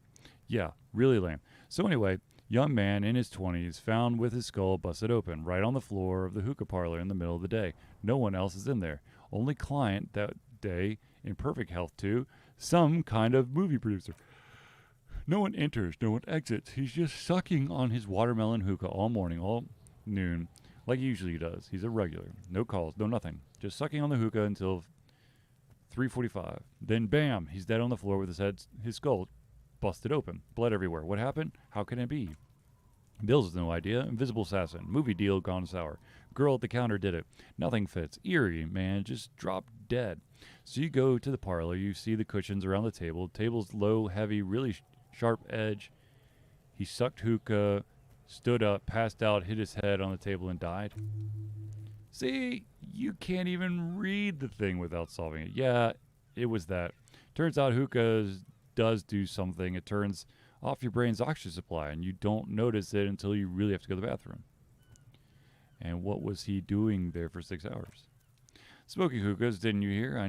Yeah, really lame. So anyway, young man in his 20s found with his skull busted open right on the floor of the hookah parlor in the middle of the day. No one else is in there. Only client that day, in perfect health too, some kind of movie producer. No one enters, no one exits. He's just sucking on his watermelon hookah all morning, all noon, like he usually does. He's a regular. No calls, no nothing. Just sucking on the hookah until 3:45. Then bam, he's dead on the floor with his skull busted open. Blood everywhere. What happened? How can it be? Mills has no idea. Invisible assassin. Movie deal gone sour. Girl at the counter did it. Nothing fits. Eerie, man. Just dropped dead. So you go to the parlor. You see the cushions around the table. Table's low, heavy, really sharp edge. He sucked hookah, stood up, passed out, hit his head on the table, and died. See, you can't even read the thing without solving it. Yeah, it was that. Turns out hookah does do something. It turns off your brain's oxygen supply, and you don't notice it until you really have to go to the bathroom. And what was he doing there for 6 hours? Smoking hookahs, didn't you hear? I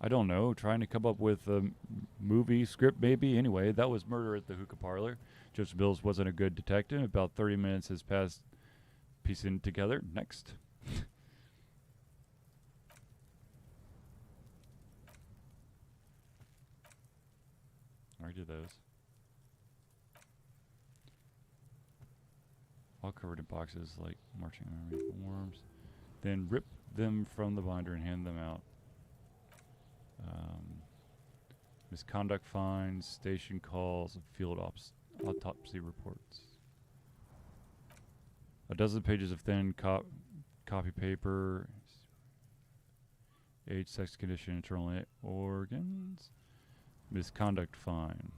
don't know, trying to come up with a movie script maybe. Anyway, that was Murder at the Hookah Parlor. Joseph Mills wasn't a good detective. About 30 minutes has passed piecing together. Next. I did those. All covered in boxes like marching army forms. Then rip them from the binder and hand them out. Misconduct fines, station calls, and field autopsy reports. A dozen pages of thin copy paper. Age, sex, condition, internal organs. Misconduct fine.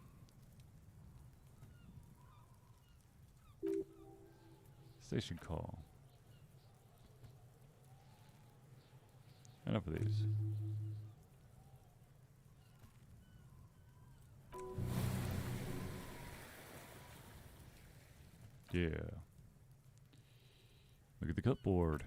Station call. Enough of these. Yeah. Look at the clipboard.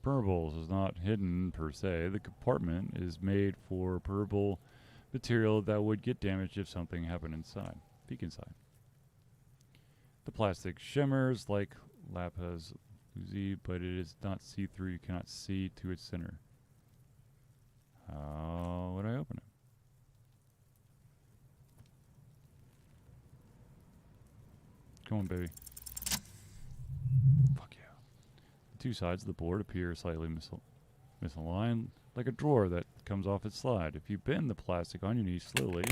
Permeables is not hidden per se. The compartment is made for permeable material that would get damaged if something happened inside. Peek inside. The plastic shimmers like lapis lazuli, but it is not see-through. You cannot see to its center. How would I open it? Come on, baby. Fuck yeah. The two sides of the board appear slightly misaligned, like a drawer that comes off its slide. If you bend the plastic on your knee slowly,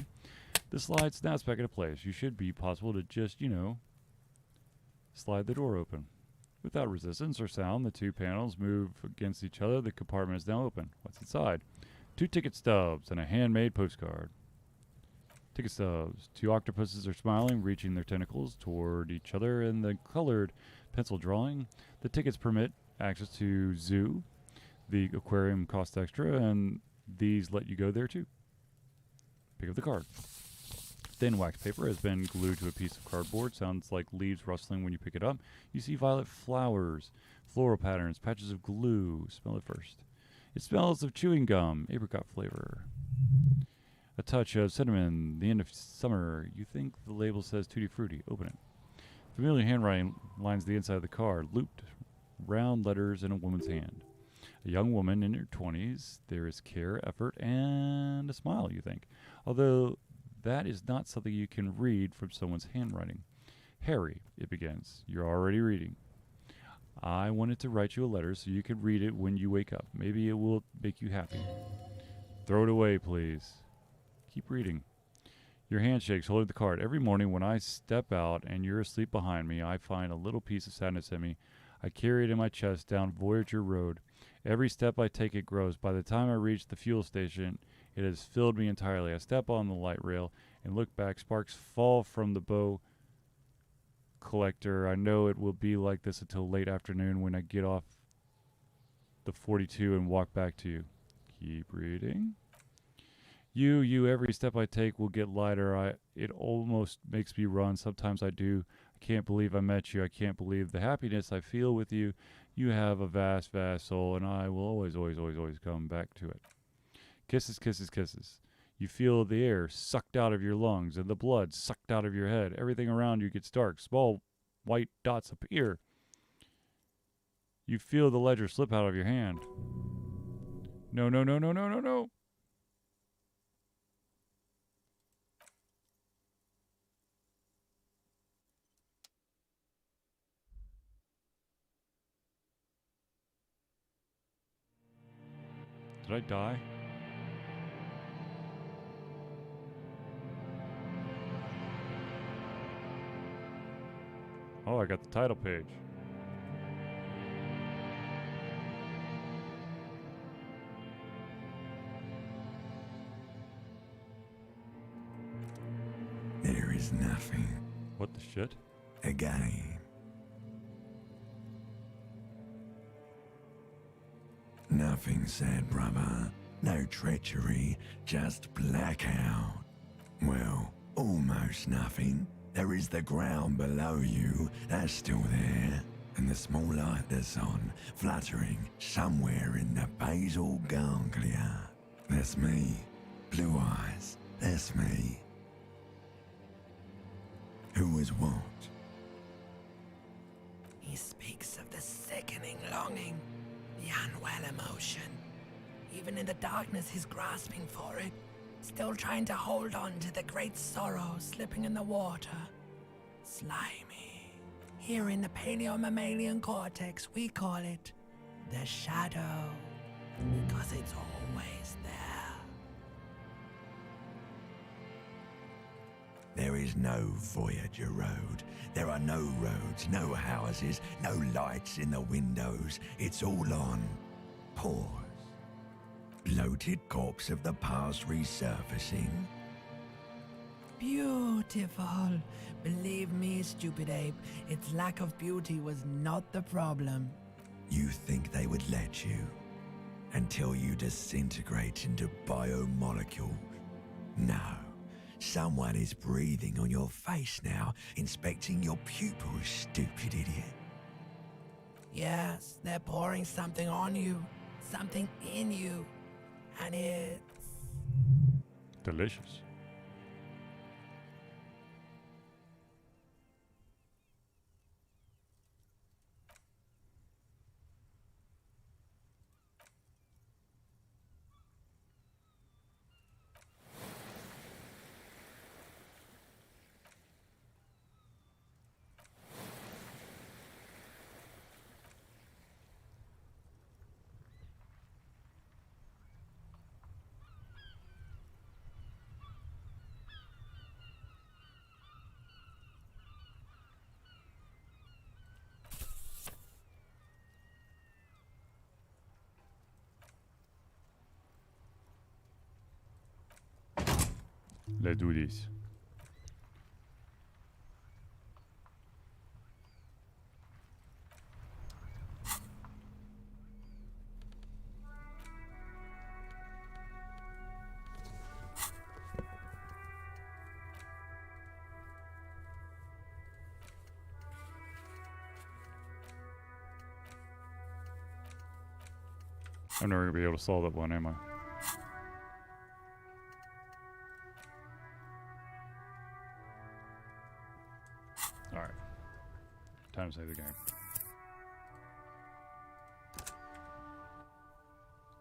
the slide snaps back into place. You should be possible to just, slide the door open. Without resistance or sound, the two panels move against each other. The compartment is now open. What's inside? 2 ticket stubs and a handmade postcard. Ticket stubs. 2 octopuses are smiling, reaching their tentacles toward each other in the colored pencil drawing. The tickets permit access to zoo. The aquarium costs extra, and these let you go there too. Pick up the card. Thin wax paper has been glued to a piece of cardboard. Sounds like leaves rustling when you pick it up. You see violet flowers, floral patterns, patches of glue. Smell it first. It smells of chewing gum, apricot flavor. A touch of cinnamon, the end of summer. You think the label says Tutti Frutti. Open it. Familiar handwriting lines the inside of the card, looped round letters in a woman's hand. A young woman in her 20s. There is care, effort, and a smile, you think. Although that is not something you can read from someone's handwriting. Harry, it begins. You're already reading. I wanted to write you a letter so you could read it when you wake up. Maybe it will make you happy. Throw it away, please. Keep reading. Your hand shakes, holding the card. Every morning when I step out and you're asleep behind me, I find a little piece of sadness in me. I carry it in my chest down Voyager Road. Every step I take, it grows. By the time I reach the fuel station, it has filled me entirely. I step on the light rail and look back. Sparks fall from the bow collector. I know it will be like this until late afternoon when I get off the 42 and walk back to you. Keep reading. You, every step I take will get lighter. It almost makes me run. Sometimes I do. I can't believe I met you. I can't believe the happiness I feel with you. You have a vast, vast soul, and I will always, always, always, always come back to it. Kisses, kisses, kisses. You feel the air sucked out of your lungs and the blood sucked out of your head. Everything around you gets dark. Small white dots appear. You feel the ledger slip out of your hand. No, no, no, no, no, no, no. Did I die? Oh, I got the title page. There is nothing. What the shit? Again. Nothing, sad brother. No treachery, just blackout. Well, almost nothing. There is the ground below you, that's still there. And the small light that's on, fluttering somewhere in the basal ganglia. That's me. Blue eyes, that's me. Who was what? He speaks of the sickening longing, the unwell emotion. Even in the darkness, he's grasping for it, still trying to hold on to the great sorrow slipping in the water. Slimy. Here in the paleo-mammalian cortex, we call it the shadow, because it's always there. There is no Voyager Road. There are no roads, no houses, no lights in the windows. It's all on pause. Bloated corpse of the past resurfacing. Beautiful. Believe me, stupid ape, its lack of beauty was not the problem. You think they would let you? Until you disintegrate into biomolecules? No, Someone is breathing on your face now, inspecting your pupils, stupid idiot. Yes, they're pouring something on you, something in you, and it's Delicious. Let's do this. I'm never gonna be able to solve that one, am I? Alright. Time to save the game.